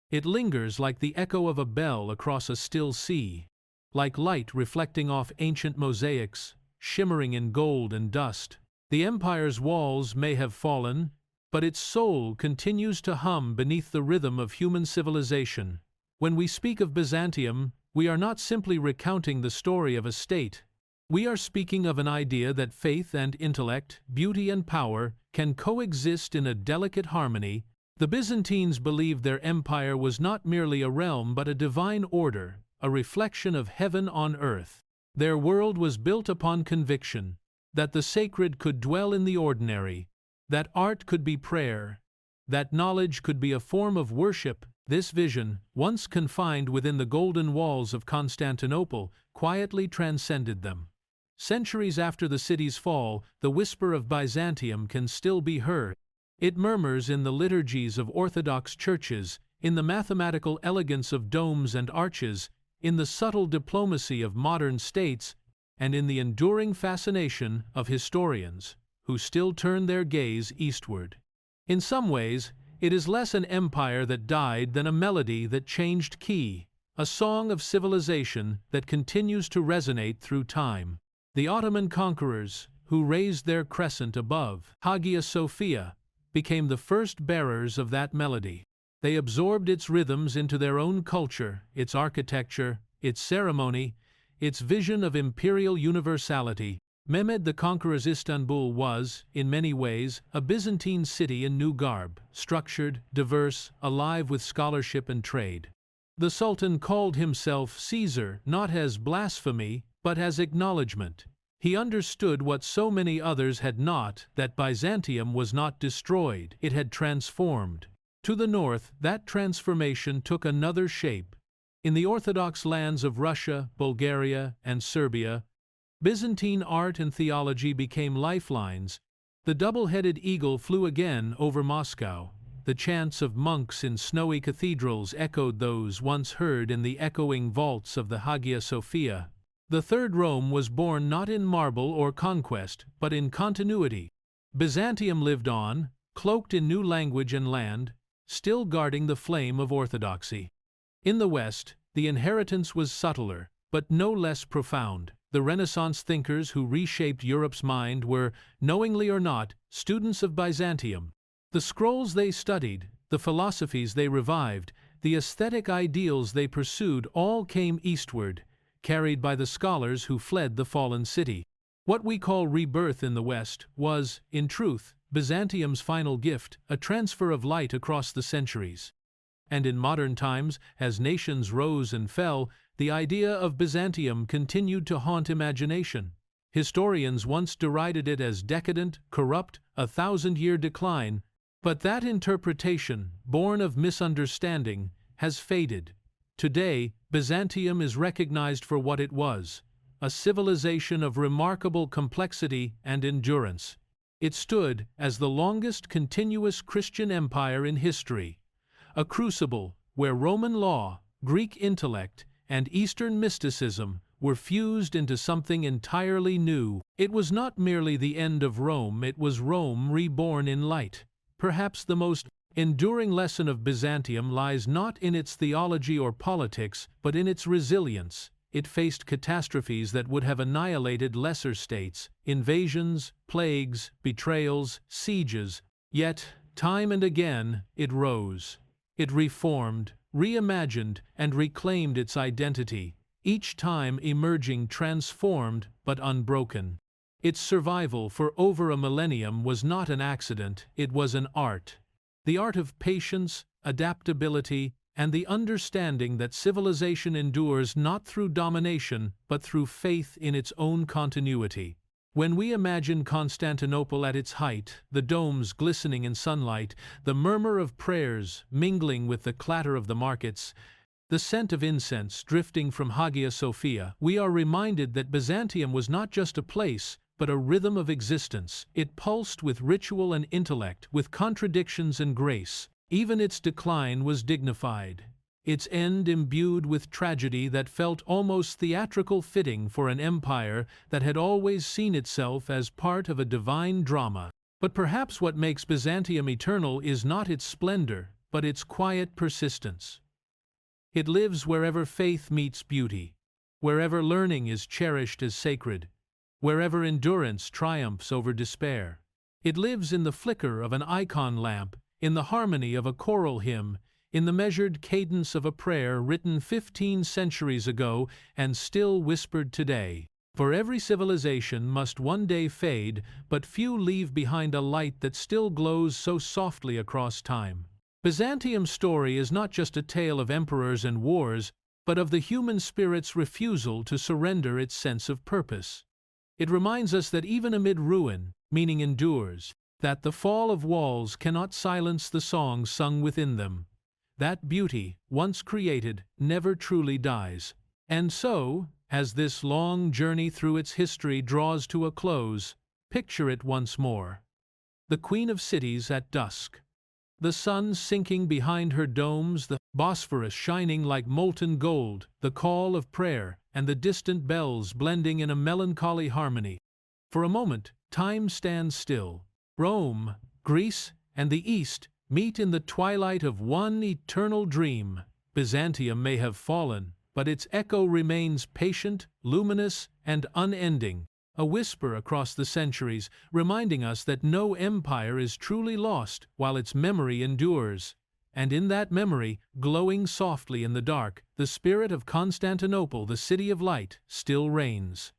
It lingers like the echo of a bell across a still sea, like light reflecting off ancient mosaics, shimmering in gold and dust. The empire's walls may have fallen, but its soul continues to hum beneath the rhythm of human civilization. When we speak of Byzantium, we are not simply recounting the story of a state. We are speaking of an idea that faith and intellect, beauty and power, can coexist in a delicate harmony. The Byzantines believed their empire was not merely a realm but a divine order, a reflection of heaven on earth. Their world was built upon conviction that the sacred could dwell in the ordinary, that art could be prayer, that knowledge could be a form of worship. This vision, once confined within the golden walls of Constantinople, quietly transcended them. Centuries after the city's fall, the whisper of Byzantium can still be heard. It murmurs in the liturgies of Orthodox churches, in the mathematical elegance of domes and arches, in the subtle diplomacy of modern states, and in the enduring fascination of historians, who still turn their gaze eastward. In some ways, it is less an empire that died than a melody that changed key, a song of civilization that continues to resonate through time. The Ottoman conquerors, who raised their crescent above Hagia Sophia, became the first bearers of that melody. They absorbed its rhythms into their own culture, its architecture, its ceremony, its vision of imperial universality. Mehmed the Conqueror's Istanbul was, in many ways, a Byzantine city in new garb, structured, diverse, alive with scholarship and trade. The Sultan called himself Caesar not as blasphemy, but as acknowledgement. He understood what so many others had not, that Byzantium was not destroyed, it had transformed. To the north, that transformation took another shape. In the Orthodox lands of Russia, Bulgaria, and Serbia, Byzantine art and theology became lifelines. The double-headed eagle flew again over Moscow. The chants of monks in snowy cathedrals echoed those once heard in the echoing vaults of the Hagia Sophia. The Third Rome was born not in marble or conquest, but in continuity. Byzantium lived on, cloaked in new language and land, still guarding the flame of orthodoxy. In the West, the inheritance was subtler, but no less profound. The Renaissance thinkers who reshaped Europe's mind were, knowingly or not, students of Byzantium. The scrolls they studied, the philosophies they revived, the aesthetic ideals they pursued all came eastward, carried by the scholars who fled the fallen city. What we call rebirth in the West was, in truth, Byzantium's final gift, a transfer of light across the centuries. And in modern times, as nations rose and fell, the idea of Byzantium continued to haunt imagination. Historians once derided it as decadent, corrupt, a thousand-year decline, but that interpretation, born of misunderstanding, has faded. Today, Byzantium is recognized for what it was, a civilization of remarkable complexity and endurance. It stood as the longest continuous Christian empire in history, a crucible where Roman law, Greek intellect, and Eastern mysticism were fused into something entirely new. It was not merely the end of Rome, it was Rome reborn in light. Perhaps the most enduring lesson of Byzantium lies not in its theology or politics, but in its resilience. It faced catastrophes that would have annihilated lesser states, invasions, plagues, betrayals, sieges, yet, time and again, it rose. It reformed, reimagined, and reclaimed its identity, each time emerging transformed but unbroken. Its survival for over a millennium was not an accident, it was an art. The art of patience, adaptability, and the understanding that civilization endures not through domination, but through faith in its own continuity. When we imagine Constantinople at its height, the domes glistening in sunlight, the murmur of prayers mingling with the clatter of the markets, the scent of incense drifting from Hagia Sophia, we are reminded that Byzantium was not just a place, but a rhythm of existence. It pulsed with ritual and intellect, with contradictions and grace. Even its decline was dignified, its end imbued with tragedy that felt almost theatrical, fitting for an empire that had always seen itself as part of a divine drama. But perhaps what makes Byzantium eternal is not its splendor, but its quiet persistence. It lives wherever faith meets beauty, wherever learning is cherished as sacred, wherever endurance triumphs over despair. It lives in the flicker of an icon lamp, in the harmony of a choral hymn, in the measured cadence of a prayer written 15 centuries ago and still whispered today. For every civilization must one day fade, but few leave behind a light that still glows so softly across time. Byzantium's story is not just a tale of emperors and wars, but of the human spirit's refusal to surrender its sense of purpose. It reminds us that even amid ruin, meaning endures, that the fall of walls cannot silence the songs sung within them. That beauty, once created, never truly dies. And so, as this long journey through its history draws to a close, picture it once more. The Queen of Cities at dusk. The sun sinking behind her domes, the Bosphorus shining like molten gold, the call of prayer, and the distant bells blending in a melancholy harmony. For a moment, time stands still. Rome, Greece, and the East meet in the twilight of one eternal dream. Byzantium may have fallen, but its echo remains patient, luminous, and unending. a whisper across the centuries, reminding us that no empire is truly lost while its memory endures. And in that memory, glowing softly in the dark, the spirit of Constantinople, the city of light, still reigns.